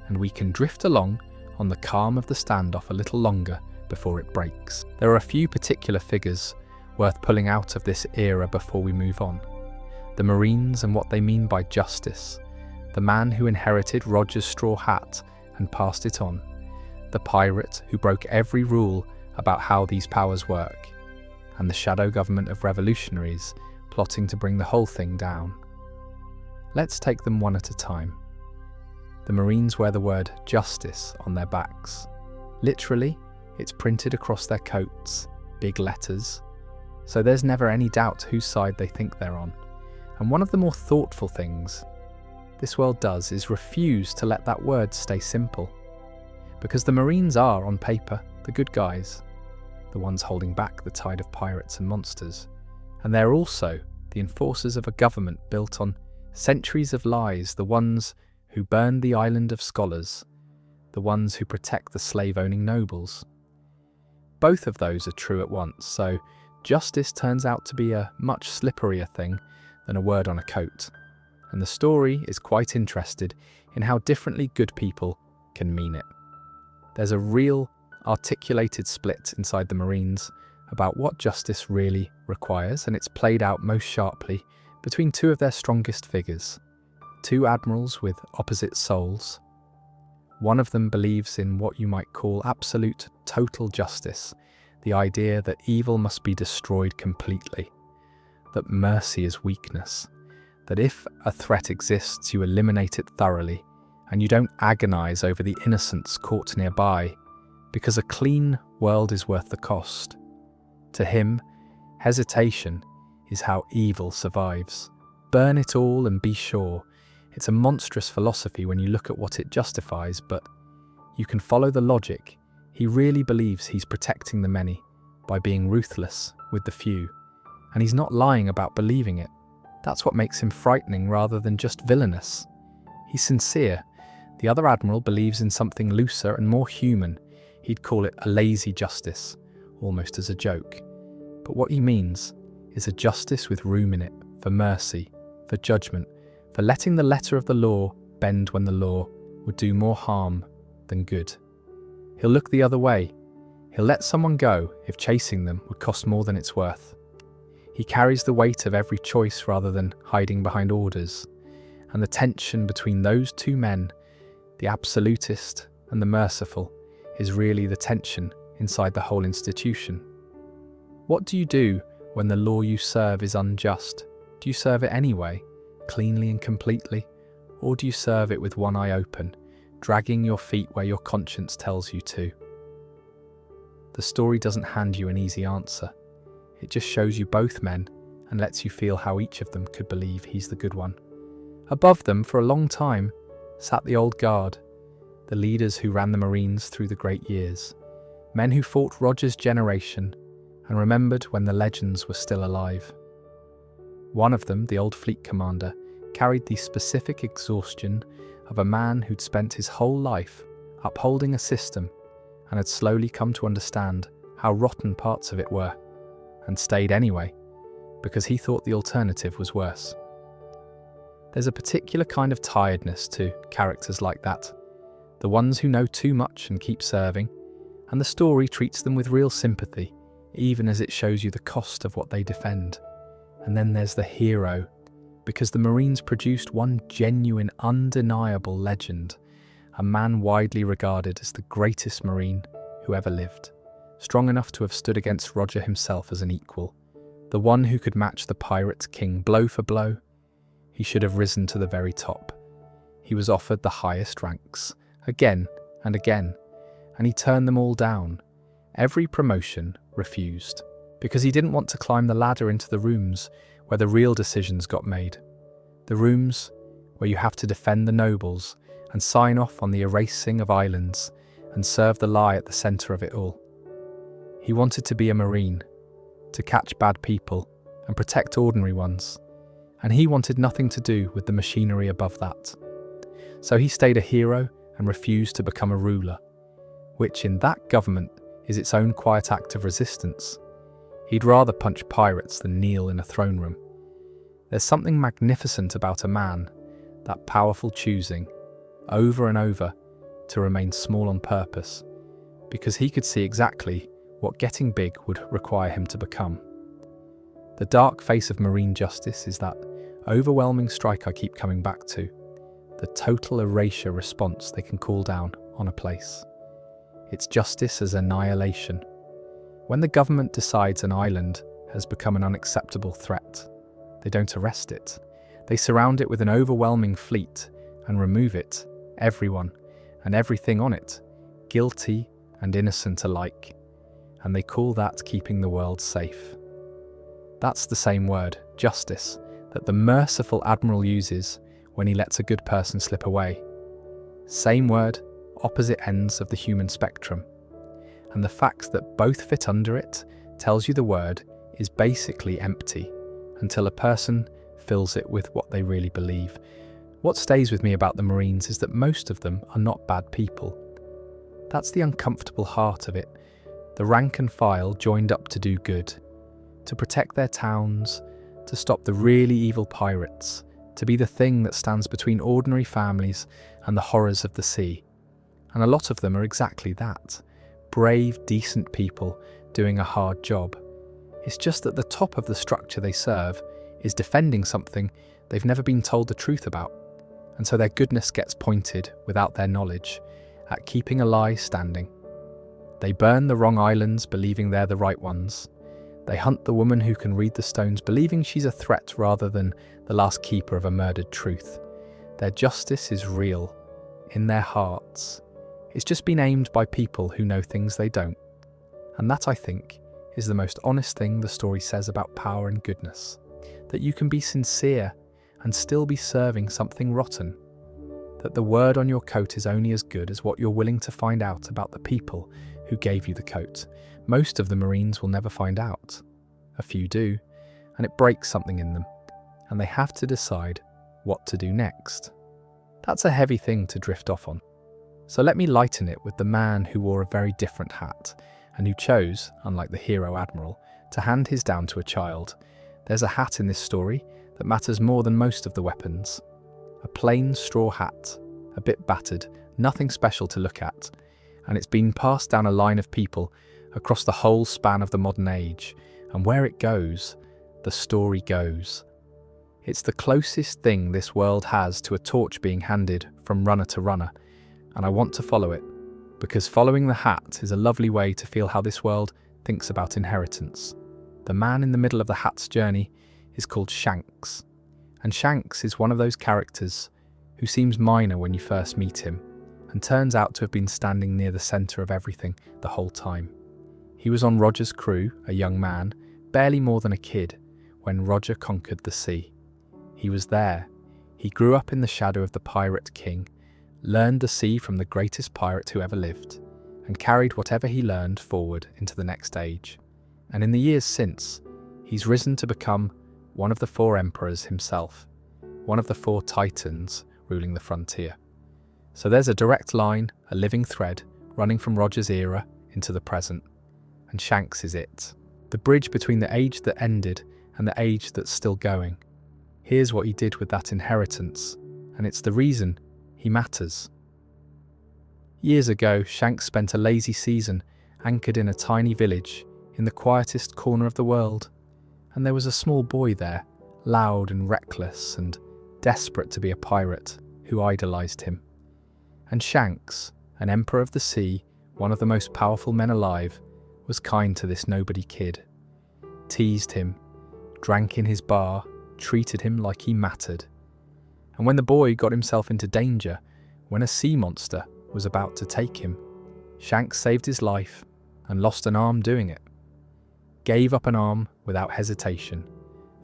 and we can drift along on the calm of the standoff a little longer before it breaks. There are a few particular figures worth pulling out of this era before we move on. The Marines and what they mean by justice, the man who inherited Roger's straw hat and passed it on, the pirate who broke every rule about how these powers work, and the shadow government of revolutionaries plotting to bring the whole thing down. Let's take them one at a time. The Marines wear the word justice on their backs. Literally, it's printed across their coats, big letters, so there's never any doubt whose side they think they're on. And one of the more thoughtful things this world does is refuse to let that word stay simple. Because the Marines are, on paper, the good guys, the ones holding back the tide of pirates and monsters. And they're also the enforcers of a government built on centuries of lies, the ones who burned the island of scholars, the ones who protect the slave-owning nobles. Both of those are true at once, so justice turns out to be a much slipperier thing than a word on a coat. And the story is quite interested in how differently good people can mean it. There's a real articulated split inside the Marines about what justice really requires, and it's played out most sharply between two of their strongest figures, two admirals with opposite souls. One of them believes in what you might call absolute total justice, the idea that evil must be destroyed completely, that mercy is weakness, that if a threat exists you eliminate it thoroughly, and you don't agonize over the innocents caught nearby, because a clean world is worth the cost. To him, hesitation is how evil survives. Burn it all and be sure. It's a monstrous philosophy when you look at what it justifies, but you can follow the logic. He really believes he's protecting the many by being ruthless with the few, and he's not lying about believing it. That's what makes him frightening rather than just villainous. He's sincere. The other admiral believes in something looser and more human. He'd call it a lazy justice, almost as a joke. But what he means is a justice with room in it, for mercy, for judgment, for letting the letter of the law bend when the law would do more harm than good. He'll look the other way. He'll let someone go if chasing them would cost more than it's worth. He carries the weight of every choice rather than hiding behind orders. And the tension between those two men, the absolutist and the merciful, is really the tension inside the whole institution. What do you do when the law you serve is unjust? Do you serve it anyway, cleanly and completely? Or do you serve it with one eye open, dragging your feet where your conscience tells you to? The story doesn't hand you an easy answer. It just shows you both men and lets you feel how each of them could believe he's the good one. Above them, for a long time, sat the old guard, the leaders who ran the Marines through the great years, men who fought Roger's generation and remembered when the legends were still alive. One of them, the old fleet commander, carried the specific exhaustion of a man who'd spent his whole life upholding a system and had slowly come to understand how rotten parts of it were, and stayed anyway, because he thought the alternative was worse. There's a particular kind of tiredness to characters like that, the ones who know too much and keep serving, and the story treats them with real sympathy, even as it shows you the cost of what they defend. And then there's the hero, because the Marines produced one genuine, undeniable legend, a man widely regarded as the greatest Marine who ever lived, strong enough to have stood against Roger himself as an equal, the one who could match the pirate king blow for blow. He should have risen to the very top. He was offered the highest ranks, again and again, and he turned them all down. Every promotion refused, because he didn't want to climb the ladder into the rooms where the real decisions got made. The rooms where you have to defend the nobles and sign off on the erasing of islands and serve the lie at the centre of it all. He wanted to be a Marine, to catch bad people and protect ordinary ones, and he wanted nothing to do with the machinery above that. So he stayed a hero and refused to become a ruler, which in that government is its own quiet act of resistance. He'd rather punch pirates than kneel in a throne room. There's something magnificent about a man, that powerful choosing, over and over, to remain small on purpose, because he could see exactly what getting big would require him to become. The dark face of Marine justice is that overwhelming strike I keep coming back to, the total erasure response they can call down on a place. It's justice as annihilation. When the government decides an island has become an unacceptable threat, they don't arrest it. They surround it with an overwhelming fleet and remove it, everyone and everything on it, guilty and innocent alike. And they call that keeping the world safe. That's the same word, justice, that the merciful admiral uses when he lets a good person slip away. Same word, opposite ends of the human spectrum. And the fact that both fit under it tells you the word is basically empty until a person fills it with what they really believe. What stays with me about the Marines is that most of them are not bad people. That's the uncomfortable heart of it. The rank and file joined up to do good, to protect their towns, to stop the really evil pirates, to be the thing that stands between ordinary families and the horrors of the sea. And a lot of them are exactly that, brave, decent people doing a hard job. It's just that the top of the structure they serve is defending something they've never been told the truth about, and so their goodness gets pointed, without their knowledge, at keeping a lie standing. They burn the wrong islands, believing they're the right ones. They hunt the woman who can read the stones, believing she's a threat rather than the last keeper of a murdered truth. Their justice is real, in their hearts. It's just been aimed by people who know things they don't. And that, I think, is the most honest thing the story says about power and goodness. That you can be sincere and still be serving something rotten. That the word on your coat is only as good as what you're willing to find out about the people who gave you the coat. Most of the Marines will never find out. a few do, and it breaks something in them, and they have to decide what to do next. That's a heavy thing to drift off on. So let me lighten it with the man who wore a very different hat, and who chose, unlike the hero admiral, to hand his down to a child. There's a hat in this story that matters more than most of the weapons. A plain straw hat, a bit battered, nothing special to look at, and it's been passed down a line of people across the whole span of the modern age, and where it goes, the story goes. It's the closest thing this world has to a torch being handed from runner to runner, and I want to follow it, because following the hat is a lovely way to feel how this world thinks about inheritance. The man in the middle of the hat's journey is called Shanks, and Shanks is one of those characters who seems minor when you first meet him, and turns out to have been standing near the centre of everything the whole time. He was on Roger's crew, a young man, barely more than a kid, when Roger conquered the sea. He was there. He grew up in the shadow of the Pirate King, learned the sea from the greatest pirate who ever lived, and carried whatever he learned forward into the next age. And in the years since, he's risen to become one of the 4 emperors himself, one of the 4 titans ruling the frontier. So there's a direct line, a living thread, running from Roger's era into the present, and Shanks is it. The bridge between the age that ended and the age that's still going. Here's what he did with that inheritance, and it's the reason he matters. Years ago, Shanks spent a lazy season anchored in a tiny village in the quietest corner of the world, and there was a small boy there, loud and reckless and desperate to be a pirate, who idolized him. And Shanks, an emperor of the sea, one of the most powerful men alive, was kind to this nobody kid, teased him, drank in his bar, treated him like he mattered. And when the boy got himself into danger, when a sea monster was about to take him, Shanks saved his life and lost an arm doing it. Gave up an arm without hesitation.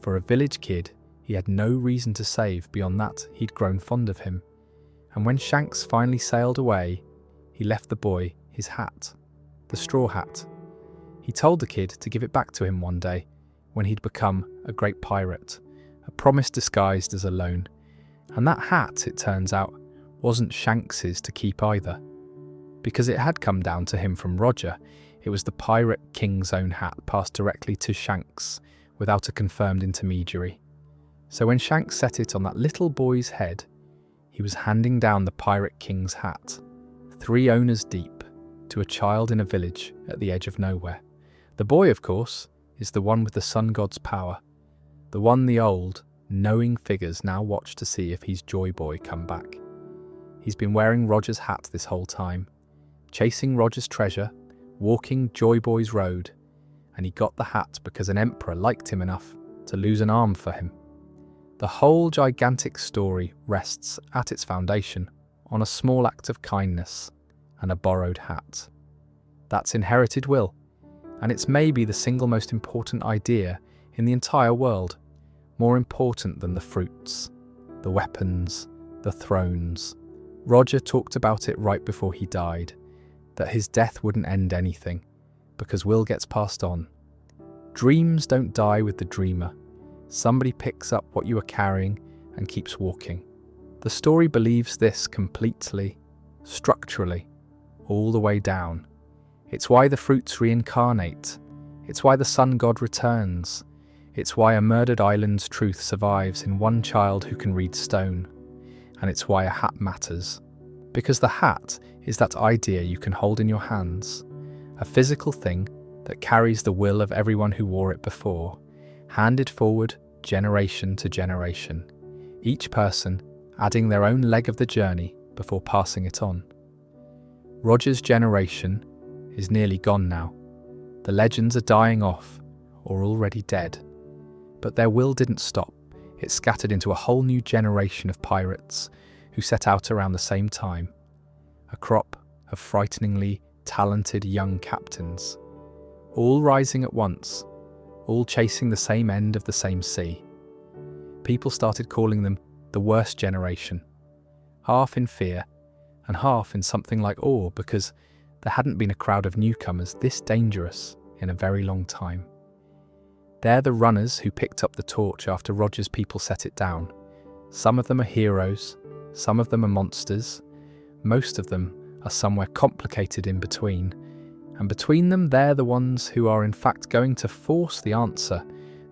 For a village kid, he had no reason to save beyond that he'd grown fond of him. And when Shanks finally sailed away, he left the boy his hat, the straw hat. He told the kid to give it back to him one day when he'd become a great pirate, a promise disguised as a loan. And that hat, it turns out, wasn't Shanks's to keep either. Because it had come down to him from Roger, it was the Pirate King's own hat passed directly to Shanks without a confirmed intermediary. So when Shanks set it on that little boy's head, he was handing down the Pirate King's hat, 3 owners deep, to a child in a village at the edge of nowhere. The boy, of course, is the one with the sun god's power, the one the old, knowing figures now watch to see if he's Joy Boy come back. He's been wearing Roger's hat this whole time, chasing Roger's treasure, walking Joy Boy's road, and he got the hat because an emperor liked him enough to lose an arm for him. The whole gigantic story rests at its foundation on a small act of kindness and a borrowed hat. That's inherited will, and it's maybe the single most important idea in the entire world, more important than the fruits, the weapons, the thrones. Roger talked about it right before he died, that his death wouldn't end anything, because will gets passed on. Dreams don't die with the dreamer. Somebody picks up what you are carrying and keeps walking. The story believes this completely, structurally, all the way down. It's why the fruits reincarnate. It's why the sun god returns. It's why a murdered island's truth survives in one child who can read stone. And it's why a hat matters. Because the hat is that idea you can hold in your hands, a physical thing that carries the will of everyone who wore it before, handed forward generation to generation, each person adding their own leg of the journey before passing it on. Roger's generation is nearly gone now. The legends are dying off or already dead. But their will didn't stop. It scattered into a whole new generation of pirates who set out around the same time. A crop of frighteningly talented young captains, all rising at once, all chasing the same end of the same sea. People started calling them the worst generation, half in fear and half in something like awe, because there hadn't been a crowd of newcomers this dangerous in a very long time. They're the runners who picked up the torch after Roger's people set it down. Some of them are heroes, some of them are monsters, most of them are somewhere complicated in between. And between them, they're the ones who are in fact going to force the answer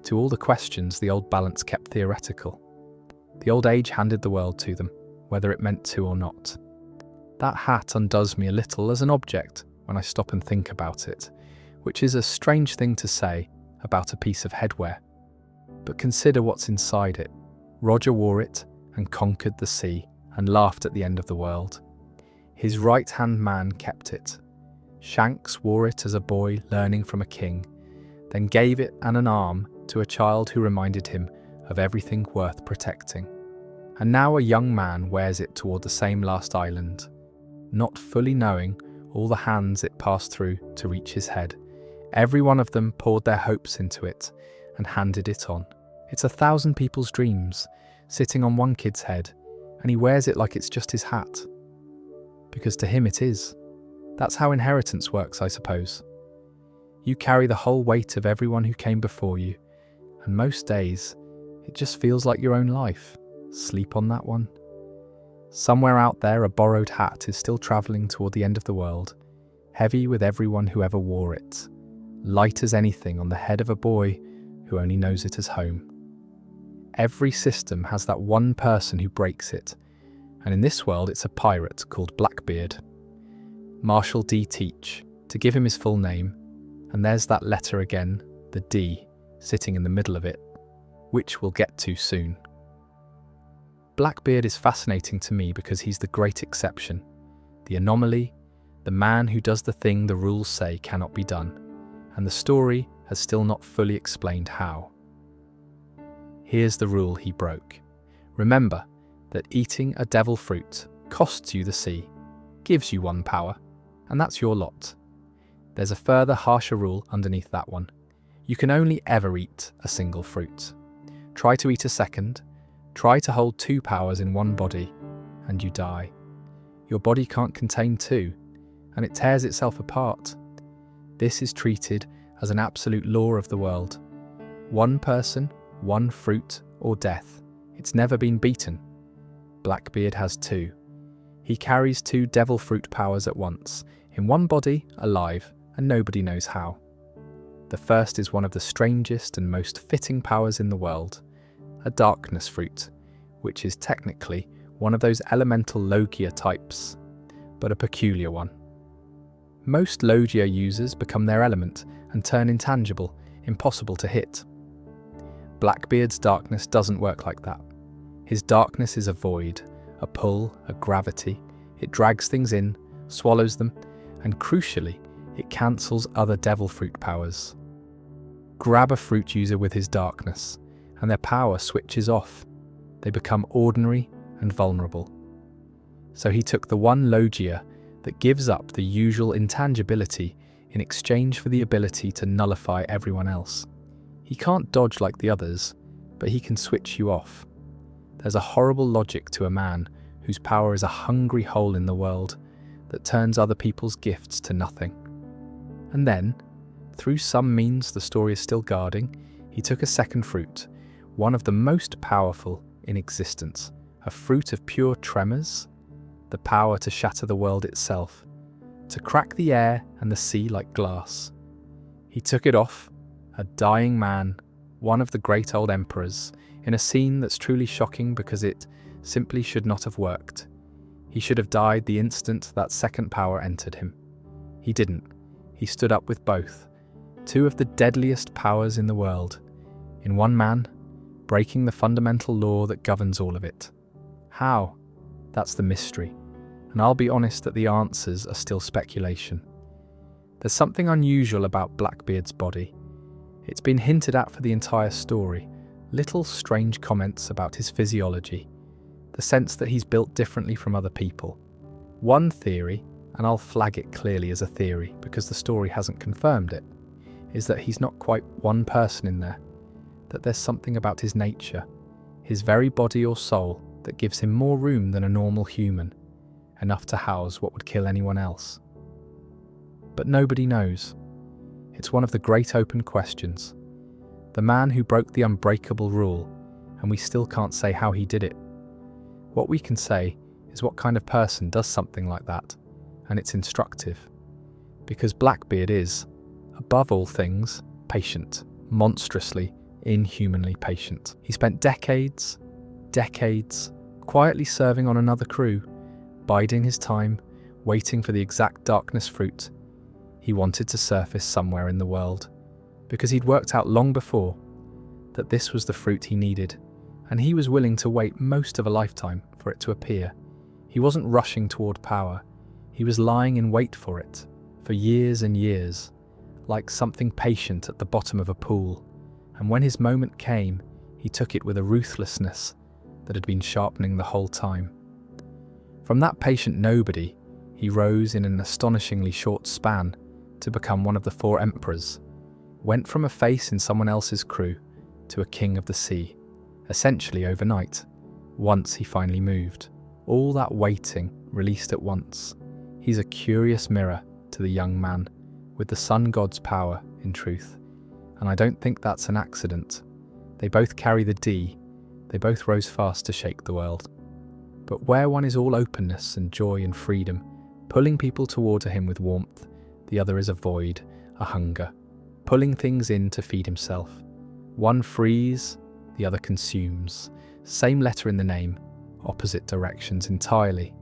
to all the questions the old balance kept theoretical. The old age handed the world to them, whether it meant to or not. That hat undoes me a little as an object when I stop and think about it, which is a strange thing to say about a piece of headwear. But consider what's inside it. Roger wore it and conquered the sea and laughed at the end of the world. His right-hand man kept it. Shanks wore it as a boy learning from a king, then gave it and an arm to a child who reminded him of everything worth protecting. And now a young man wears it toward the same last island, not fully knowing all the hands it passed through to reach his head. Every one of them poured their hopes into it and handed it on. It's 1,000 people's dreams sitting on one kid's head, and he wears it like it's just his hat. Because to him it is. That's how inheritance works, I suppose. You carry the whole weight of everyone who came before you, and most days, it just feels like your own life. Sleep on that one. Somewhere out there, a borrowed hat is still travelling toward the end of the world, heavy with everyone who ever wore it, light as anything on the head of a boy who only knows it as home. Every system has that one person who breaks it, and in this world it's a pirate called Blackbeard. Marshall D. Teach, to give him his full name, and there's that letter again, the D, sitting in the middle of it, which we'll get to soon. Blackbeard is fascinating to me because he's the great exception, the anomaly, the man who does the thing the rules say cannot be done, and the story has still not fully explained how. Here's the rule he broke. Remember that eating a devil fruit costs you the sea, gives you one power, and that's your lot. There's a further harsher rule underneath that one. You can only ever eat a single fruit. Try to eat a second, try to hold 2 powers in one body, and you die. Your body can't contain 2, and it tears itself apart. This is treated as an absolute law of the world. One person, one fruit, or death. It's never been beaten. Blackbeard has 2. He carries 2 devil fruit powers at once, in one body, alive, and nobody knows how. The first is one of the strangest and most fitting powers in the world, a darkness fruit, which is technically one of those elemental Logia types, but a peculiar one. Most Logia users become their element and turn intangible, impossible to hit. Blackbeard's darkness doesn't work like that. His darkness is a void, a pull, a gravity. It drags things in, swallows them, and crucially, it cancels other devil fruit powers. Grab a fruit user with his darkness, and their power switches off. They become ordinary and vulnerable. So he took the one Logia that gives up the usual intangibility in exchange for the ability to nullify everyone else. He can't dodge like the others, but he can switch you off. There's a horrible logic to a man whose power is a hungry hole in the world that turns other people's gifts to nothing. And then, through some means the story is still guarding, he took a second fruit, one of the most powerful in existence, a fruit of pure tremors, the power to shatter the world itself, to crack the air and the sea like glass. He took it off, a dying man, one of the great old emperors, in a scene that's truly shocking because it simply should not have worked. He should have died the instant that second power entered him. He didn't. He stood up with both, 2 of the deadliest powers in the world, in one man, breaking the fundamental law that governs all of it. How? That's the mystery, and I'll be honest that the answers are still speculation. There's something unusual about Blackbeard's body. It's been hinted at for the entire story, little strange comments about his physiology, the sense that he's built differently from other people. One theory, and I'll flag it clearly as a theory because the story hasn't confirmed it, is that he's not quite one person in there, that there's something about his nature, his very body or soul, that gives him more room than a normal human, enough to house what would kill anyone else. But nobody knows. It's one of the great open questions. The man who broke the unbreakable rule, and we still can't say how he did it. What we can say is what kind of person does something like that, and it's instructive. Because Blackbeard is, above all things, patient, monstrously, inhumanly patient. He spent decades, quietly serving on another crew, biding his time, waiting for the exact darkness fruit. He wanted to surface somewhere in the world, because he'd worked out long before that this was the fruit he needed, and he was willing to wait most of a lifetime for it to appear. He wasn't rushing toward power, he was lying in wait for it, for years and years, like something patient at the bottom of a pool, and when his moment came, he took it with a ruthlessness that had been sharpening the whole time. From that patient nobody, he rose in an astonishingly short span to become one of the 4 emperors, went from a face in someone else's crew to a king of the sea, essentially overnight, once he finally moved. All that waiting released at once. He's a curious mirror to the young man, with the sun god's power, in truth. And I don't think that's an accident. They both carry the D, they both rose fast to shake the world. But where one is all openness and joy and freedom, pulling people toward him with warmth, the other is a void, a hunger, pulling things in to feed himself. One frees, the other consumes. Same letter in the name, opposite directions entirely.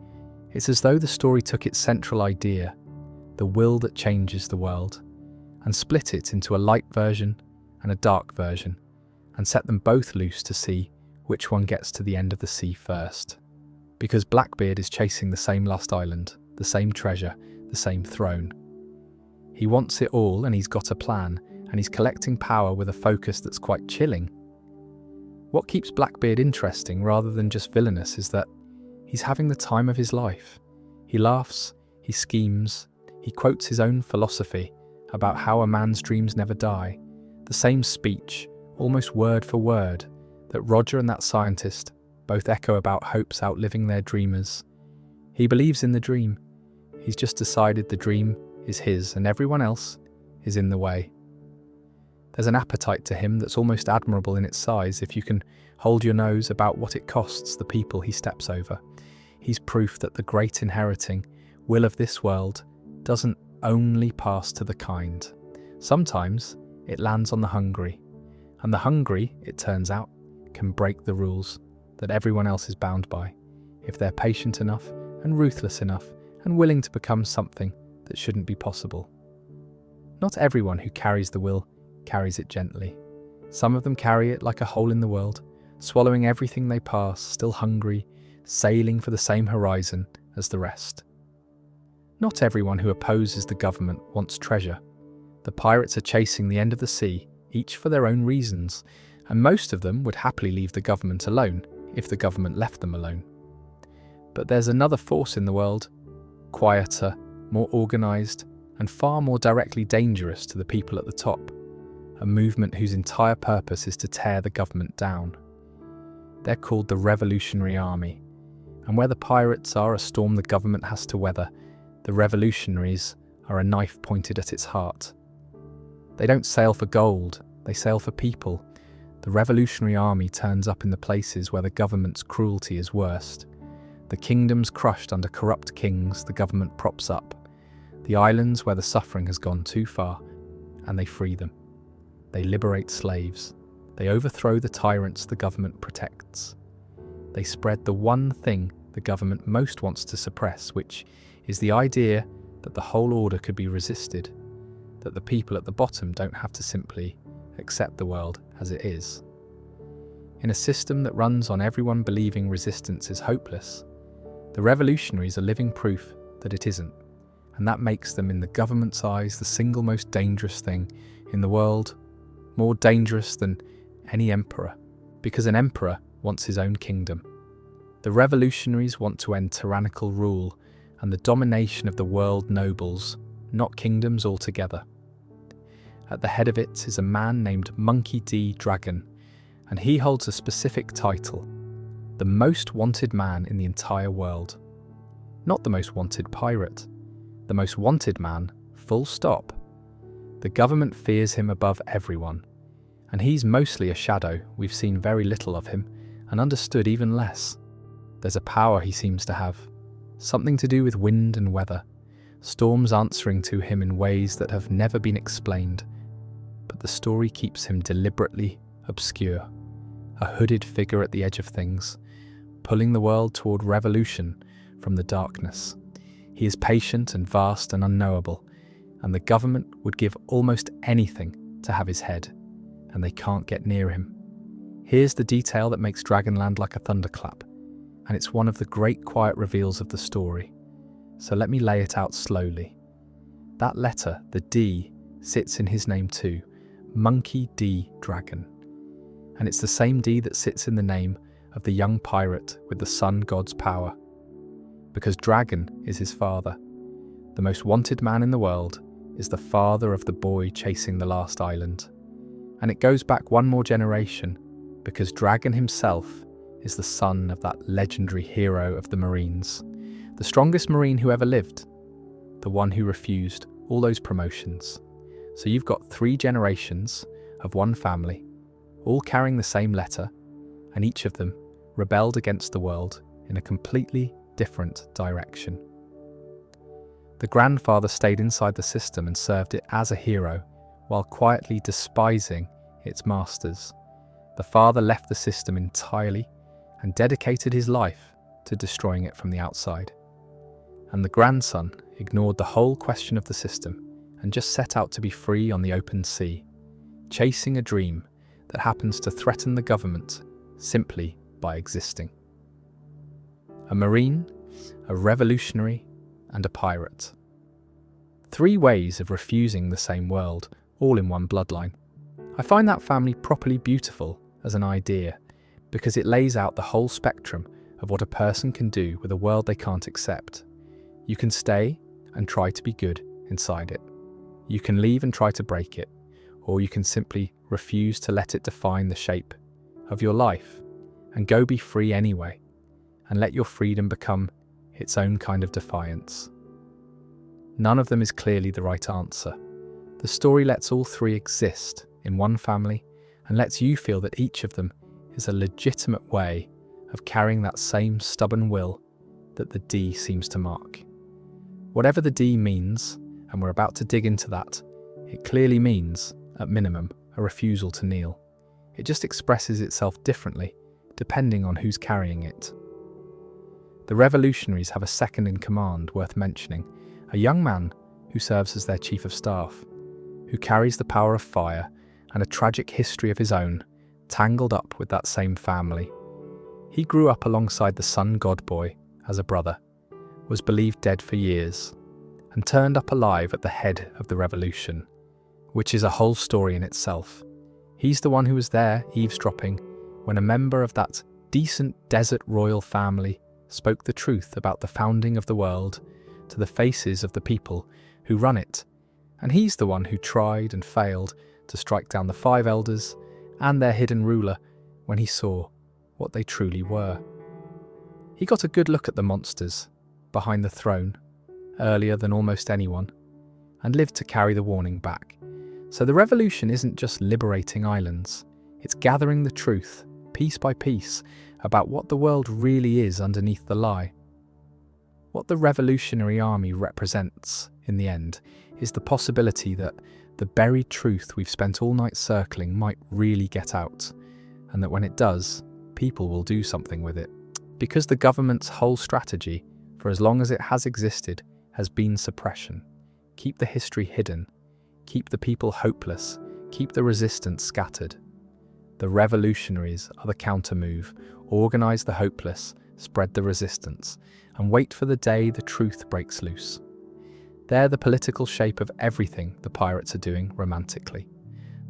It's as though the story took its central idea, the will that changes the world, and split it into a light version and a dark version, and set them both loose to see which one gets to the end of the sea first. Because Blackbeard is chasing the same lost island, the same treasure, the same throne. He wants it all, and he's got a plan, and he's collecting power with a focus that's quite chilling. What keeps Blackbeard interesting rather than just villainous is that he's having the time of his life. He laughs, he schemes, he quotes his own philosophy about how a man's dreams never die, the same speech, almost word for word, that Roger and that scientist both echo about hopes outliving their dreamers. He believes in the dream. He's just decided the dream is his and everyone else is in the way. There's an appetite to him that's almost admirable in its size if you can hold your nose about what it costs the people he steps over. He's proof that the great inheriting will of this world doesn't only pass to the kind. Sometimes it lands on the hungry, and the hungry, it turns out, can break the rules that everyone else is bound by, if they're patient enough and ruthless enough and willing to become something that shouldn't be possible. Not everyone who carries the will carries it gently. Some of them carry it like a hole in the world, swallowing everything they pass, still hungry, sailing for the same horizon as the rest. Not everyone who opposes the government wants treasure. The pirates are chasing the end of the sea, each for their own reasons, and most of them would happily leave the government alone if the government left them alone. But there's another force in the world, quieter, more organised, and far more directly dangerous to the people at the top, a movement whose entire purpose is to tear the government down. They're called the Revolutionary Army, and where the pirates are a storm the government has to weather, the revolutionaries are a knife pointed at its heart. They don't sail for gold, they sail for people. The Revolutionary Army turns up in the places where the government's cruelty is worst. The kingdoms crushed under corrupt kings the government props up. The islands where the suffering has gone too far, and they free them. They liberate slaves. They overthrow the tyrants the government protects. They spread the one thing the government most wants to suppress, which is the idea that the whole order could be resisted, that the people at the bottom don't have to simply accept the world as it is. In a system that runs on everyone believing resistance is hopeless, the revolutionaries are living proof that it isn't, and that makes them in the government's eyes the single most dangerous thing in the world, more dangerous than any emperor, because an emperor wants his own kingdom. The revolutionaries want to end tyrannical rule and the domination of the world nobles, not kingdoms altogether. At the head of it is a man named Monkey D. Dragon, and he holds a specific title, the most wanted man in the entire world. Not the most wanted pirate, the most wanted man, full stop. The government fears him above everyone, And he's mostly a shadow. We've seen very little of him and understood even less. There's a power he seems to have, something to do with wind and weather, storms answering to him in ways that have never been explained. But the story keeps him deliberately obscure, a hooded figure at the edge of things, pulling the world toward revolution from the darkness. He is patient and vast and unknowable, and the government would give almost anything to have his head, and they can't get near him. Here's the detail that makes Dragonland like a thunderclap, and it's one of the great quiet reveals of the story. So let me lay it out slowly. That letter, the D, sits in his name too, Monkey D. Dragon. And it's the same D that sits in the name of the young pirate with the sun god's power. Because Dragon is his father. The most wanted man in the world is the father of the boy chasing the last island. And it goes back one more generation, because Dragon himself is the son of that legendary hero of the Marines, the strongest Marine who ever lived, the one who refused all those promotions. So you've got 3 generations of one family, all carrying the same letter, and each of them rebelled against the world in a completely different direction. The grandfather stayed inside the system and served it as a hero, while quietly despising its masters. The father left the system entirely and dedicated his life to destroying it from the outside. And the grandson ignored the whole question of the system and just set out to be free on the open sea, chasing a dream that happens to threaten the government simply by existing. A Marine, a revolutionary, and a pirate. 3 ways of refusing the same world, all in one bloodline. I find that family properly beautiful as an idea, because it lays out the whole spectrum of what a person can do with a world they can't accept. You can stay and try to be good inside it. You can leave and try to break it, or you can simply refuse to let it define the shape of your life and go be free anyway, and let your freedom become its own kind of defiance. None of them is clearly the right answer. The story lets all 3 exist in one family and lets you feel that each of them is a legitimate way of carrying that same stubborn will that the D seems to mark. Whatever the D means, and we're about to dig into that, it clearly means, at minimum, a refusal to kneel. It just expresses itself differently, depending on who's carrying it. The revolutionaries have a second in command worth mentioning, a young man who serves as their chief of staff, who carries the power of fire and a tragic history of his own, tangled up with that same family. He grew up alongside the sun god boy as a brother, was believed dead for years, and turned up alive at the head of the revolution, which is a whole story in itself. He's the one who was there eavesdropping when a member of that decent desert royal family spoke the truth about the founding of the world to the faces of the people who run it, and he's the one who tried and failed to strike down the 5 elders and their hidden ruler when he saw what they truly were. He got a good look at the monsters behind the throne earlier than almost anyone, and lived to carry the warning back. So the revolution isn't just liberating islands, it's gathering the truth, piece by piece, about what the world really is underneath the lie. What the Revolutionary Army represents, in the end, is the possibility that the buried truth we've spent all night circling might really get out, and that when it does, people will do something with it. Because the government's whole strategy, for as long as it has existed, has been suppression. Keep the history hidden, keep the people hopeless, keep the resistance scattered. The revolutionaries are the counter-move, organise the hopeless, spread the resistance, and wait for the day the truth breaks loose. They're the political shape of everything the pirates are doing romantically.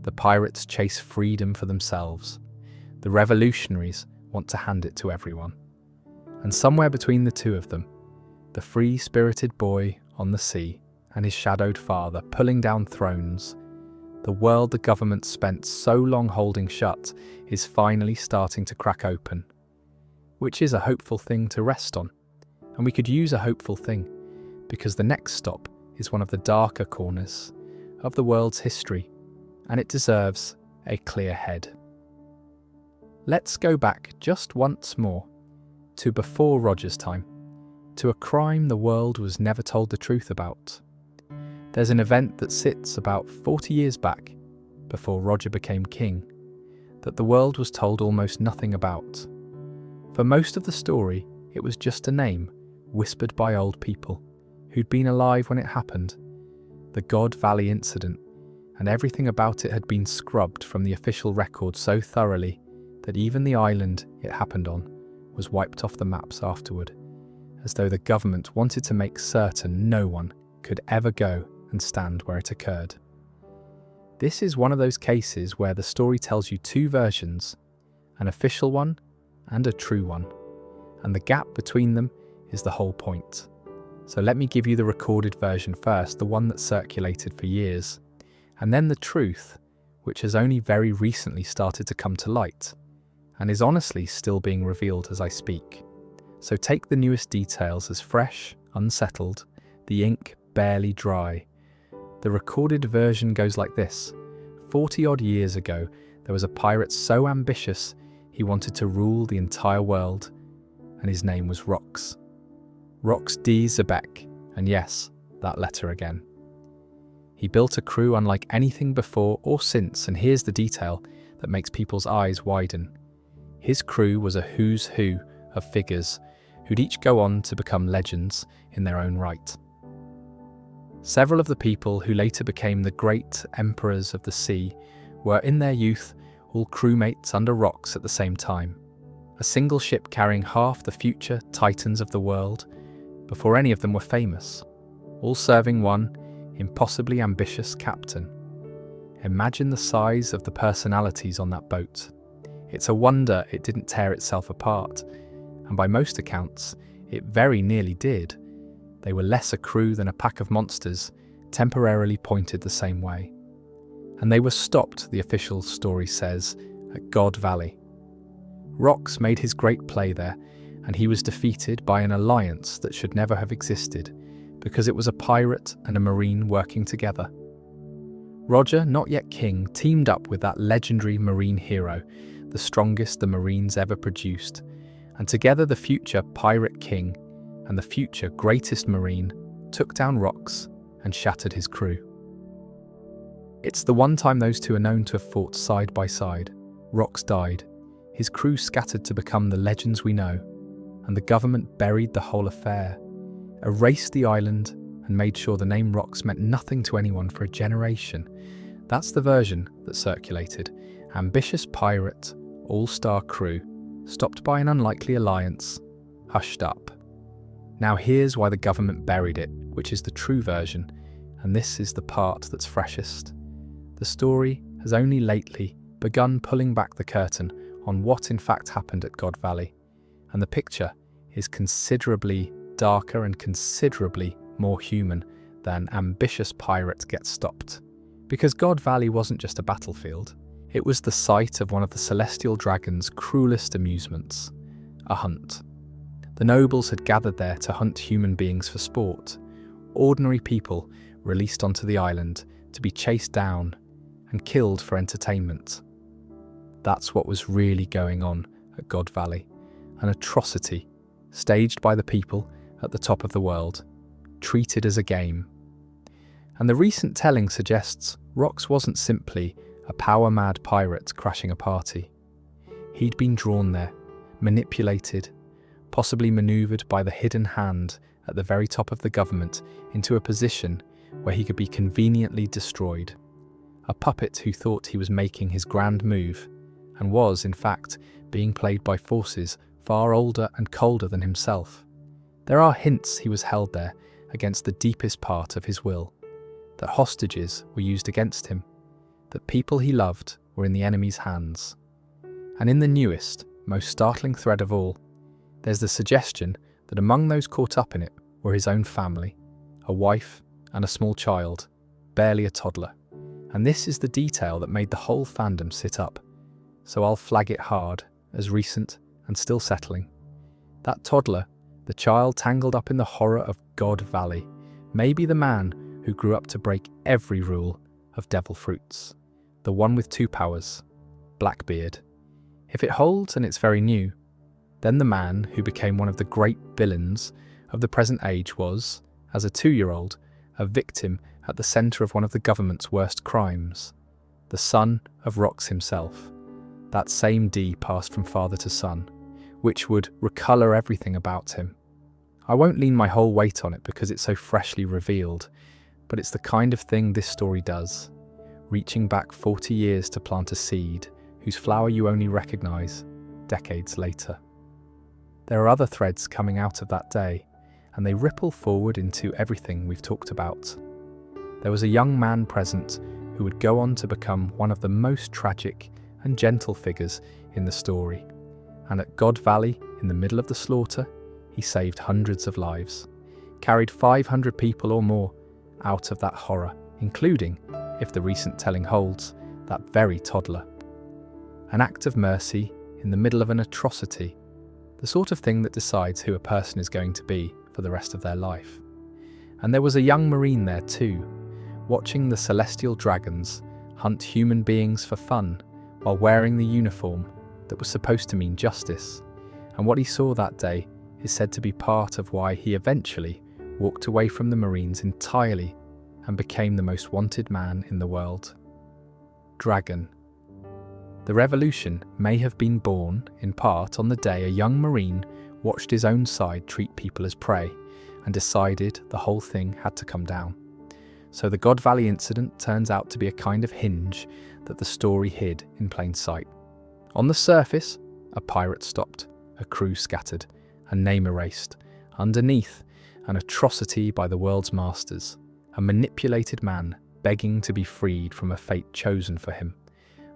The pirates chase freedom for themselves. The revolutionaries want to hand it to everyone. And somewhere between the two of them, the free-spirited boy on the sea and his shadowed father pulling down thrones, the world the government spent so long holding shut is finally starting to crack open, which is a hopeful thing to rest on. And we could use a hopeful thing, because the next stop is one of the darker corners of the world's history, and it deserves a clear head. Let's go back just once more to before Roger's time, to a crime the world was never told the truth about. There's an event that sits about 40 years back, before Roger became king, that the world was told almost nothing about. For most of the story, it was just a name whispered by old people who'd been alive when it happened, the God Valley incident, and everything about it had been scrubbed from the official record so thoroughly that even the island it happened on was wiped off the maps afterward, as though the government wanted to make certain no one could ever go and stand where it occurred. This is one of those cases where the story tells you two versions, an official one and a true one, and the gap between them is the whole point. So let me give you the recorded version first, the one that circulated for years, and then the truth, which has only very recently started to come to light, and is honestly still being revealed as I speak. So take the newest details as fresh, unsettled, the ink barely dry. The recorded version goes like this. 40-odd years ago, there was a pirate so ambitious he wanted to rule the entire world, and his name was Rox. Rox D. Zebek, and yes, that letter again. He built a crew unlike anything before or since, and here's the detail that makes people's eyes widen. His crew was a who's who of figures who'd each go on to become legends in their own right. Several of the people who later became the great emperors of the sea were in their youth all crewmates under Rox at the same time, a single ship carrying half the future titans of the world before any of them were famous, all serving one impossibly ambitious captain. Imagine the size of the personalities on that boat. It's a wonder it didn't tear itself apart, and by most accounts, it very nearly did. They were less a crew than a pack of monsters, temporarily pointed the same way. And they were stopped, the official story says, at God Valley. Rox made his great play there, and he was defeated by an alliance that should never have existed, because it was a pirate and a marine working together. Roger, not yet king, teamed up with that legendary marine hero, the strongest the Marines ever produced, and together the future pirate king and the future greatest marine took down Rox and shattered his crew. It's the one time those two are known to have fought side by side. Rox died, his crew scattered to become the legends we know, and the government buried the whole affair, erased the island, and made sure the name Rox meant nothing to anyone for a generation. That's the version that circulated. Ambitious pirate, all-star crew, stopped by an unlikely alliance, hushed up. Now here's why the government buried it, which is the true version, and this is the part that's freshest. The story has only lately begun pulling back the curtain on what in fact happened at God Valley, and the picture is considerably darker and considerably more human than ambitious pirate gets stopped. Because God Valley wasn't just a battlefield, it was the site of one of the celestial dragon's cruelest amusements, a hunt. The nobles had gathered there to hunt human beings for sport, ordinary people released onto the island to be chased down and killed for entertainment. That's what was really going on at God Valley, an atrocity staged by the people at the top of the world, treated as a game. And the recent telling suggests Rox wasn't simply a power-mad pirate crashing a party. He'd been drawn there, manipulated, possibly manoeuvred by the hidden hand at the very top of the government into a position where he could be conveniently destroyed. A puppet who thought he was making his grand move, and was, in fact, being played by forces far older and colder than himself. There are hints he was held there against the deepest part of his will, that hostages were used against him, that people he loved were in the enemy's hands. And in the newest, most startling thread of all, there's the suggestion that among those caught up in it were his own family, a wife and a small child, barely a toddler. And this is the detail that made the whole fandom sit up, so I'll flag it hard as recent and still settling. That toddler, the child tangled up in the horror of God Valley, may be the man who grew up to break every rule of devil fruits. the one with two powers, Blackbeard. If it holds and it's very new, then the man who became one of the great villains of the present age was, as a 2-year-old, a victim at the centre of one of the government's worst crimes, the son of Rox himself. That same D passed from father to son, which would recolour everything about him. I won't lean my whole weight on it because it's so freshly revealed, but it's the kind of thing this story does, reaching back 40 years to plant a seed whose flower you only recognise decades later. There are other threads coming out of that day, and they ripple forward into everything we've talked about. There was a young man present who would go on to become one of the most tragic and gentle figures in the story, and at God Valley, in the middle of the slaughter, he saved hundreds of lives, carried 500 people or more out of that horror, including, if the recent telling holds, that very toddler. An act of mercy in the middle of an atrocity, the sort of thing that decides who a person is going to be for the rest of their life. And there was a young Marine there too, watching the celestial dragons hunt human beings for fun while wearing the uniform that was supposed to mean justice. And what he saw that day is said to be part of why he eventually walked away from the Marines entirely and became the most wanted man in the world. Dragon. The revolution may have been born, in part, on the day a young Marine watched his own side treat people as prey and decided the whole thing had to come down. So the God Valley incident turns out to be a kind of hinge that the story hid in plain sight. On the surface, a pirate stopped, a crew scattered, a name erased. Underneath, an atrocity by the world's masters, a manipulated man begging to be freed from a fate chosen for him,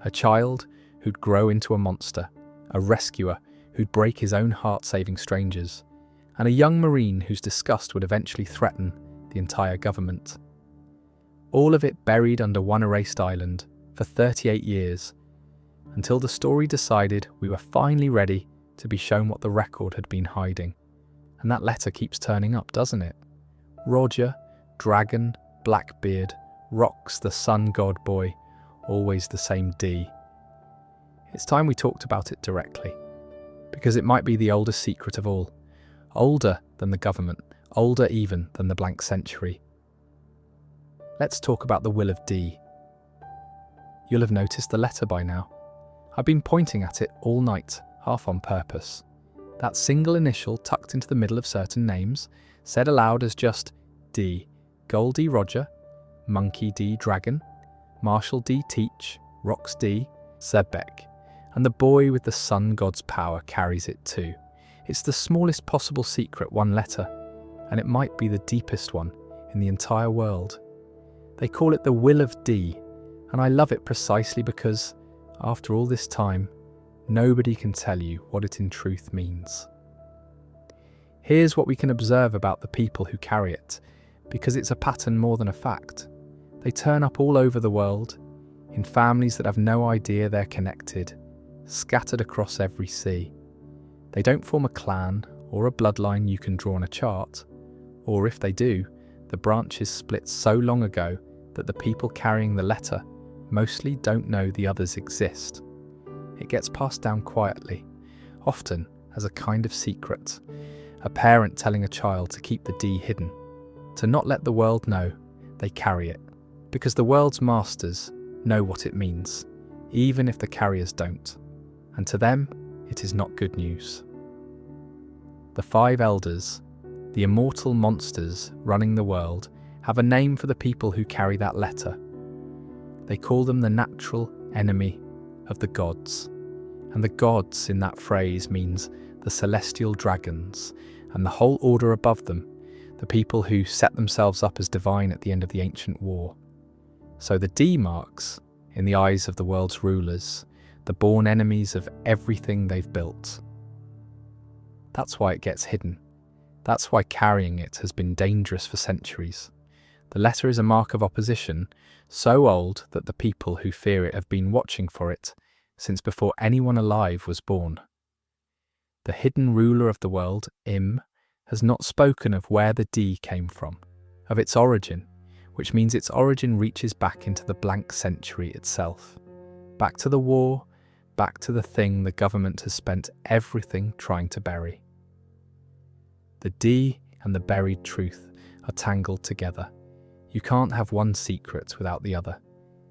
a child who'd grow into a monster, a rescuer who'd break his own heart saving strangers, and a young Marine whose disgust would eventually threaten the entire government. All of it buried under one erased island for 38 years, until the story decided we were finally ready to be shown what the record had been hiding. And that letter keeps turning up, doesn't it? Roger, Dragon, Blackbeard, Rox the sun god boy, always the same D. It's time we talked about it directly, because it might be the oldest secret of all. Older than the government, older even than the blank century. Let's talk about the will of D. You'll have noticed the letter by now. I've been pointing at it all night, half on purpose. That single initial tucked into the middle of certain names, said aloud as just D. Goldie Roger, Monkey D. Dragon, Marshall D. Teach, Rox D. Zebek. And the boy with the sun god's power carries it too. It's the smallest possible secret, one letter, and it might be the deepest one in the entire world. They call it the will of D, and I love it precisely because, after all this time, nobody can tell you what it in truth means. Here's what we can observe about the people who carry it, because it's a pattern more than a fact. They turn up all over the world, in families that have no idea they're connected, scattered across every sea. They don't form a clan or a bloodline you can draw on a chart, or if they do, the branches split so long ago that the people carrying the letter mostly don't know the others exist. It gets passed down quietly, often as a kind of secret. A parent telling a child to keep the D hidden, to not let the world know they carry it, because the world's masters know what it means, even if the carriers don't. And to them, it is not good news. The 5 elders, the immortal monsters running the world, have a name for the people who carry that letter. They call them the natural enemy of the gods. And the gods in that phrase means the celestial dragons and the whole order above them, the people who set themselves up as divine at the end of the ancient war. So the D marks, in the eyes of the world's rulers, the born enemies of everything they've built. That's why it gets hidden. That's why carrying it has been dangerous for centuries. The letter is a mark of opposition, so old that the people who fear it have been watching for it since before anyone alive was born. The hidden ruler of the world, Im, has not spoken of where the D came from, of its origin, which means its origin reaches back into the blank century itself. Back to the war, back to the thing the government has spent everything trying to bury. The D and the buried truth are tangled together. You can't have one secret without the other.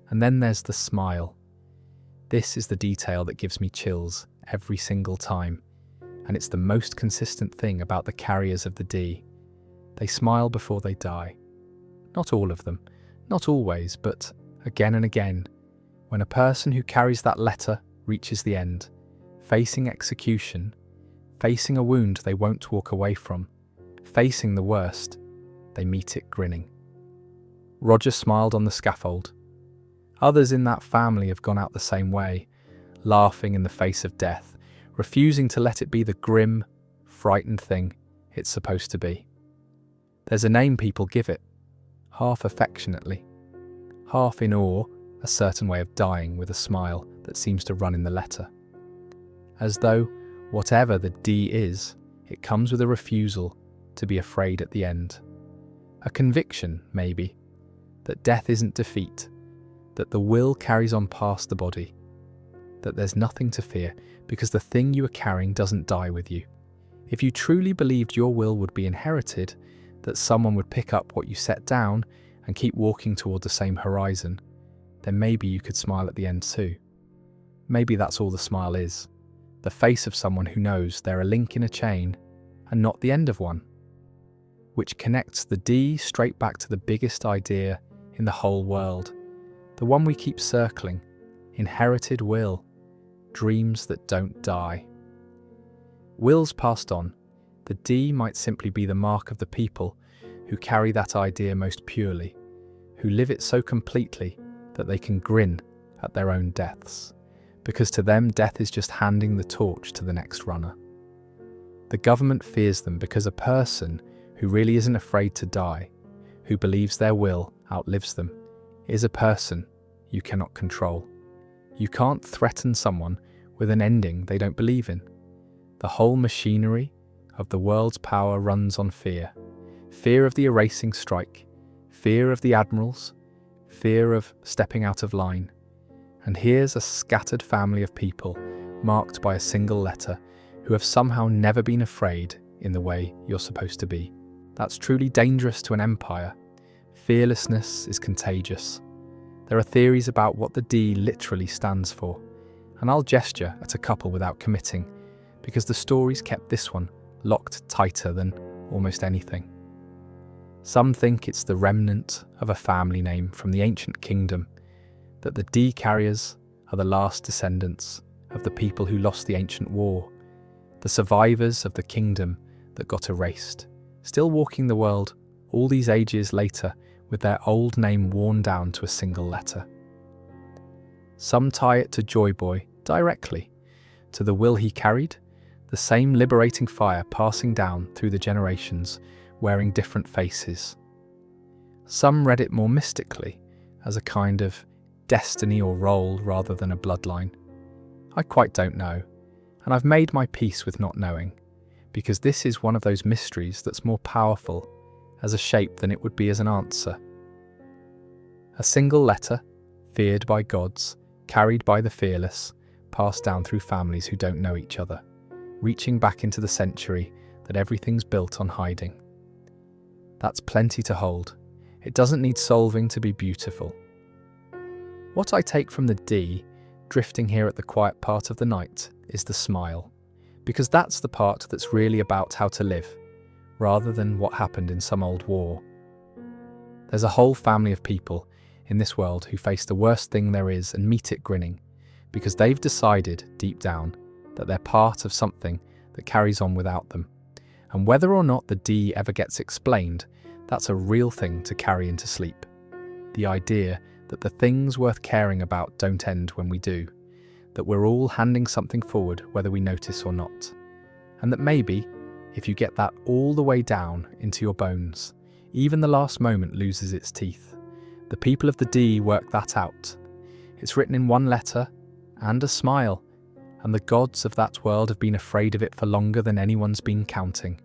And then there's the smile. This is the detail that gives me chills every single time, and it's the most consistent thing about the carriers of the D. They smile before they die. Not all of them, not always, but again and again, when a person who carries that letter reaches the end, facing execution, facing a wound they won't walk away from, facing the worst, they meet it grinning. Roger smiled on the scaffold. Others in that family have gone out the same way, laughing in the face of death, refusing to let it be the grim, frightened thing it's supposed to be. There's a name people give it, half affectionately, half in awe, a certain way of dying with a smile that seems to run in the letter. As though, whatever the D is, it comes with a refusal to be afraid at the end. A conviction, maybe, that death isn't defeat, that the will carries on past the body, that there's nothing to fear because the thing you are carrying doesn't die with you. If you truly believed your will would be inherited, that someone would pick up what you set down and keep walking toward the same horizon, then maybe you could smile at the end too. Maybe that's all the smile is, the face of someone who knows they're a link in a chain and not the end of one, which connects the D straight back to the biggest idea in the whole world, the one we keep circling, inherited will, dreams that don't die. Wills passed on, the D might simply be the mark of the people who carry that idea most purely, who live it so completely that they can grin at their own deaths, because to them death is just handing the torch to the next runner. The government fears them because a person who really isn't afraid to die, who believes their will outlives them, is a person you cannot control. You can't threaten someone with an ending they don't believe in. The whole machinery of the world's power runs on fear. Fear of the erasing strike, fear of the admirals, fear of stepping out of line. And here's a scattered family of people, marked by a single letter, who have somehow never been afraid in the way you're supposed to be. That's truly dangerous to an empire. Fearlessness is contagious. There are theories about what the D literally stands for, and I'll gesture at a couple without committing, because the stories kept this one locked tighter than almost anything. Some think it's the remnant of a family name from the ancient kingdom, that the D carriers are the last descendants of the people who lost the ancient war, the survivors of the kingdom that got erased, still walking the world all these ages later with their old name worn down to a single letter. Some tie it to Joy Boy directly, to the will he carried, the same liberating fire passing down through the generations, wearing different faces. Some read it more mystically, as a kind of destiny or role rather than a bloodline. I quite don't know, and I've made my peace with not knowing, because this is one of those mysteries that's more powerful as a shape than it would be as an answer. A single letter, feared by gods, carried by the fearless, passed down through families who don't know each other, reaching back into the century that everything's built on hiding. That's plenty to hold. It doesn't need solving to be beautiful. What I take from the D, drifting here at the quiet part of the night, is the smile, because that's the part that's really about how to live, rather than what happened in some old war. There's a whole family of people in this world who face the worst thing there is and meet it grinning, because they've decided, deep down, that they're part of something that carries on without them. And whether or not the D ever gets explained, that's a real thing to carry into sleep. The idea that the things worth caring about don't end when we do, that we're all handing something forward whether we notice or not. And that maybe, if you get that all the way down into your bones, even the last moment loses its teeth. The people of the D work that out. It's written in one letter and a smile, and the gods of that world have been afraid of it for longer than anyone's been counting.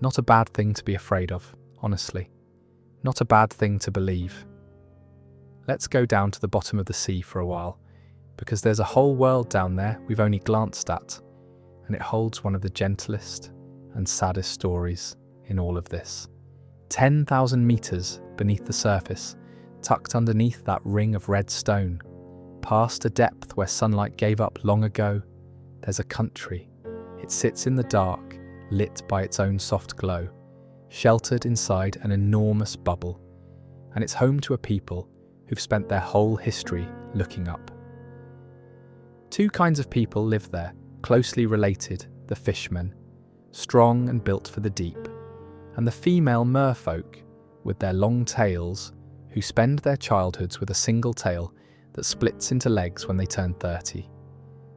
Not a bad thing to be afraid of, honestly. Not a bad thing to believe. Let's go down to the bottom of the sea for a while, because there's a whole world down there we've only glanced at, and it holds one of the gentlest and saddest stories in all of this. 10,000 meters beneath the surface, tucked underneath that ring of red stone, past a depth where sunlight gave up long ago, there's a country. It sits in the dark, lit by its own soft glow, sheltered inside an enormous bubble, and it's home to a people who've spent their whole history looking up. Two kinds of people live there, closely related: the fishmen, strong and built for the deep, and the female merfolk, with their long tails, who spend their childhoods with a single tail that splits into legs when they turn 30.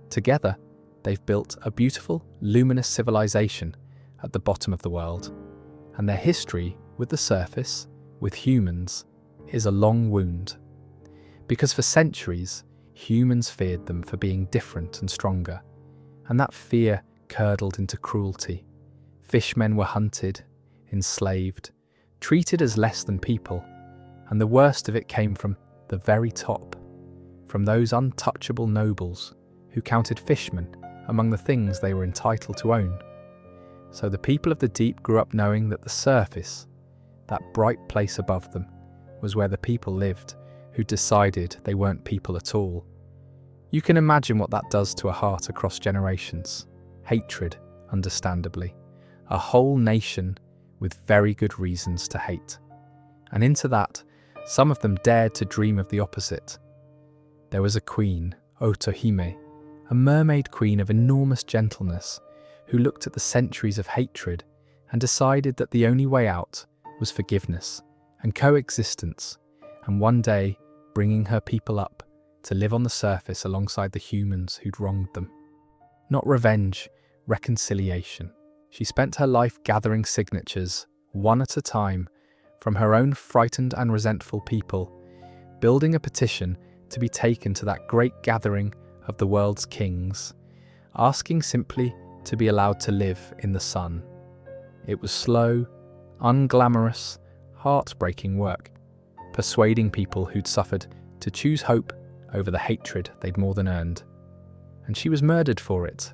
Together, they've built a beautiful, luminous civilization at the bottom of the world, and their history with the surface, with humans, is a long wound. Because for centuries, humans feared them for being different and stronger, and that fear curdled into cruelty. Fishmen were hunted, enslaved, treated as less than people, and the worst of it came from the very top, from those untouchable nobles who counted fishmen among the things they were entitled to own. So the people of the deep grew up knowing that the surface, that bright place above them, was where the people lived who decided they weren't people at all. You can imagine what that does to a heart across generations. Hatred, understandably. A whole nation with very good reasons to hate. And into that, some of them dared to dream of the opposite. There was a queen, Otohime, a mermaid queen of enormous gentleness, who looked at the centuries of hatred and decided that the only way out was forgiveness and coexistence, and one day bringing her people up to live on the surface alongside the humans who'd wronged them. Not revenge, reconciliation. She spent her life gathering signatures, one at a time, from her own frightened and resentful people, building a petition to be taken to that great gathering of the world's kings, asking simply to be allowed to live in the sun. It was slow, unglamorous, heartbreaking work, persuading people who'd suffered to choose hope over the hatred they'd more than earned. And she was murdered for it.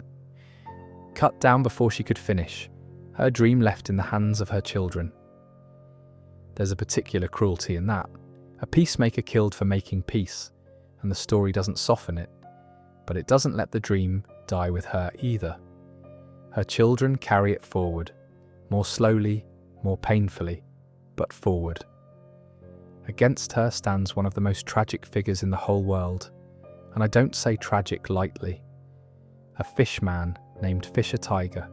Cut down before she could finish, her dream left in the hands of her children. There's a particular cruelty in that. A peacemaker killed for making peace, and the story doesn't soften it, but it doesn't let the dream die with her either. Her children carry it forward, more slowly, more painfully, but forward. Against her stands one of the most tragic figures in the whole world, and I don't say tragic lightly. A fishman named Fisher Tiger,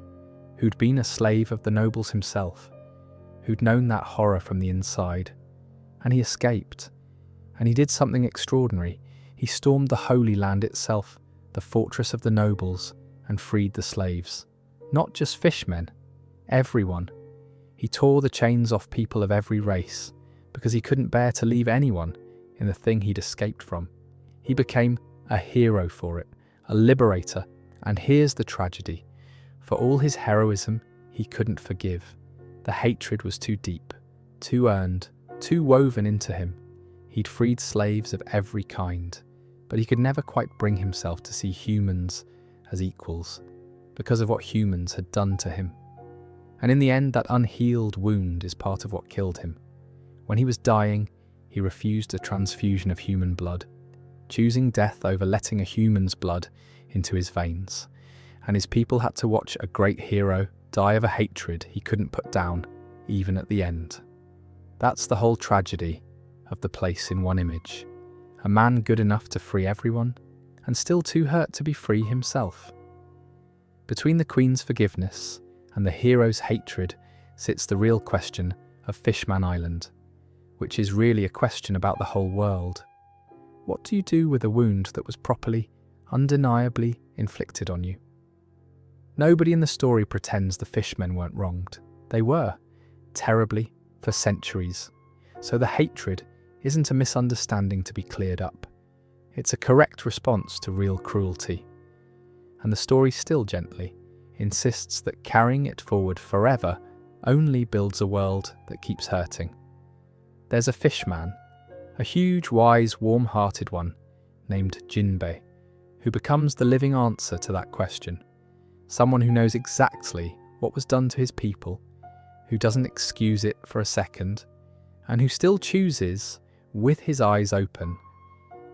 who'd been a slave of the nobles himself, who'd known that horror from the inside, and he escaped. And he did something extraordinary. He stormed the Holy Land itself, the fortress of the nobles, and freed the slaves. Not just fishmen, everyone. He tore the chains off people of every race, because he couldn't bear to leave anyone in the thing he'd escaped from. He became a hero for it, a liberator, and here's the tragedy. For all his heroism, he couldn't forgive. The hatred was too deep, too earned, too woven into him. He'd freed slaves of every kind, but he could never quite bring himself to see humans as equals, because of what humans had done to him. And in the end, that unhealed wound is part of what killed him. When he was dying, he refused a transfusion of human blood, choosing death over letting a human's blood into his veins. And his people had to watch a great hero die of a hatred he couldn't put down, even at the end. That's the whole tragedy of the place in one image. A man good enough to free everyone, and still too hurt to be free himself. Between the Queen's forgiveness and the hero's hatred sits the real question of Fishman Island, which is really a question about the whole world. What do you do with a wound that was properly, undeniably inflicted on you? Nobody in the story pretends the fishmen weren't wronged. They were, terribly, for centuries. So the hatred isn't a misunderstanding to be cleared up. It's a correct response to real cruelty. And the story still gently insists that carrying it forward forever only builds a world that keeps hurting. There's a fishman, a huge, wise, warm-hearted one, named Jinbei, who becomes the living answer to that question. Someone who knows exactly what was done to his people, who doesn't excuse it for a second, and who still chooses, with his eyes open,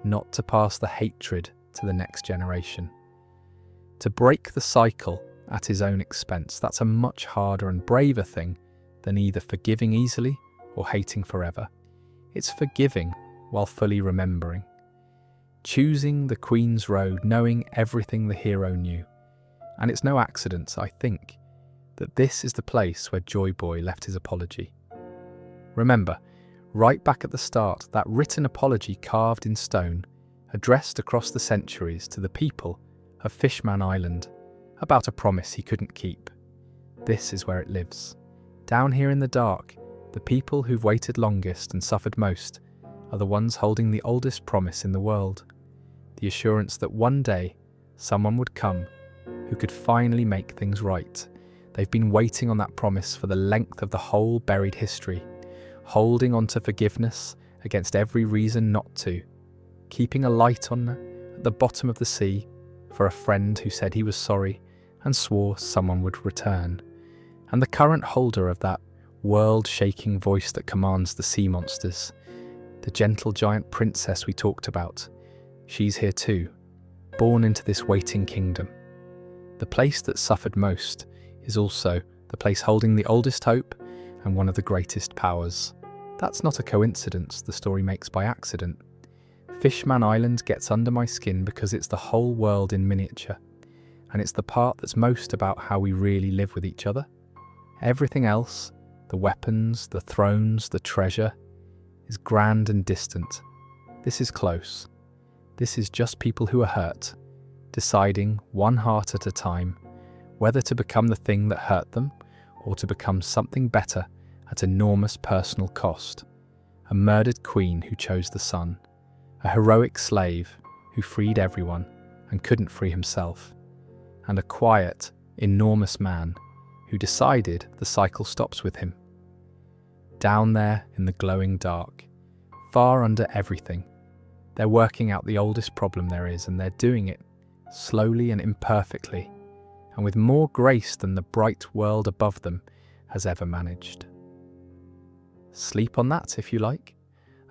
not to pass the hatred to the next generation. To break the cycle at his own expense, that's a much harder and braver thing than either forgiving easily or hating forever. It's forgiving while fully remembering. Choosing the Queen's Road, knowing everything the hero knew. And it's no accident, I think, that this is the place where Joy Boy left his apology. Remember, right back at the start, that written apology carved in stone, addressed across the centuries to the people of Fishman Island, about a promise he couldn't keep. This is where it lives. Down here in the dark, the people who've waited longest and suffered most are the ones holding the oldest promise in the world. The assurance that one day someone would come who could finally make things right. They've been waiting on that promise for the length of the whole buried history, holding on to forgiveness against every reason not to, keeping a light on at the bottom of the sea for a friend who said he was sorry and swore someone would return, and the current holder of that world-shaking voice that commands the sea monsters, the gentle giant princess we talked about. She's here too, born into this waiting kingdom. The place that suffered most is also the place holding the oldest hope and one of the greatest powers. That's not a coincidence the story makes by accident. Fishman Island gets under my skin because it's the whole world in miniature, and it's the part that's most about how we really live with each other. Everything else, the weapons, the thrones, the treasure, is grand and distant. This is close. This is just people who are hurt, deciding, one heart at a time, whether to become the thing that hurt them or to become something better at enormous personal cost. A murdered queen who chose the sun, a heroic slave who freed everyone and couldn't free himself, and a quiet, enormous man who decided the cycle stops with him. Down there in the glowing dark, far under everything, they're working out the oldest problem there is, and they're doing it slowly and imperfectly, and with more grace than the bright world above them has ever managed. Sleep on that if you like,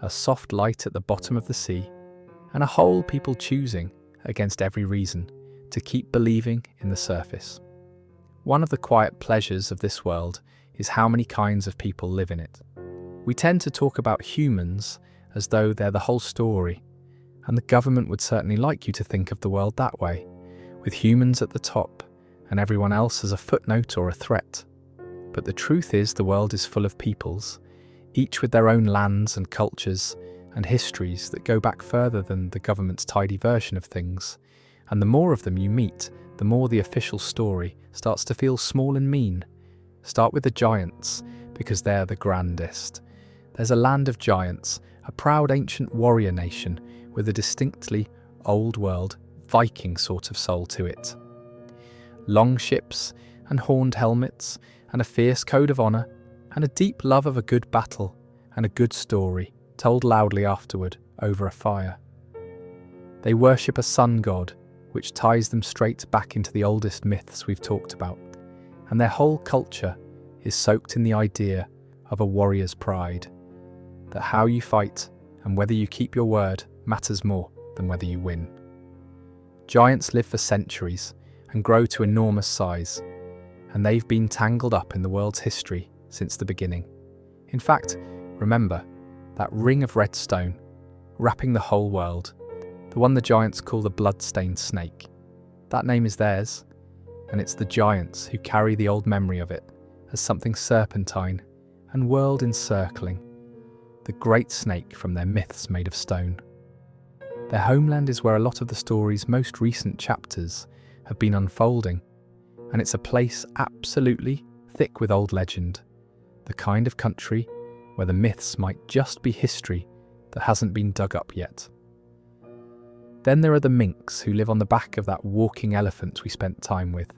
a soft light at the bottom of the sea, and a whole people choosing, against every reason, to keep believing in the surface. One of the quiet pleasures of this world is how many kinds of people live in it. We tend to talk about humans as though they're the whole story, and the government would certainly like you to think of the world that way, with humans at the top and everyone else as a footnote or a threat. But the truth is the world is full of peoples, each with their own lands and cultures and histories that go back further than the government's tidy version of things. And the more of them you meet, the more the official story starts to feel small and mean. Start with the giants, because they're the grandest. There's a land of giants, a proud ancient warrior nation with a distinctly old world, Viking sort of soul to it. Long ships and horned helmets and a fierce code of honour and a deep love of a good battle and a good story told loudly afterward over a fire. They worship a sun god, which ties them straight back into the oldest myths we've talked about, and their whole culture is soaked in the idea of a warrior's pride, that how you fight and whether you keep your word matters more than whether you win. Giants live for centuries and grow to enormous size, and they've been tangled up in the world's history since the beginning. In fact, remember that ring of red stone wrapping the whole world, the one the giants call the blood-stained snake. That name is theirs, and it's the giants who carry the old memory of it as something serpentine and world-encircling, the great snake from their myths made of stone. Their homeland is where a lot of the story's most recent chapters have been unfolding, and it's a place absolutely thick with old legend, the kind of country where the myths might just be history that hasn't been dug up yet. Then there are the minks who live on the back of that walking elephant we spent time with.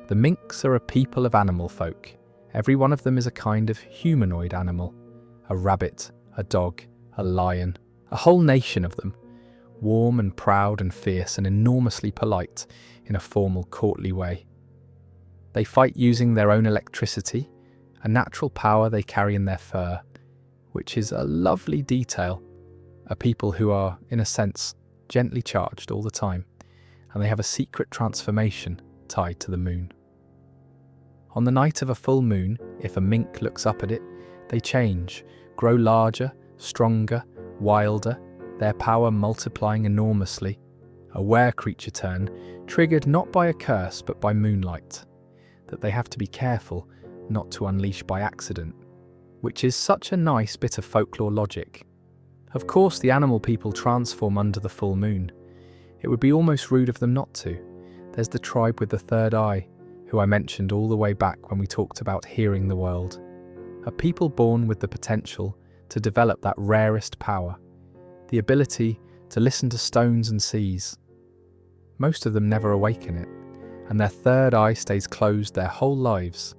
The minks are a people of animal folk. Every one of them is a kind of humanoid animal, a rabbit, a dog, a lion, a whole nation of them, warm and proud and fierce and enormously polite in a formal, courtly way. They fight using their own electricity, a natural power they carry in their fur, which is a lovely detail, a people who are, in a sense, gently charged all the time, and they have a secret transformation tied to the moon. On the night of a full moon, if a mink looks up at it, they change, grow larger, stronger, wilder, their power multiplying enormously, a were-creature turn, triggered not by a curse but by moonlight, that they have to be careful not to unleash by accident, which is such a nice bit of folklore logic. Of course, the animal people transform under the full moon. It would be almost rude of them not to. There's the tribe with the third eye, who I mentioned all the way back when we talked about hearing the world. A people born with the potential to develop that rarest power, the ability to listen to stones and seas. Most of them never awaken it, and their third eye stays closed their whole lives,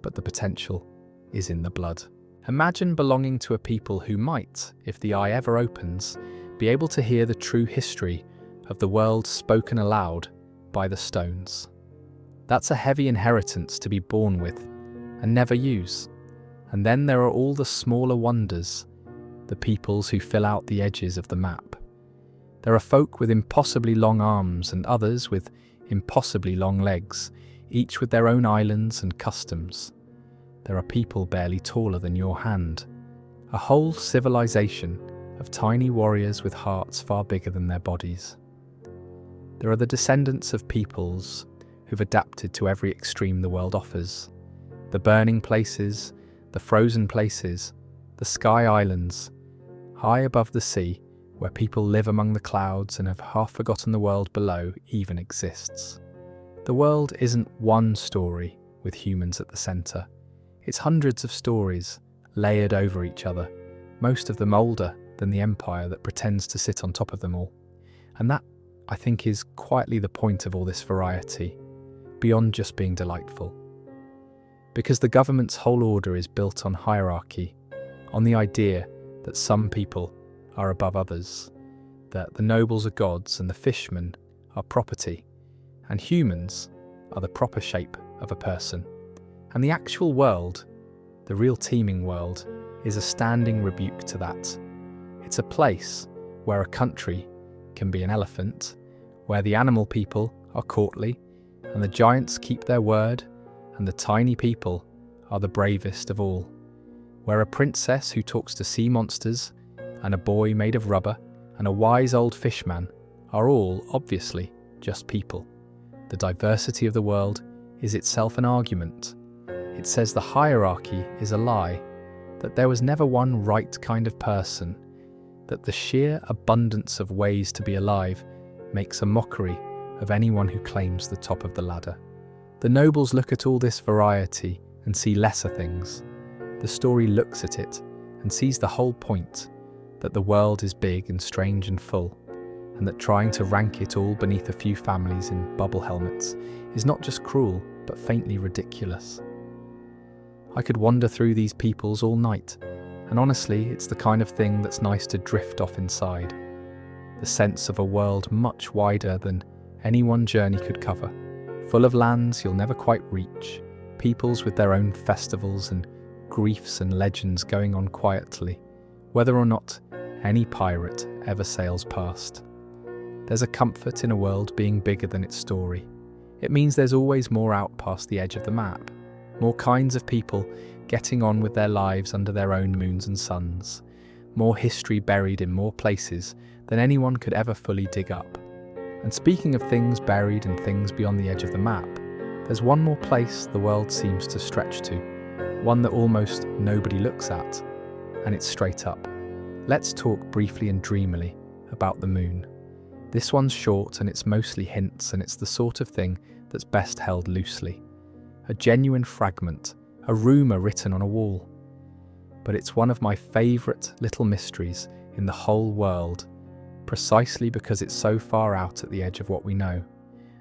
but the potential is in the blood. Imagine belonging to a people who might, if the eye ever opens, be able to hear the true history of the world spoken aloud by the stones. That's a heavy inheritance to be born with and never use. And then there are all the smaller wonders, the peoples who fill out the edges of the map. There are folk with impossibly long arms and others with impossibly long legs, each with their own islands and customs. There are people barely taller than your hand, a whole civilization of tiny warriors with hearts far bigger than their bodies. There are the descendants of peoples who've adapted to every extreme the world offers, the burning places, the frozen places, the sky islands, high above the sea, where people live among the clouds and have half forgotten the world below even exists. The world isn't one story with humans at the centre. It's hundreds of stories layered over each other, most of them older than the empire that pretends to sit on top of them all. And that, I think, is quietly the point of all this variety, beyond just being delightful. Because the government's whole order is built on hierarchy, on the idea that some people are above others, that the nobles are gods and the fishmen are property, and humans are the proper shape of a person. And the actual world, the real teeming world, is a standing rebuke to that. It's a place where a country can be an elephant, where the animal people are courtly, and the giants keep their word, and the tiny people are the bravest of all, where a princess who talks to sea monsters, and a boy made of rubber, and a wise old fishman are all, obviously, just people. The diversity of the world is itself an argument. It says the hierarchy is a lie, that there was never one right kind of person, that the sheer abundance of ways to be alive makes a mockery of anyone who claims the top of the ladder. The nobles look at all this variety and see lesser things. The story looks at it and sees the whole point, that the world is big and strange and full, and that trying to rank it all beneath a few families in bubble helmets is not just cruel, but faintly ridiculous. I could wander through these peoples all night, and honestly, it's the kind of thing that's nice to drift off inside. The sense of a world much wider than any one journey could cover, full of lands you'll never quite reach, peoples with their own festivals and griefs and legends going on quietly, whether or not any pirate ever sails past. There's a comfort in a world being bigger than its story. It means there's always more out past the edge of the map, more kinds of people getting on with their lives under their own moons and suns, more history buried in more places than anyone could ever fully dig up. And speaking of things buried and things beyond the edge of the map, there's one more place the world seems to stretch to, one that almost nobody looks at, and it's straight up. Let's talk briefly and dreamily about the moon. This one's short and it's mostly hints, and it's the sort of thing that's best held loosely. A genuine fragment, a rumour written on a wall. But it's one of my favourite little mysteries in the whole world, precisely because it's so far out at the edge of what we know.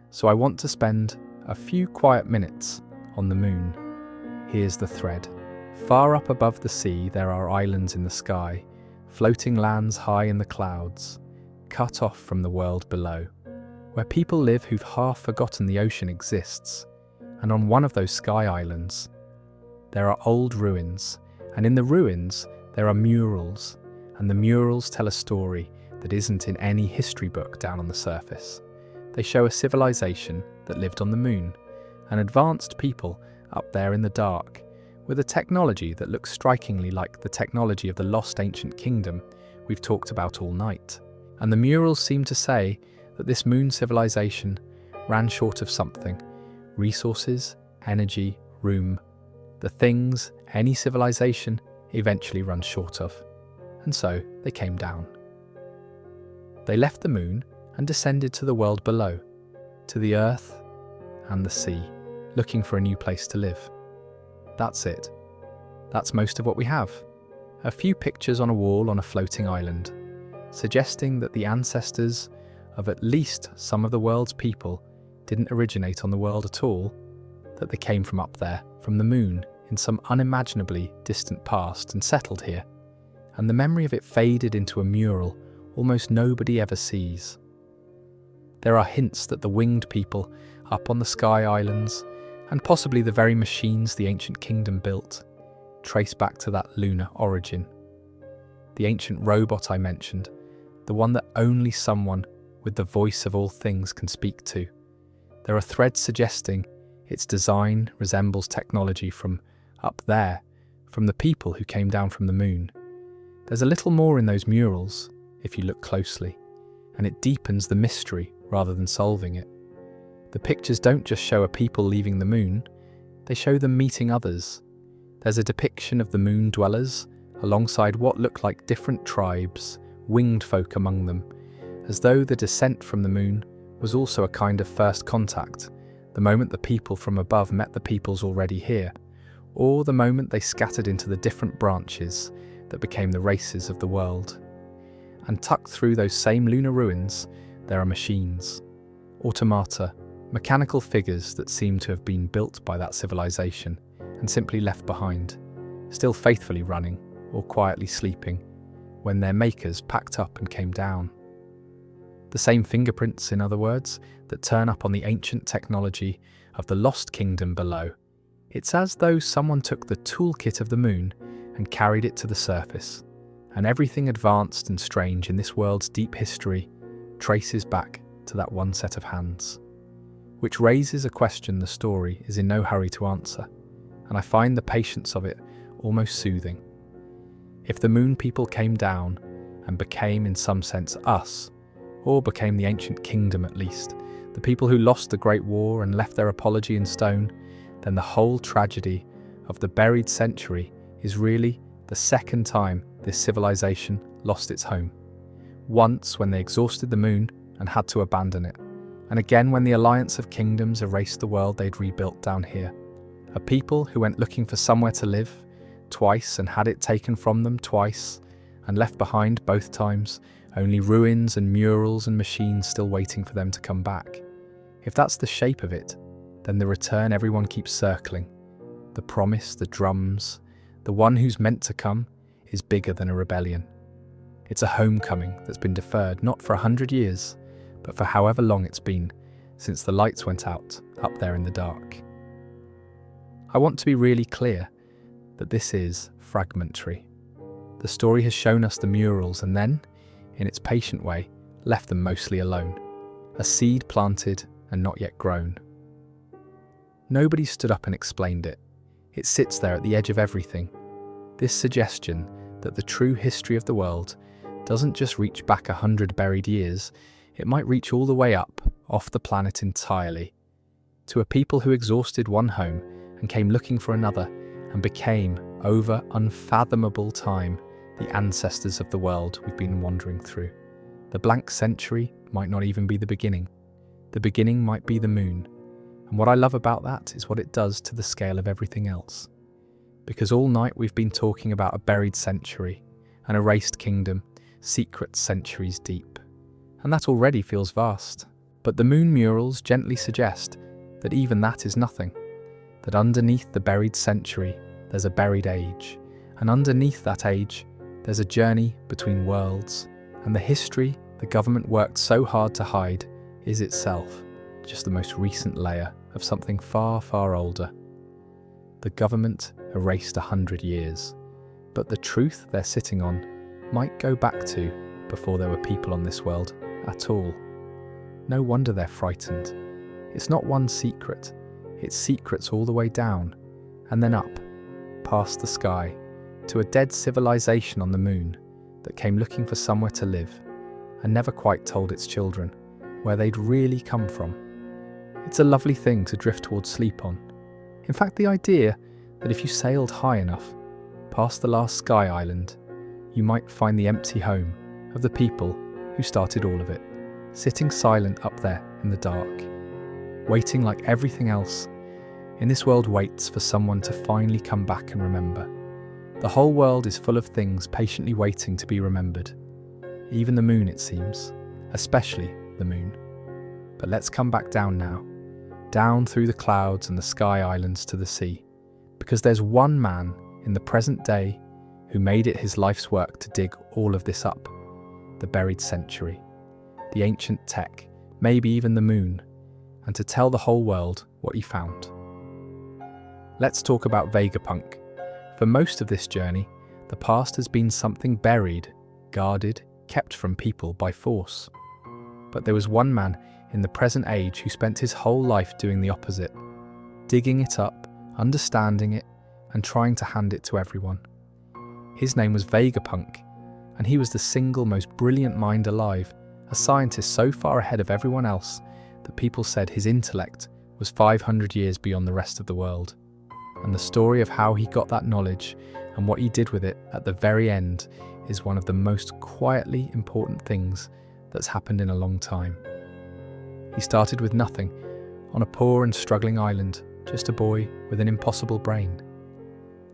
So I want to spend a few quiet minutes on the moon. Here's the thread. Far up above the sea there are islands in the sky, floating lands high in the clouds, cut off from the world below, where people live who've half forgotten the ocean exists. And on one of those sky islands, there are old ruins, and in the ruins there are murals, and the murals tell a story that isn't in any history book down on the surface. They show a civilization that lived on the moon, and advanced people up there in the dark, with a technology that looks strikingly like the technology of the lost ancient kingdom we've talked about all night. And the murals seem to say that this moon civilization ran short of something: resources, energy, room, the things any civilization eventually runs short of. And so they came down. They left the moon and descended to the world below, to the earth and the sea, looking for a new place to live. That's it. That's most of what we have. A few pictures on a wall on a floating island, suggesting that the ancestors of at least some of the world's people didn't originate on the world at all, that they came from up there, from the moon, in some unimaginably distant past and settled here. And the memory of it faded into a mural almost nobody ever sees. There are hints that the winged people up on the sky islands, and possibly the very machines the ancient kingdom built, trace back to that lunar origin. The ancient robot I mentioned, the one that only someone with the voice of all things can speak to. There are threads suggesting its design resembles technology from up there, from the people who came down from the moon. There's a little more in those murals, if you look closely, and it deepens the mystery rather than solving it. The pictures don't just show a people leaving the moon, they show them meeting others. There's a depiction of the moon dwellers alongside what look like different tribes, winged folk among them, as though the descent from the moon was also a kind of first contact, the moment the people from above met the peoples already here, or the moment they scattered into the different branches that became the races of the world. And tucked through those same lunar ruins, there are machines, automata, mechanical figures that seem to have been built by that civilization and simply left behind, still faithfully running or quietly sleeping, when their makers packed up and came down. The same fingerprints, in other words, that turn up on the ancient technology of the lost kingdom below. It's as though someone took the toolkit of the moon and carried it to the surface, and everything advanced and strange in this world's deep history traces back to that one set of hands. Which raises a question the story is in no hurry to answer, and I find the patience of it almost soothing. If the moon people came down and became in some sense us, or became the ancient kingdom at least, the people who lost the Great War and left their apology in stone, then the whole tragedy of the buried century is really the second time this civilization lost its home. Once when they exhausted the moon and had to abandon it, and again when the alliance of kingdoms erased the world they'd rebuilt down here. A people who went looking for somewhere to live twice and had it taken from them twice, and left behind both times only ruins and murals and machines still waiting for them to come back. If that's the shape of it, then the return everyone keeps circling, the promise, the drums, the one who's meant to come, is bigger than a rebellion. It's a homecoming that's been deferred not for 100 years, but for however long it's been since the lights went out up there in the dark. I want to be really clear that this is fragmentary. The story has shown us the murals and then, in its patient way, left them mostly alone. A seed planted and not yet grown. Nobody stood up and explained it. It sits there at the edge of everything. This suggestion that the true history of the world doesn't just reach back 100 buried years, it might reach all the way up, off the planet entirely, to a people who exhausted one home and came looking for another and became, over unfathomable time, the ancestors of the world we've been wandering through. The blank century might not even be the beginning. The beginning might be the moon. And what I love about that is what it does to the scale of everything else. Because all night we've been talking about a buried century, an erased kingdom, secrets centuries deep. And that already feels vast. But the moon murals gently suggest that even that is nothing. That underneath the buried century, there's a buried age. And underneath that age, There's a journey between worlds, and the history the government worked so hard to hide is itself just the most recent layer of something far, far older. The government erased 100 years, but the truth they're sitting on might go back to before there were people on this world at all. No wonder they're frightened. It's not one secret, it's secrets all the way down, and then up, past the sky, to a dead civilization on the moon that came looking for somewhere to live and never quite told its children where they'd really come from. It's a lovely thing to drift towards sleep on. In fact, the idea that if you sailed high enough, past the last sky island, you might find the empty home of the people who started all of it, sitting silent up there in the dark, waiting like everything else in this world waits for someone to finally come back and remember. The whole world is full of things patiently waiting to be remembered. Even the moon, it seems, especially the moon. But let's come back down now, down through the clouds and the sky islands to the sea, because there's one man in the present day who made it his life's work to dig all of this up, the buried century, the ancient tech, maybe even the moon, and to tell the whole world what he found. Let's talk about Vegapunk. For most of this journey, the past has been something buried, guarded, kept from people by force. But there was one man in the present age who spent his whole life doing the opposite, digging it up, understanding it, and trying to hand it to everyone. His name was Vegapunk, and he was the single most brilliant mind alive, a scientist so far ahead of everyone else that people said his intellect was 500 years beyond the rest of the world. And the story of how he got that knowledge and what he did with it at the very end is one of the most quietly important things that's happened in a long time. He started with nothing, on a poor and struggling island, just a boy with an impossible brain.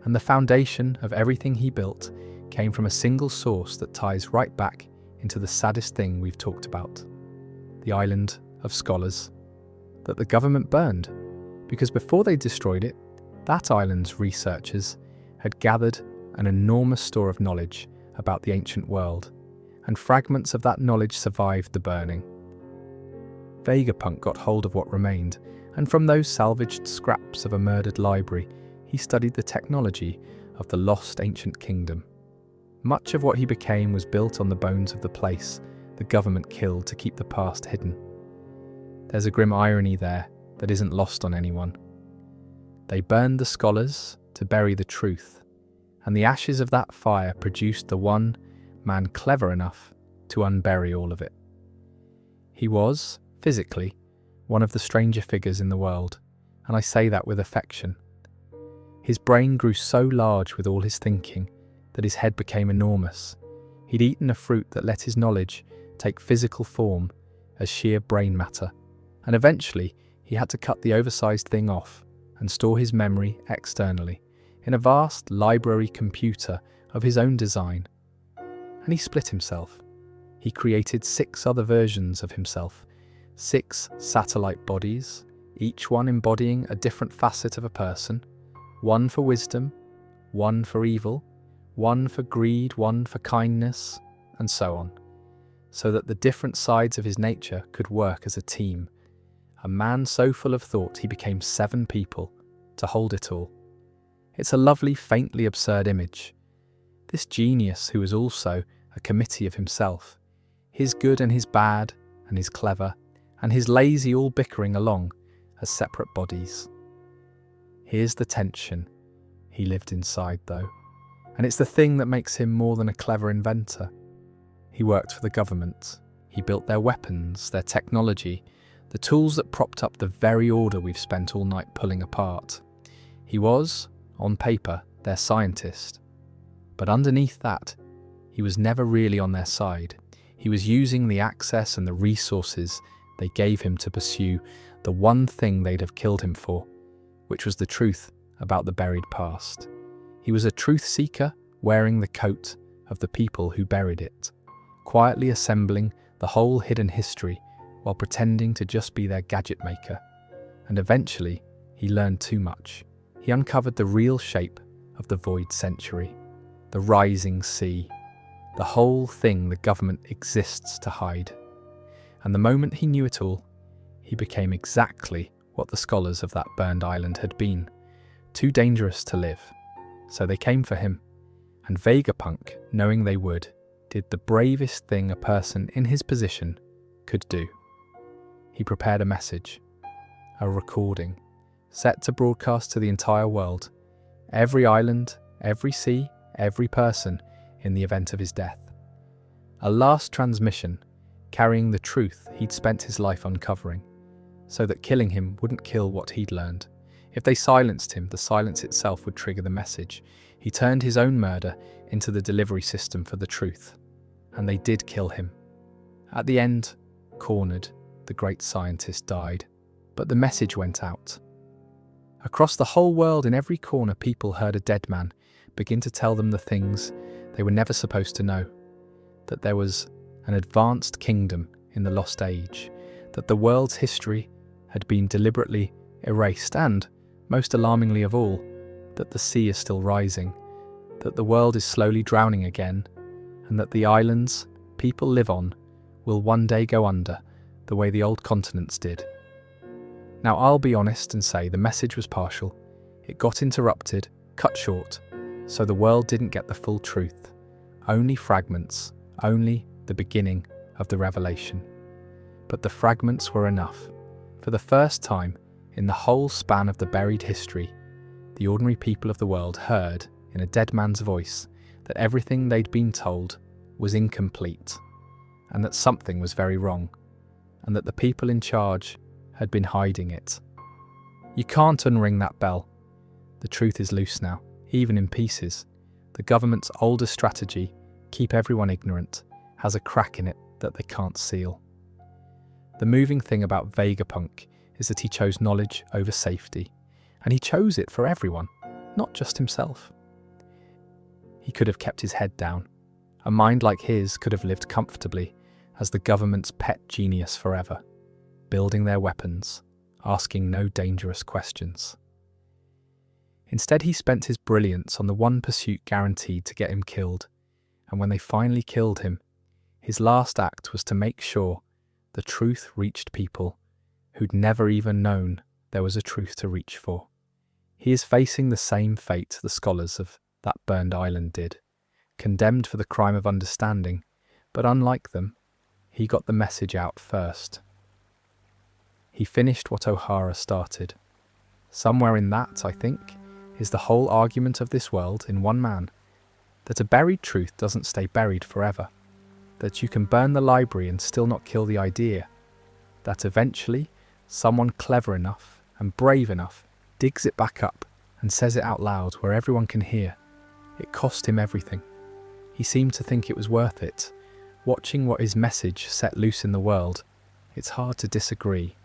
And the foundation of everything he built came from a single source that ties right back into the saddest thing we've talked about, the island of scholars that the government burned, because before they destroyed it, that island's researchers had gathered an enormous store of knowledge about the ancient world, and fragments of that knowledge survived the burning. Vegapunk got hold of what remained, and from those salvaged scraps of a murdered library, he studied the technology of the lost ancient kingdom. Much of what he became was built on the bones of the place the government killed to keep the past hidden. There's a grim irony there that isn't lost on anyone. They burned the scholars to bury the truth, and the ashes of that fire produced the one man clever enough to unbury all of it. He was, physically, one of the stranger figures in the world, and I say that with affection. His brain grew so large with all his thinking that his head became enormous. He'd eaten a fruit that let his knowledge take physical form as sheer brain matter, and eventually he had to cut the oversized thing off and store his memory externally in a vast library computer of his own design. And he split himself. He created 6 other versions of himself, 6 satellite bodies, each one embodying a different facet of a person, one for wisdom, one for evil, one for greed, one for kindness, and so on, so that the different sides of his nature could work as a team. A man so full of thought he became 7 people to hold it all. It's a lovely, faintly absurd image. This genius who was also a committee of himself, his good and his bad, and his clever, and his lazy all bickering along as separate bodies. Here's the tension he lived inside though, and it's the thing that makes him more than a clever inventor. He worked for the government. He built their weapons, their technology, the tools that propped up the very order we've spent all night pulling apart. He was, on paper, their scientist. But underneath that, he was never really on their side. He was using the access and the resources they gave him to pursue the one thing they'd have killed him for, which was the truth about the buried past. He was a truth seeker wearing the coat of the people who buried it, quietly assembling the whole hidden history while pretending to just be their gadget maker. And eventually, he learned too much. He uncovered the real shape of the void century, the rising sea, The whole thing the government exists to hide. And the moment he knew it all, he became exactly what the scholars of that burned island had been, too dangerous to live. So they came for him, and Vegapunk, knowing they would, did the bravest thing a person in his position could do. He prepared a message, a recording, set to broadcast to the entire world, every island, every sea, every person, in the event of his death. A last transmission, carrying the truth he'd spent his life uncovering, so that killing him wouldn't kill what he'd learned. If they silenced him, the silence itself would trigger the message. He turned his own murder into the delivery system for the truth. And they did kill him. At the end, cornered, the great scientist died. But the message went out. Across the whole world, in every corner, people heard a dead man begin to tell them the things they were never supposed to know. That there was an advanced kingdom in the lost age. That the world's history had been deliberately erased, and, most alarmingly of all, that the sea is still rising, that the world is slowly drowning again, and that the islands people live on will one day go under the way the old continents did. Now I'll be honest and say the message was partial. It got interrupted, cut short, so the world didn't get the full truth. Only fragments, only the beginning of the revelation. But the fragments were enough. For the first time in the whole span of the buried history, the ordinary people of the world heard, in a dead man's voice, that everything they'd been told was incomplete, and that something was very wrong, and that the people in charge had been hiding it. You can't unring that bell. The truth is loose now, even in pieces. The government's oldest strategy, keep everyone ignorant, has a crack in it that they can't seal. The moving thing about Vegapunk is that he chose knowledge over safety, and he chose it for everyone, not just himself. He could have kept his head down. A mind like his could have lived comfortably as the government's pet genius forever, building their weapons, asking no dangerous questions. Instead, he spent his brilliance on the one pursuit guaranteed to get him killed, and when they finally killed him, his last act was to make sure the truth reached people who'd never even known there was a truth to reach for. He is facing the same fate the scholars of that burned island did, condemned for the crime of understanding, but unlike them, he got the message out first. He finished what O'Hara started. Somewhere in that, I think, is the whole argument of this world in one man, that a buried truth doesn't stay buried forever, that you can burn the library and still not kill the idea, that eventually someone clever enough and brave enough digs it back up and says it out loud where everyone can hear. It cost him everything. He seemed to think it was worth it. Watching what his message set loose in the world, it's hard to disagree.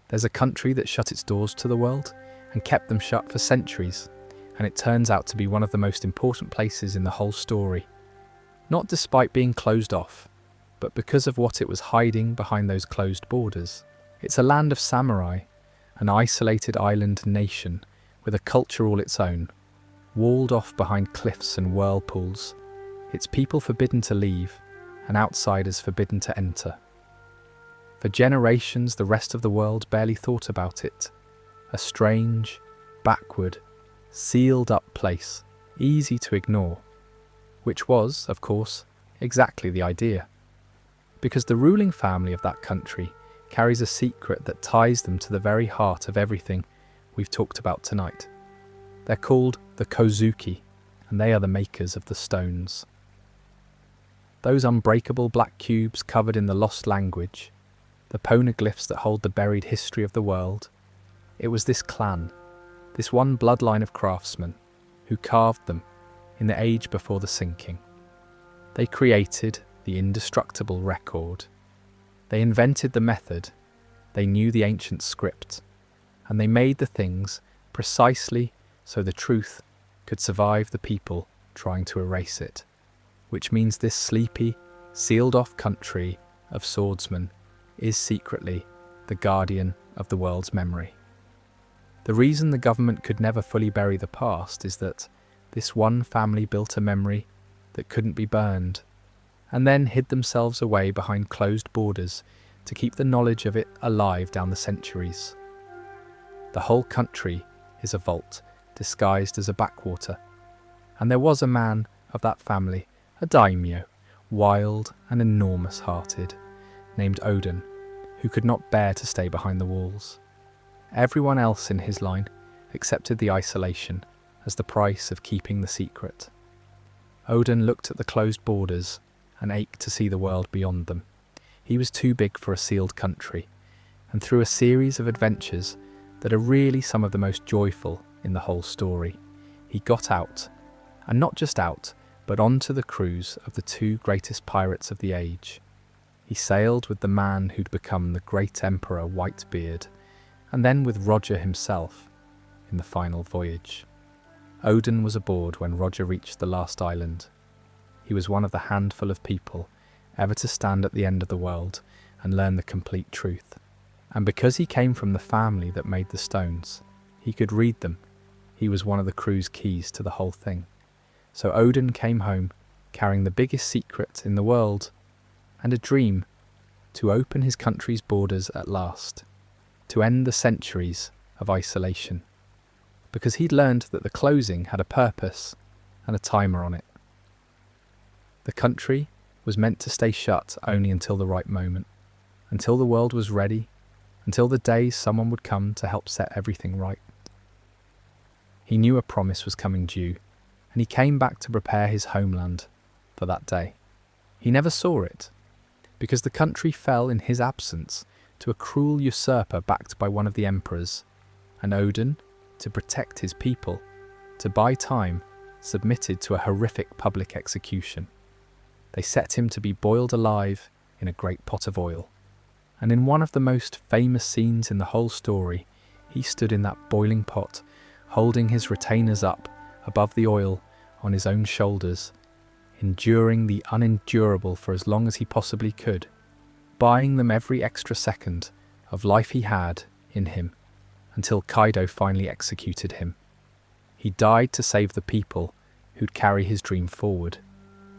There's a country that shut its doors to the world and kept them shut for centuries, and it turns out to be one of the most important places in the whole story. Not despite being closed off, but because of what it was hiding behind those closed borders. It's a land of samurai, an isolated island nation with a culture all its own, walled off behind cliffs and whirlpools, its people forbidden to leave, and outsiders forbidden to enter. For generations, the rest of the world barely thought about it. A strange, backward, sealed-up place, easy to ignore, which was, of course, exactly the idea. Because the ruling family of that country carries a secret that ties them to the very heart of everything we've talked about tonight. They're called the Kozuki, and they are the makers of the stones. Those unbreakable black cubes covered in the lost language, the poneglyphs that hold the buried history of the world, it was this clan, this one bloodline of craftsmen, who carved them in the age before the sinking. They created the indestructible record. They invented the method, they knew the ancient script, and they made the things precisely so the truth could survive the people trying to erase it. Which means this sleepy, sealed-off country of swordsmen is secretly the guardian of the world's memory. The reason the government could never fully bury the past is that this one family built a memory that couldn't be burned, and then hid themselves away behind closed borders to keep the knowledge of it alive down the centuries. The whole country is a vault disguised as a backwater, and there was a man of that family, a daimyo, wild and enormous-hearted, named Odin, who could not bear to stay behind the walls. Everyone else in his line accepted the isolation as the price of keeping the secret. Odin looked at the closed borders and ached to see the world beyond them. He was too big for a sealed country, and through a series of adventures that are really some of the most joyful in the whole story, he got out, and not just out, but onto the cruise of the two greatest pirates of the age. He sailed with the man who'd become the great Emperor Whitebeard, and then with Roger himself in the final voyage. Odin was aboard when Roger reached the last island. He was one of the handful of people ever to stand at the end of the world and learn the complete truth. And because he came from the family that made the stones, he could read them. He was one of the crew's keys to the whole thing. So Odin came home carrying the biggest secret in the world and a dream to open his country's borders at last, to end the centuries of isolation, because he'd learned that the closing had a purpose and a timer on it. The country was meant to stay shut only until the right moment, until the world was ready, until the day someone would come to help set everything right. He knew a promise was coming due, and he came back to prepare his homeland for that day. He never saw it, because the country fell in his absence to a cruel usurper backed by one of the emperors, and Odin, to protect his people, to buy time, submitted to a horrific public execution. They set him to be boiled alive in a great pot of oil, and in one of the most famous scenes in the whole story, he stood in that boiling pot, holding his retainers up above the oil on his own shoulders, enduring the unendurable for as long as he possibly could, buying them every extra second of life he had in him, until Kaido finally executed him. He died to save the people who'd carry his dream forward,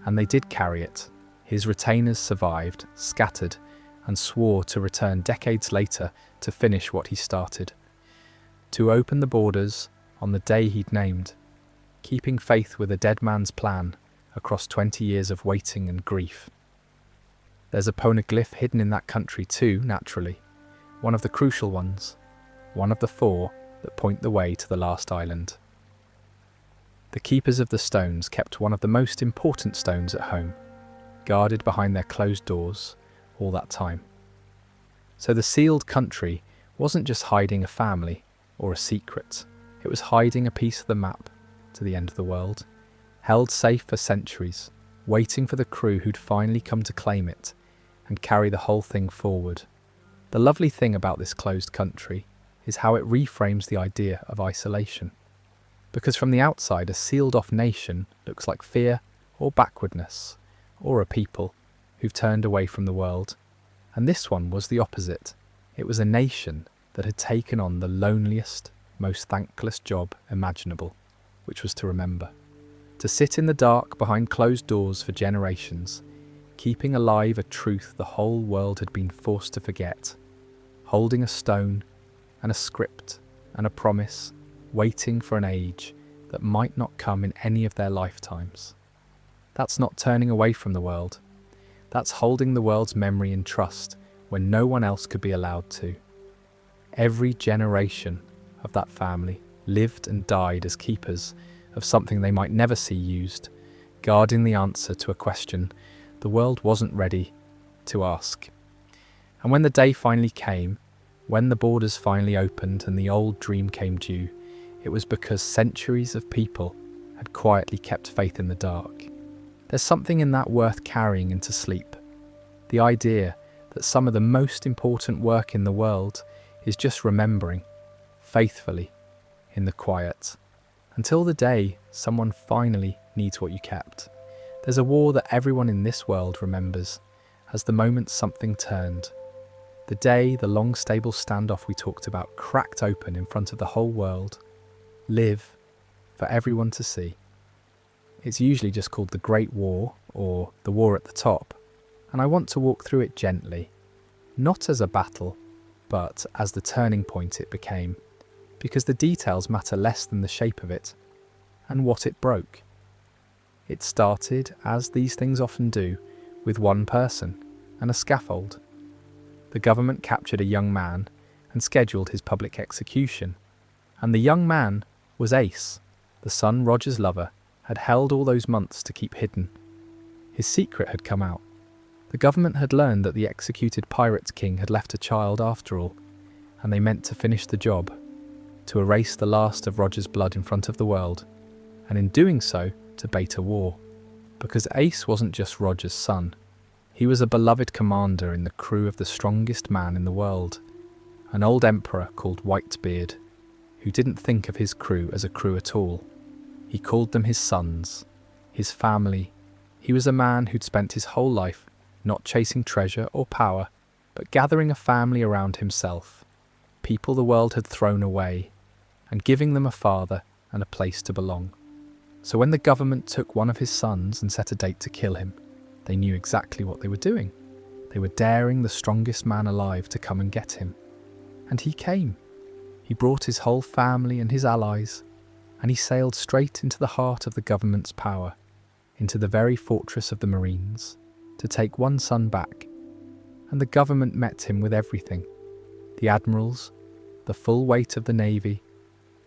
and they did carry it. His retainers survived, scattered, and swore to return decades later to finish what he started, to open the borders on the day he'd named, keeping faith with a dead man's plan across 20 years of waiting and grief. There's a poneglyph hidden in that country too, naturally, one of the crucial ones, one of the 4 that point the way to the last island. The keepers of the stones kept one of the most important stones at home, guarded behind their closed doors all that time. So the sealed country wasn't just hiding a family or a secret, it was hiding a piece of the map to the end of the world, held safe for centuries, waiting for the crew who'd finally come to claim it and carry the whole thing forward. The lovely thing about this closed country is how it reframes the idea of isolation. Because from the outside, a sealed-off nation looks like fear or backwardness, or a people who've turned away from the world. And this one was the opposite. It was a nation that had taken on the loneliest, most thankless job imaginable, which was to remember. To sit in the dark behind closed doors for generations, keeping alive a truth the whole world had been forced to forget, holding a stone and a script and a promise, waiting for an age that might not come in any of their lifetimes. That's not turning away from the world. That's holding the world's memory in trust when no one else could be allowed to. Every generation of that family lived and died as keepers of something they might never see used, guarding the answer to a question the world wasn't ready to ask. And when the day finally came, when the borders finally opened and the old dream came due, it was because centuries of people had quietly kept faith in the dark. There's something in that worth carrying into sleep. The idea that some of the most important work in the world is just remembering, faithfully, in the quiet, until the day someone finally needs what you kept. There's a war that everyone in this world remembers as the moment something turned. The day the long stable standoff we talked about cracked open in front of the whole world, live for everyone to see. It's usually just called the Great War or the War at the Top, and I want to walk through it gently, not as a battle, but as the turning point it became, because the details matter less than the shape of it and what it broke. It started, as these things often do, with one person and a scaffold. The government captured a young man and scheduled his public execution, and the young man was Ace, the son Roger's lover had held all those months to keep hidden. His secret had come out. The government had learned that the executed pirate king had left a child after all, and they meant to finish the job, to erase the last of Roger's blood in front of the world, and in doing so, to bait a war. Because Ace wasn't just Roger's son. He was a beloved commander in the crew of the strongest man in the world, an old emperor called Whitebeard, who didn't think of his crew as a crew at all. He called them his sons, his family. He was a man who'd spent his whole life not chasing treasure or power, but gathering a family around himself, people the world had thrown away, and giving them a father and a place to belong. So when the government took one of his sons and set a date to kill him, they knew exactly what they were doing. They were daring the strongest man alive to come and get him. And he came. He brought his whole family and his allies, and he sailed straight into the heart of the government's power, into the very fortress of the Marines, to take one son back. And the government met him with everything: the admirals, the full weight of the navy,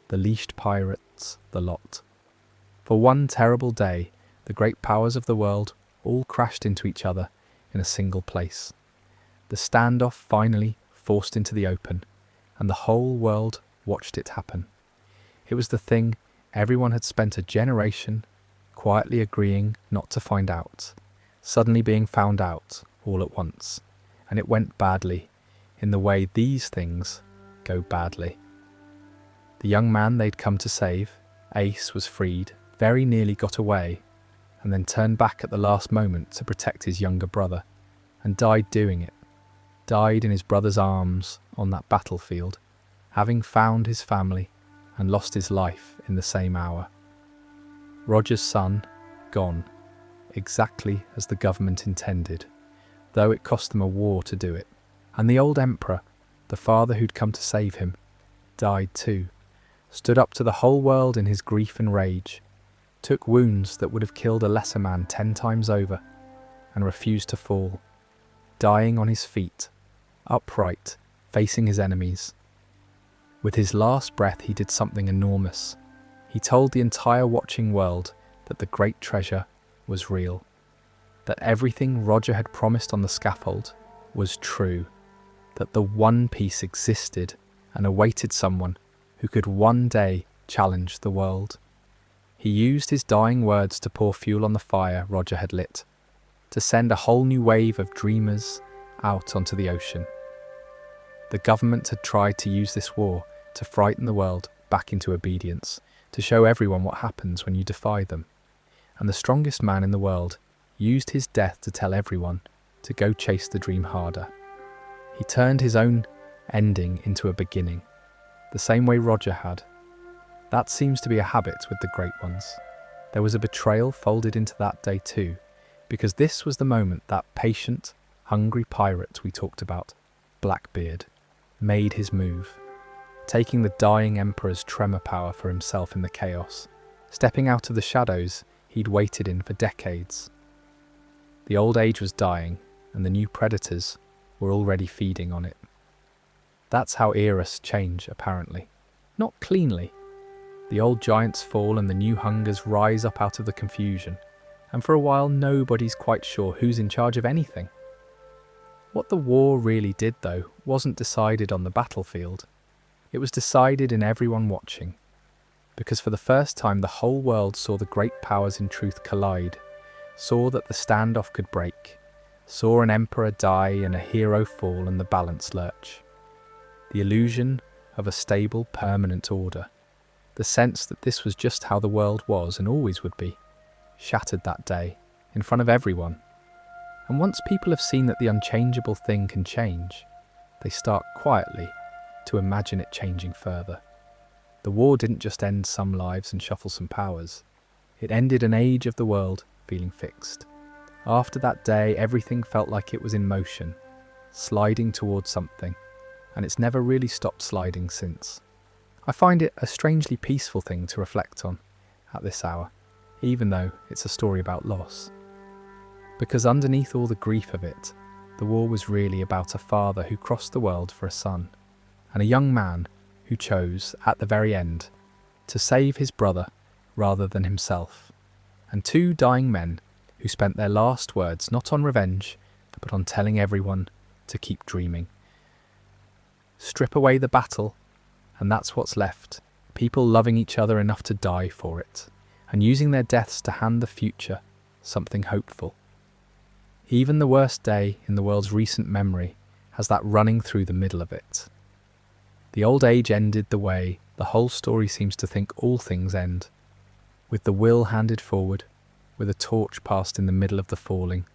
the leashed pirates, the lot. For one terrible day, the great powers of the world all crashed into each other in a single place. The standoff finally forced into the open, and the whole world watched it happen. It was the thing everyone had spent a generation quietly agreeing not to find out, suddenly being found out all at once, and it went badly, in the way these things go badly. The young man they'd come to save, Ace, was freed, very nearly got away, and then turned back at the last moment to protect his younger brother, and died doing it. Died in his brother's arms on that battlefield, having found his family and lost his life in the same hour. Roger's son, gone, exactly as the government intended, though it cost them a war to do it. And the old emperor, the father who'd come to save him, died too, stood up to the whole world in his grief and rage, took wounds that would have killed a lesser man 10 times over, and refused to fall, dying on his feet, upright, facing his enemies. With his last breath he did something enormous. He told the entire watching world that the great treasure was real, that everything Roger had promised on the scaffold was true, that the one piece existed and awaited someone who could one day challenge the world. He used his dying words to pour fuel on the fire Roger had lit, to send a whole new wave of dreamers out onto the ocean. The government had tried to use this war to frighten the world back into obedience, to show everyone what happens when you defy them. And the strongest man in the world used his death to tell everyone to go chase the dream harder. He turned his own ending into a beginning, the same way Roger had. That seems to be a habit with the great ones. There was a betrayal folded into that day too, because this was the moment that patient, hungry pirate we talked about, Blackbeard, made his move, taking the dying emperor's tremor power for himself in the chaos, stepping out of the shadows he'd waited in for decades. The old age was dying, and the new predators were already feeding on it. That's how eras change, apparently. Not cleanly. The old giants fall and the new hungers rise up out of the confusion, and for a while nobody's quite sure who's in charge of anything. What the war really did, though, wasn't decided on the battlefield. It was decided in everyone watching, because for the first time the whole world saw the great powers in truth collide, saw that the standoff could break, saw an emperor die and a hero fall and the balance lurch. The illusion of a stable, permanent order, the sense that this was just how the world was and always would be, shattered that day, in front of everyone. And once people have seen that the unchangeable thing can change, they start quietly to imagine it changing further. The war didn't just end some lives and shuffle some powers. It ended an age of the world feeling fixed. After that day, everything felt like it was in motion, sliding towards something, and it's never really stopped sliding since. I find it a strangely peaceful thing to reflect on at this hour, even though it's a story about loss. Because underneath all the grief of it, the war was really about a father who crossed the world for a son, and a young man who chose, at the very end, to save his brother rather than himself, and two dying men who spent their last words not on revenge, but on telling everyone to keep dreaming. Strip away the battle, and that's what's left. People loving each other enough to die for it, and using their deaths to hand the future something hopeful. Even the worst day in the world's recent memory has that running through the middle of it. The old age ended the way the whole story seems to think all things end, with the will handed forward, with a torch passed in the middle of the falling,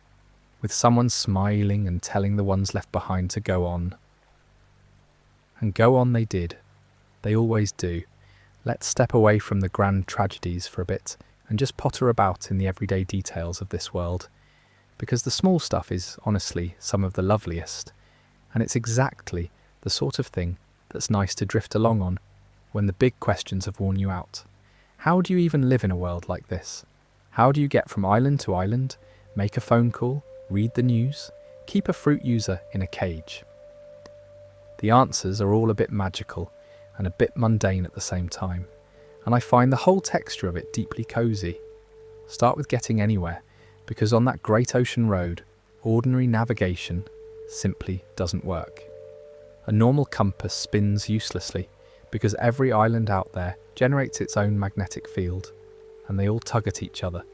with someone smiling and telling the ones left behind to go on. And go on they did. They always do. Let's step away from the grand tragedies for a bit and just potter about in the everyday details of this world, because the small stuff is, honestly, some of the loveliest, and it's exactly the sort of thing that's nice to drift along on when the big questions have worn you out. How do you even live in a world like this? How do you get from island to island, make a phone call, read the news, keep a fruit user in a cage? The answers are all a bit magical and a bit mundane at the same time, and I find the whole texture of it deeply cosy. Start with getting anywhere, because on that great ocean road, ordinary navigation simply doesn't work. A normal compass spins uselessly because every island out there generates its own magnetic field, and they all tug at each other,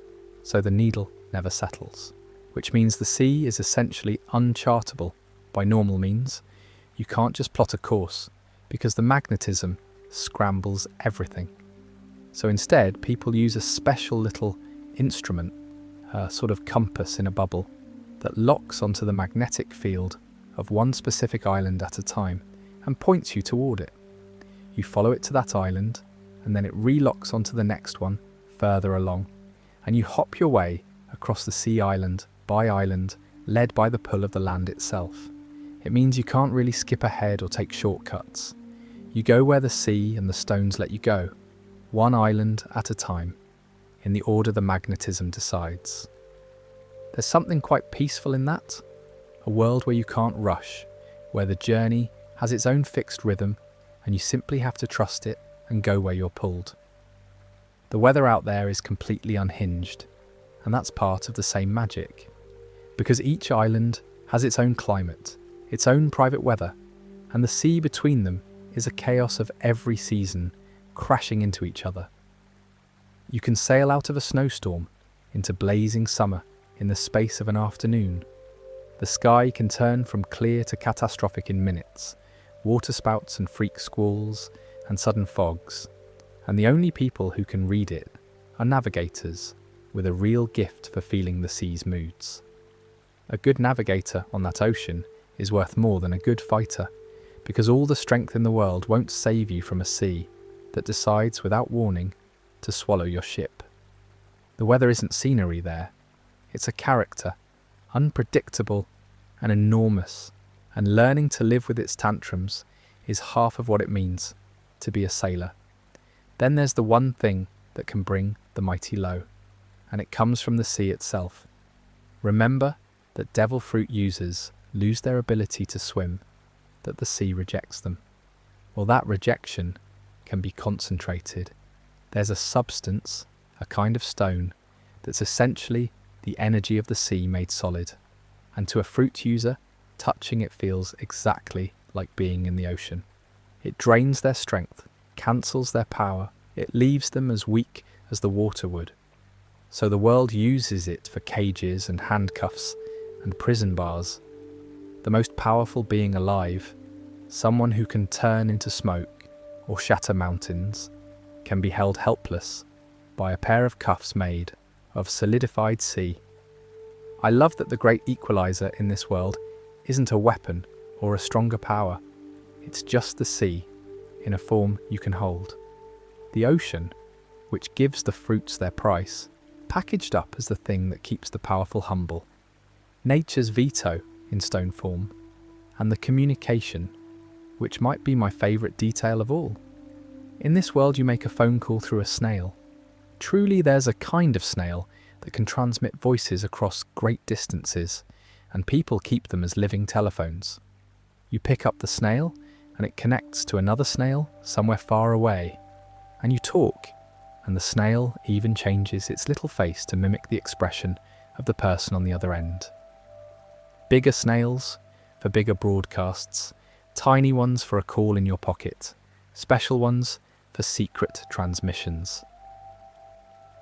so the needle never settles, which means the sea is essentially unchartable by normal means. You can't just plot a course, because the magnetism scrambles everything. So instead, people use a special little instrument, a sort of compass in a bubble, that locks onto the magnetic field of one specific island at a time and points you toward it. You follow it to that island, and then it relocks onto the next one further along, and you hop your way across the sea island by island, led by the pull of the land itself. It means you can't really skip ahead or take shortcuts. You go where the sea and the stones let you go, one island at a time, in the order the magnetism decides. There's something quite peaceful in that, a world where you can't rush, where the journey has its own fixed rhythm and you simply have to trust it and go where you're pulled. The weather out there is completely unhinged, and that's part of the same magic, because each island has its own climate, its own private weather, and the sea between them is a chaos of every season crashing into each other. You can sail out of a snowstorm into blazing summer in the space of an afternoon. The sky can turn from clear to catastrophic in minutes, waterspouts and freak squalls and sudden fogs, and the only people who can read it are navigators with a real gift for feeling the sea's moods. A good navigator on that ocean is worth more than a good fighter, because all the strength in the world won't save you from a sea that decides without warning to swallow your ship. The weather isn't scenery there, it's a character, unpredictable and enormous, and learning to live with its tantrums is half of what it means to be a sailor. Then there's the one thing that can bring the mighty low, and it comes from the sea itself. Remember that devil fruit users lose their ability to swim, that the sea rejects them. Well, that rejection can be concentrated. There's a substance, a kind of stone, that's essentially the energy of the sea made solid, and to a fruit user, touching it feels exactly like being in the ocean. It drains their strength, cancels their power, it leaves them as weak as the water would. So the world uses it for cages and handcuffs and prison bars. The most powerful being alive, someone who can turn into smoke or shatter mountains, can be held helpless by a pair of cuffs made of solidified sea. I love that the great equalizer in this world isn't a weapon or a stronger power. It's just the sea in a form you can hold. The ocean, which gives the fruits their price, packaged up as the thing that keeps the powerful humble. Nature's veto in stone form, and the communication, which might be my favourite detail of all. In this world you make a phone call through a snail. Truly there's a kind of snail that can transmit voices across great distances, and people keep them as living telephones. You pick up the snail, and it connects to another snail somewhere far away, and you talk, and the snail even changes its little face to mimic the expression of the person on the other end. Bigger snails for bigger broadcasts, tiny ones for a call in your pocket, special ones for secret transmissions.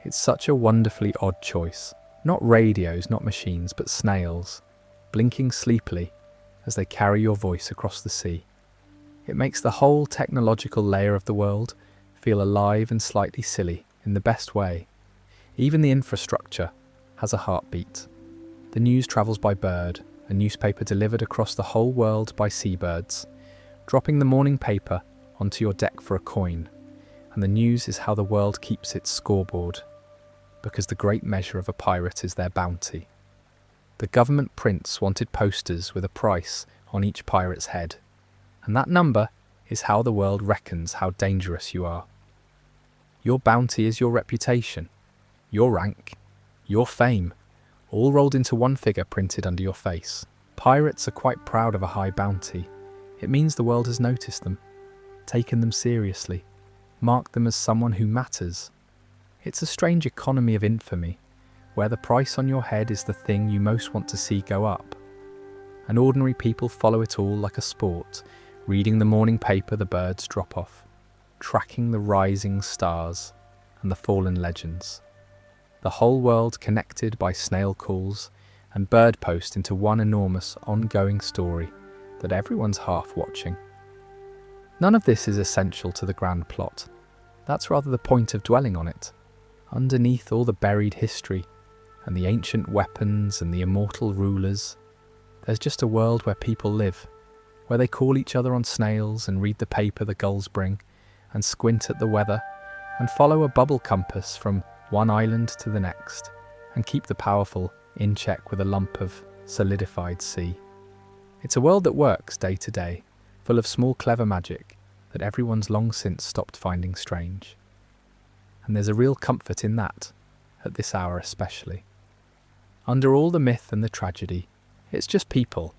It's such a wonderfully odd choice. Not radios, not machines, but snails, blinking sleepily as they carry your voice across the sea. It makes the whole technological layer of the world feel alive and slightly silly in the best way. Even the infrastructure has a heartbeat. The news travels by bird, a newspaper delivered across the whole world by seabirds, dropping the morning paper onto your deck for a coin. And the news is how the world keeps its scoreboard, because the great measure of a pirate is their bounty. The government prints wanted posters with a price on each pirate's head, and that number is how the world reckons how dangerous you are. Your bounty is your reputation, your rank, your fame, all rolled into one figure printed under your face. Pirates are quite proud of a high bounty. It means the world has noticed them, taken them seriously, marked them as someone who matters. It's a strange economy of infamy, where the price on your head is the thing you most want to see go up. And ordinary people follow it all like a sport, reading the morning paper the birds drop off, tracking the rising stars and the fallen legends. The whole world connected by snail calls and bird post into one enormous ongoing story that everyone's half watching. None of this is essential to the grand plot. That's rather the point of dwelling on it. Underneath all the buried history and the ancient weapons and the immortal rulers, there's just a world where people live, where they call each other on snails and read the paper the gulls bring and squint at the weather and follow a bubble compass from one island to the next and keep the powerful in check with a lump of solidified sea. It's a world that works day to day, full of small clever magic that everyone's long since stopped finding strange. And there's a real comfort in that, at this hour especially. Under all the myth and the tragedy, it's just people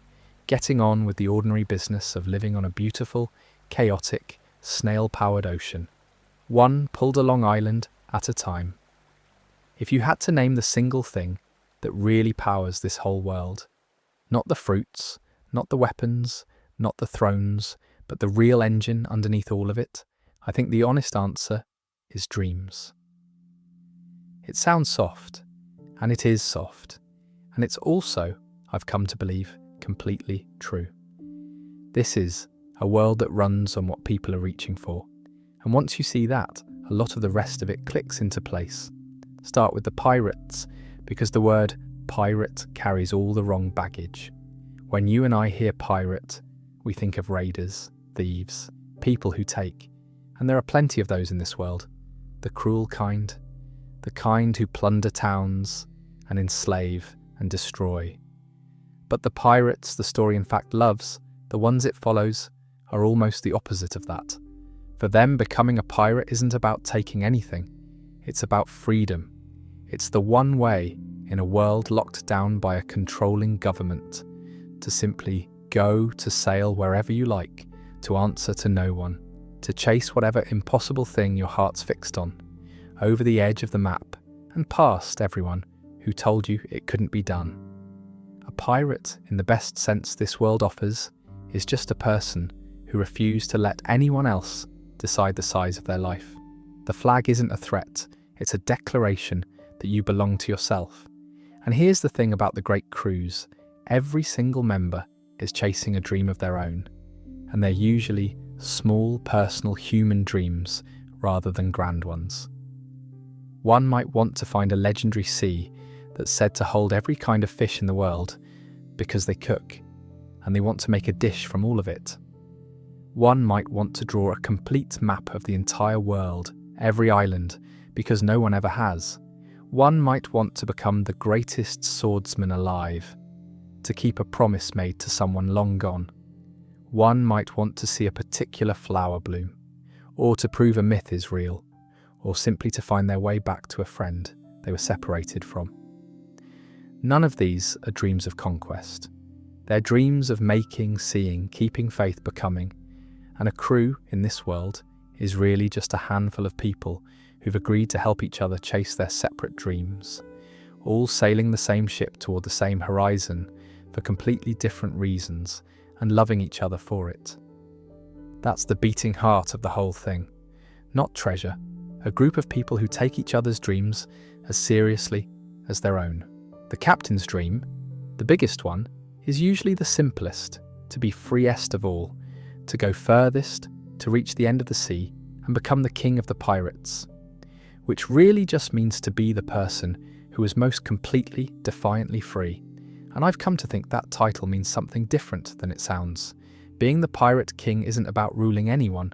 getting on with the ordinary business of living on a beautiful, chaotic, snail-powered ocean, one pulled along island at a time. If you had to name the single thing that really powers this whole world, not the fruits, not the weapons, not the thrones, but the real engine underneath all of it, I think the honest answer is dreams. It sounds soft, and it is soft, and it's also, I've come to believe, completely true. This is a world that runs on what people are reaching for, and once you see that, a lot of the rest of it clicks into place. Start with the pirates, because the word pirate carries all the wrong baggage. When you and I hear pirate, we think of raiders, thieves, people who take, and there are plenty of those in this world. The cruel kind, the kind who plunder towns and enslave and destroy. But the pirates the story in fact loves, the ones it follows, are almost the opposite of that. For them, becoming a pirate isn't about taking anything. It's about freedom. It's the one way in a world locked down by a controlling government to simply go to sail wherever you like, to answer to no one, to chase whatever impossible thing your heart's fixed on, over the edge of the map and past everyone who told you it couldn't be done. A pirate, in the best sense this world offers, is just a person who refused to let anyone else decide the size of their life. The flag isn't a threat, it's a declaration that you belong to yourself. And here's the thing about the great crews, every single member is chasing a dream of their own, and they're usually small, personal, human dreams rather than grand ones. One might want to find a legendary sea that's said to hold every kind of fish in the world because they cook, and they want to make a dish from all of it. One might want to draw a complete map of the entire world, every island, because no one ever has. One might want to become the greatest swordsman alive, to keep a promise made to someone long gone. One might want to see a particular flower bloom, or to prove a myth is real, or simply to find their way back to a friend they were separated from. None of these are dreams of conquest. They're dreams of making, seeing, keeping faith, becoming. And a crew in this world is really just a handful of people who've agreed to help each other chase their separate dreams, all sailing the same ship toward the same horizon for completely different reasons and loving each other for it. That's the beating heart of the whole thing. Not treasure, a group of people who take each other's dreams as seriously as their own. The captain's dream, the biggest one, is usually the simplest, to be freest of all, to go furthest, to reach the end of the sea and become the king of the pirates, which really just means to be the person who is most completely, defiantly free. And I've come to think that title means something different than it sounds. Being the pirate king isn't about ruling anyone.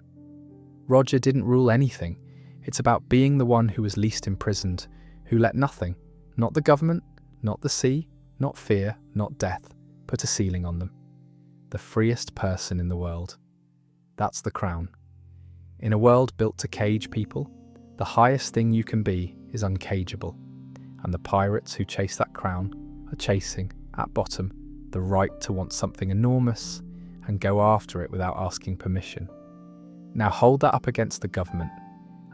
Roger didn't rule anything. It's about being the one who was least imprisoned, who let nothing, not the government, not the sea, not fear, not death, put a ceiling on them. The freest person in the world. That's the crown. In a world built to cage people, the highest thing you can be is uncageable. And the pirates who chase that crown are chasing, at bottom, the right to want something enormous and go after it without asking permission. Now hold that up against the government,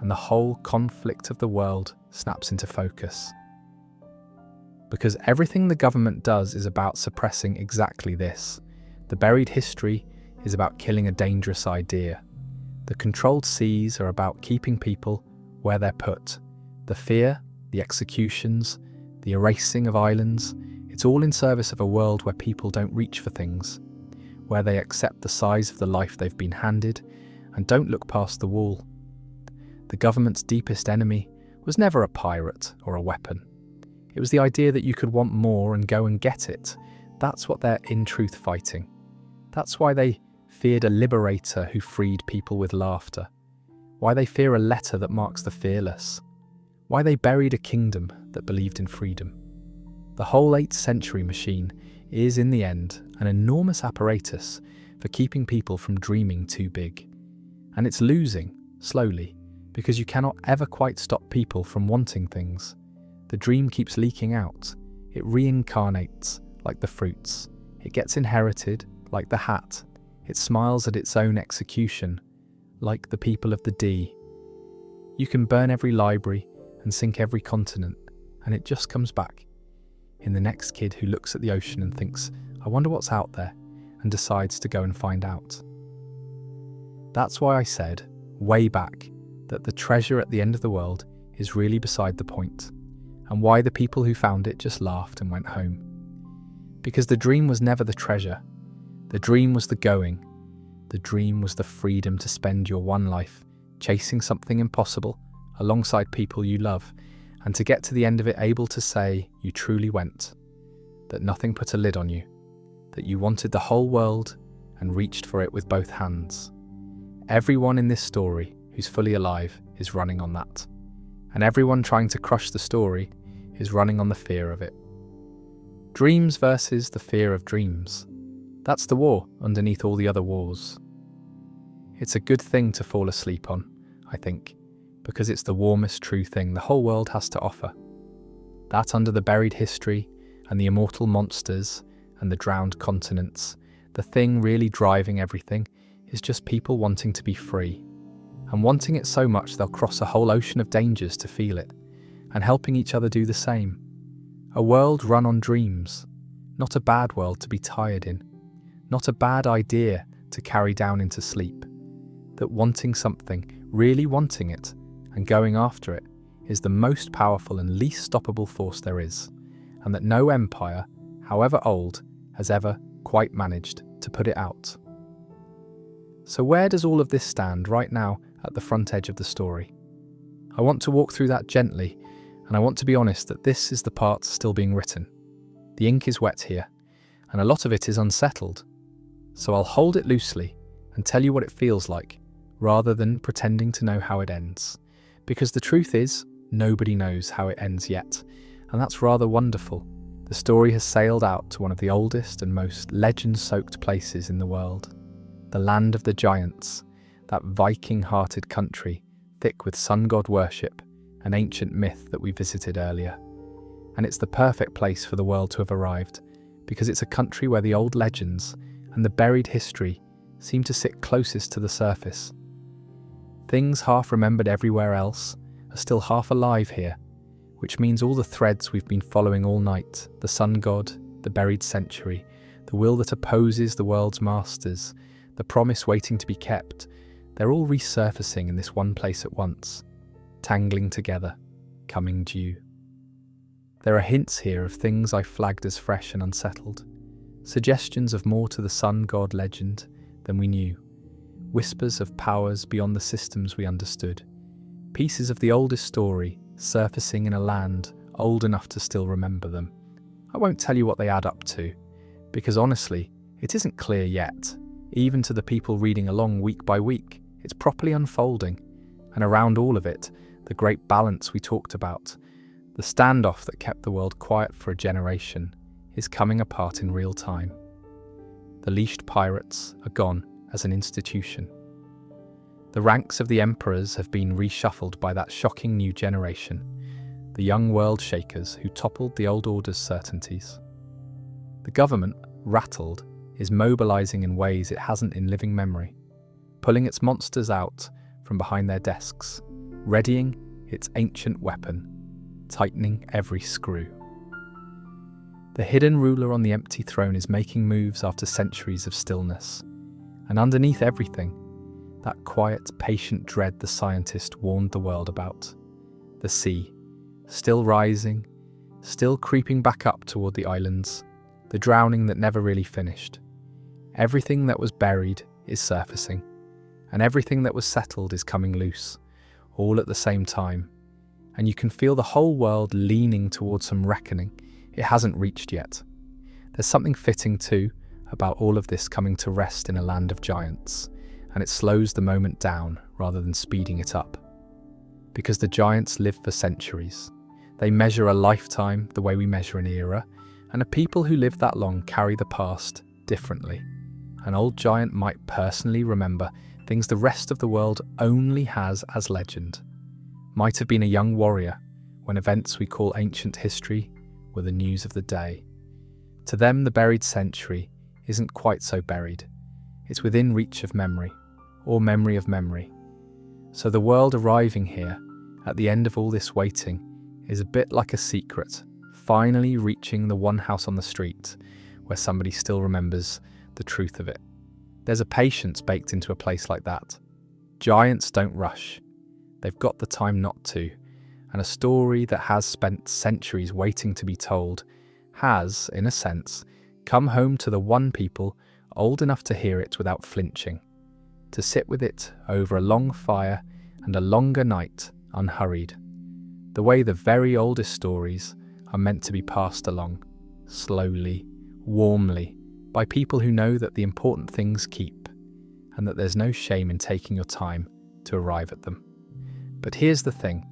and the whole conflict of the world snaps into focus. Because everything the government does is about suppressing exactly this. The buried history is about killing a dangerous idea. The controlled seas are about keeping people where they're put. The fear, the executions, the erasing of islands, it's all in service of a world where people don't reach for things, where they accept the size of the life they've been handed and don't look past the wall. The government's deepest enemy was never a pirate or a weapon. It was the idea that you could want more and go and get it. That's what they're in truth fighting. That's why they feared a liberator who freed people with laughter. Why they fear a letter that marks the fearless. Why they buried a kingdom that believed in freedom. The whole 8th century machine is, in the end, an enormous apparatus for keeping people from dreaming too big. And it's losing, slowly, because you cannot ever quite stop people from wanting things. The dream keeps leaking out. It reincarnates, like the fruits. It gets inherited, like the hat. It smiles at its own execution, like the people of the D. You can burn every library and sink every continent, and it just comes back. In the next kid who looks at the ocean and thinks, I wonder what's out there, and decides to go and find out. That's why I said, way back, that the treasure at the end of the world is really beside the point, and why the people who found it just laughed and went home. Because the dream was never the treasure. The dream was the going. The dream was the freedom to spend your one life chasing something impossible alongside people you love, and to get to the end of it able to say you truly went, that nothing put a lid on you, that you wanted the whole world and reached for it with both hands. Everyone in this story who's fully alive is running on that, and everyone trying to crush the story is running on the fear of it. Dreams versus the fear of dreams. That's the war underneath all the other wars. It's a good thing to fall asleep on, I think, because it's the warmest true thing the whole world has to offer. That under the buried history and the immortal monsters and the drowned continents, the thing really driving everything is just people wanting to be free, and wanting it so much they'll cross a whole ocean of dangers to feel it, and helping each other do the same. A world run on dreams, not a bad world to be tired in, not a bad idea to carry down into sleep. That wanting something, really wanting it, and going after it is the most powerful and least stoppable force there is, and that no empire, however old, has ever quite managed to put it out. So where does all of this stand right now at the front edge of the story? I want to walk through that gently, and I want to be honest that this is the part still being written. The ink is wet here, and a lot of it is unsettled. So I'll hold it loosely and tell you what it feels like, rather than pretending to know how it ends. Because the truth is, Nobody knows how it ends yet, and that's rather wonderful. The story has sailed out to one of the oldest and most legend-soaked places in the world. The land of the giants, that Viking-hearted country, thick with sun god worship, an ancient myth that we visited earlier. And it's the perfect place for the world to have arrived, because it's a country where the old legends and the buried history seem to sit closest to the surface. Things half remembered everywhere else are still half alive here, which means all the threads we've been following all night, the sun god, the buried century, the will that opposes the world's masters, the promise waiting to be kept, they're all resurfacing in this one place at once, tangling together, coming due. There are hints here of things I flagged as fresh and unsettled, suggestions of more to the sun god legend than we knew, whispers of powers beyond the systems we understood, pieces of the oldest story surfacing in a land old enough to still remember them. I won't tell you what they add up to, because honestly, it isn't clear yet, even to the people reading along week by week. It's properly unfolding, and around all of it, the great balance we talked about, the standoff that kept the world quiet for a generation, is coming apart in real time. The leashed pirates are gone as an institution. The ranks of the emperors have been reshuffled by that shocking new generation, the young world shakers who toppled the old order's certainties. The government, rattled, is mobilizing in ways it hasn't in living memory, pulling its monsters out from behind their desks, readying its ancient weapon, tightening every screw. The hidden ruler on the empty throne is making moves after centuries of stillness, and underneath everything, that quiet, patient dread the scientist warned the world about. The sea, still rising, still creeping back up toward the islands, the drowning that never really finished. Everything that was buried is surfacing, and everything that was settled is coming loose, all at the same time. And you can feel the whole world leaning towards some reckoning it hasn't reached yet. There's something fitting too about all of this coming to rest in a land of giants, and it slows the moment down rather than speeding it up. Because the giants live for centuries. They measure a lifetime the way we measure an era, and a people who live that long carry the past differently. An old giant might personally remember things the rest of the world only has as legend. Might have been a young warrior when events we call ancient history were the news of the day. To them, the buried century isn't quite so buried. It's within reach of memory, or memory of memory. So the world arriving here, at the end of all this waiting, is a bit like a secret, finally reaching the one house on the street, where somebody still remembers the truth of it. There's a patience baked into a place like that. Giants don't rush. They've got the time not to, and a story that has spent centuries waiting to be told has, in a sense, come home to the one people old enough to hear it without flinching, to sit with it over a long fire and a longer night unhurried, the way the very oldest stories are meant to be passed along, slowly, warmly, by people who know that the important things keep, and that there's no shame in taking your time to arrive at them. But here's the thing,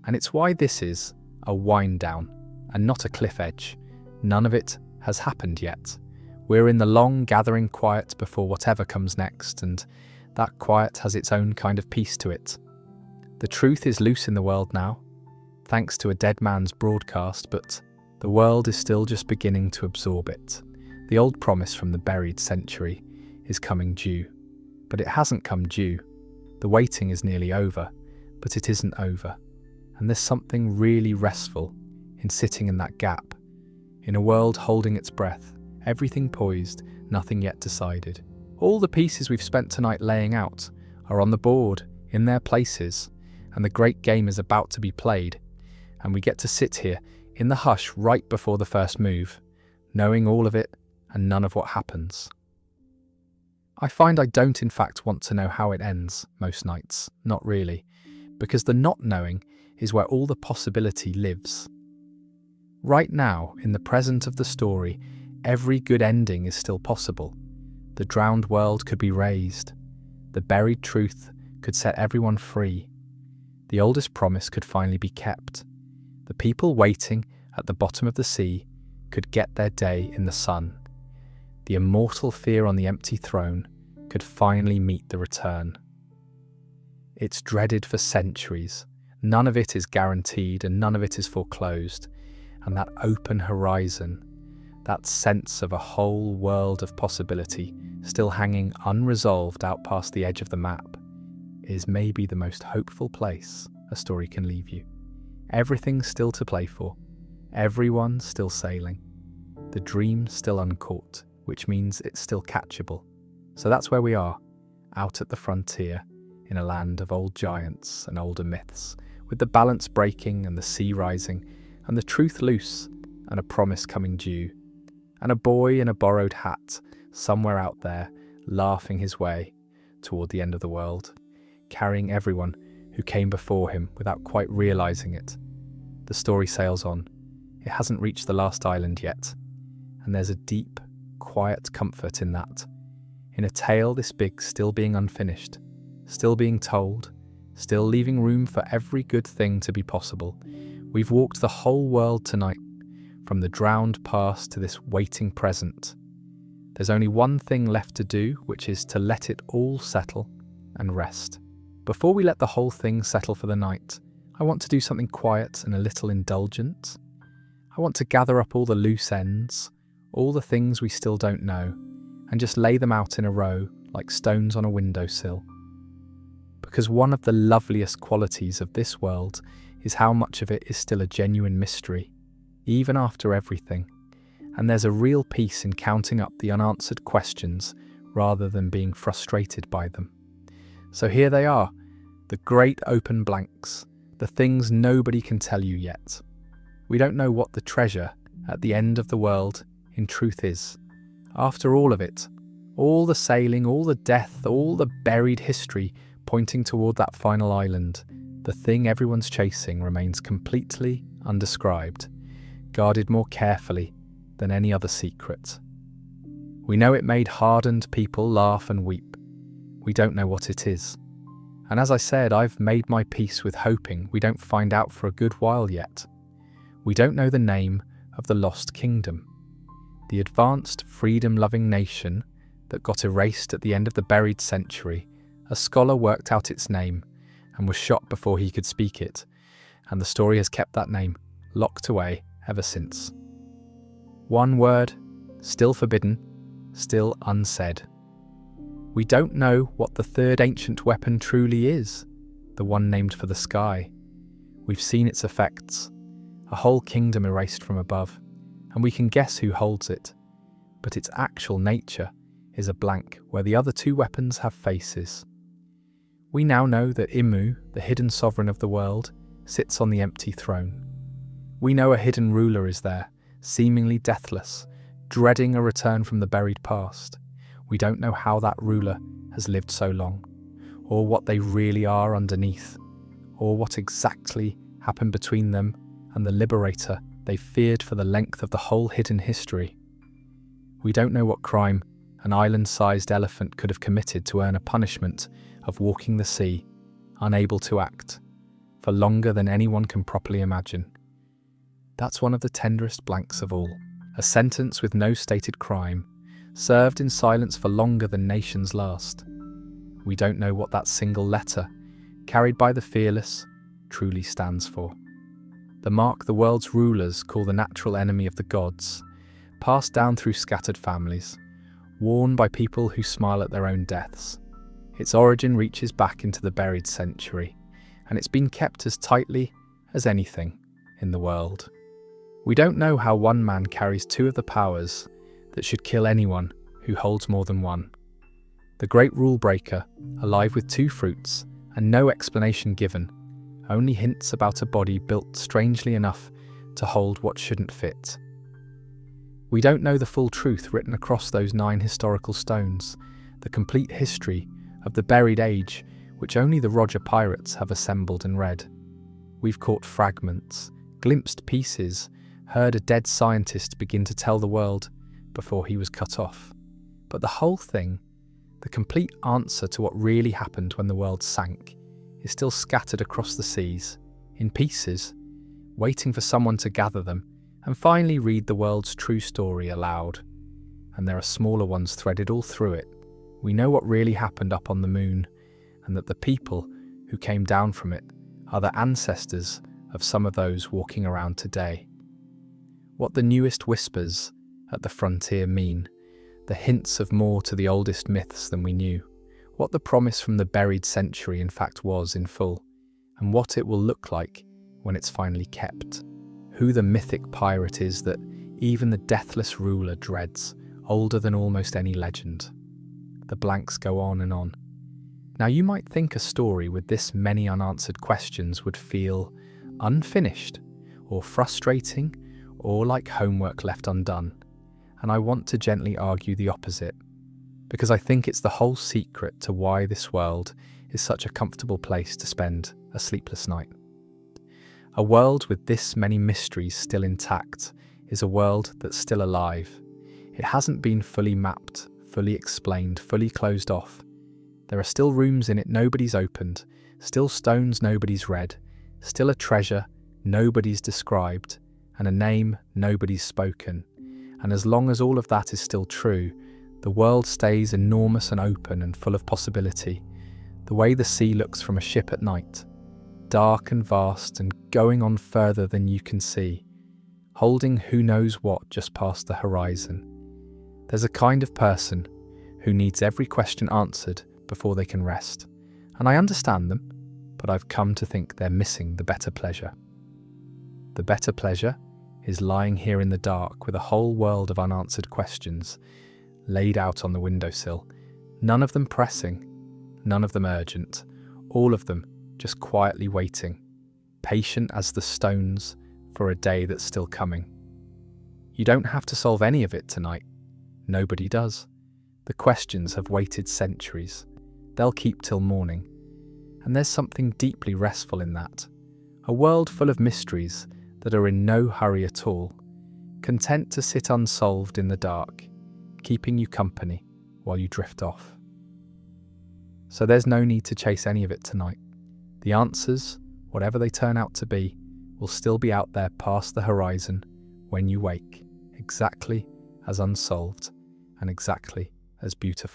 and it's why this is a wind down and not a cliff edge. None of it has happened yet. We're in the long gathering quiet before whatever comes next, and that quiet has its own kind of peace to it. The truth is loose in the world now, thanks to a dead man's broadcast, but the world is still just beginning to absorb it. The old promise from the buried century is coming due, but it hasn't come due. The waiting is nearly over, but it isn't over. And there's something really restful in sitting in that gap, in a world holding its breath, everything poised, nothing yet decided. All the pieces we've spent tonight laying out are on the board, in their places, and the great game is about to be played, and we get to sit here in the hush right before the first move, knowing all of it and none of what happens. I find I don't in fact want to know how it ends most nights, not really, because the not knowing is where all the possibility lives. Right now, in the present of the story, every good ending is still possible. The drowned world could be raised. The buried truth could set everyone free. The oldest promise could finally be kept. The people waiting at the bottom of the sea could get their day in the sun. The immortal fear on the empty throne could finally meet the return. It's dreaded for centuries. None of it is guaranteed and none of it is foreclosed. And that open horizon, that sense of a whole world of possibility still hanging unresolved out past the edge of the map, is maybe the most hopeful place a story can leave you. Everything's still to play for. Everyone's still sailing. The dream's still uncaught, which means it's still catchable. So that's where we are, out at the frontier, in a land of old giants and older myths, with the balance breaking and the sea rising, and the truth loose, and a promise coming due, and a boy in a borrowed hat, somewhere out there, laughing his way toward the end of the world, carrying everyone who came before him without quite realizing it. The story sails on. It hasn't reached the last island yet, and there's a deep, quiet comfort in that, in a tale this big still being unfinished, still being told, still leaving room for every good thing to be possible. We've walked the whole world tonight, from the drowned past to this waiting present. There's only one thing left to do, which is to let it all settle and rest. Before we let the whole thing settle for the night, I want to do something quiet and a little indulgent. I want to gather up all the loose ends, all the things we still don't know, and just lay them out in a row like stones on a windowsill. Because one of the loveliest qualities of this world is how much of it is still a genuine mystery, even after everything. And there's a real peace in counting up the unanswered questions rather than being frustrated by them. So here they are, the great open blanks, the things nobody can tell you yet. We don't know what the treasure at the end of the world in truth is. After all of it, all the sailing, all the death, all the buried history pointing toward that final island, the thing everyone's chasing remains completely undescribed, guarded more carefully than any other secret. We know it made hardened people laugh and weep. We don't know what it is. And as I said, I've made my peace with hoping we don't find out for a good while yet. We don't know the name of the lost kingdom, the advanced, freedom-loving nation that got erased at the end of the buried century. A scholar worked out its name and was shot before he could speak it, and the story has kept that name locked away ever since. One word, still forbidden, still unsaid. We don't know what the third ancient weapon truly is, the one named for the sky. We've seen its effects, a whole kingdom erased from above, and we can guess who holds it, but its actual nature is a blank where the other two weapons have faces. We now know that Imu, the hidden sovereign of the world, sits on the empty throne. We know a hidden ruler is there, seemingly deathless, dreading a return from the buried past. We don't know how that ruler has lived so long, or what they really are underneath, or what exactly happened between them and the liberator they feared for the length of the whole hidden history. We don't know what crime an island-sized elephant could have committed to earn a punishment of walking the sea, unable to act, for longer than anyone can properly imagine. That's one of the tenderest blanks of all, a sentence with no stated crime, served in silence for longer than nations last. We don't know what that single letter, carried by the fearless, truly stands for. The mark the world's rulers call the natural enemy of the gods, passed down through scattered families, worn by people who smile at their own deaths. Its origin reaches back into the buried century, and it's been kept as tightly as anything in the world. We don't know how one man carries two of the powers that should kill anyone who holds more than one. The great rule breaker, alive with two fruits, and no explanation given, only hints about a body built strangely enough to hold what shouldn't fit. We don't know the full truth written across those 9 historical stones, the complete history of the buried age which only the Roger pirates have assembled and read. We've caught fragments, glimpsed pieces, heard a dead scientist begin to tell the world before he was cut off. But the whole thing, the complete answer to what really happened when the world sank, is still scattered across the seas, in pieces, waiting for someone to gather them and finally read the world's true story aloud. And there are smaller ones threaded all through it. We know what really happened up on the moon, and that the people who came down from it are the ancestors of some of those walking around today. What the newest whispers at the frontier mean, the hints of more to the oldest myths than we knew, what the promise from the buried century in fact was in full, and what it will look like when it's finally kept. Who the mythic pirate is that even the deathless ruler dreads, older than almost any legend. The blanks go on and on. Now you might think a story with this many unanswered questions would feel unfinished, or frustrating, or like homework left undone. And I want to gently argue the opposite, because I think it's the whole secret to why this world is such a comfortable place to spend a sleepless night. A world with this many mysteries still intact is a world that's still alive. It hasn't been fully mapped, fully explained, fully closed off. There are still rooms in it nobody's opened, still stones nobody's read, still a treasure nobody's described, and a name nobody's spoken. And as long as all of that is still true, the world stays enormous and open and full of possibility, the way the sea looks from a ship at night, dark and vast and going on further than you can see, holding who knows what just past the horizon. There's a kind of person who needs every question answered before they can rest, and I understand them, but I've come to think they're missing the better pleasure. The better pleasure is lying here in the dark with a whole world of unanswered questions laid out on the windowsill, none of them pressing, none of them urgent, all of them just quietly waiting, patient as the stones for a day that's still coming. You don't have to solve any of it tonight. Nobody does. The questions have waited centuries. They'll keep till morning. And there's something deeply restful in that. A world full of mysteries that are in no hurry at all, content to sit unsolved in the dark, keeping you company while you drift off. So there's no need to chase any of it tonight. The answers, whatever they turn out to be, will still be out there past the horizon when you wake, exactly as unsolved and exactly as beautiful.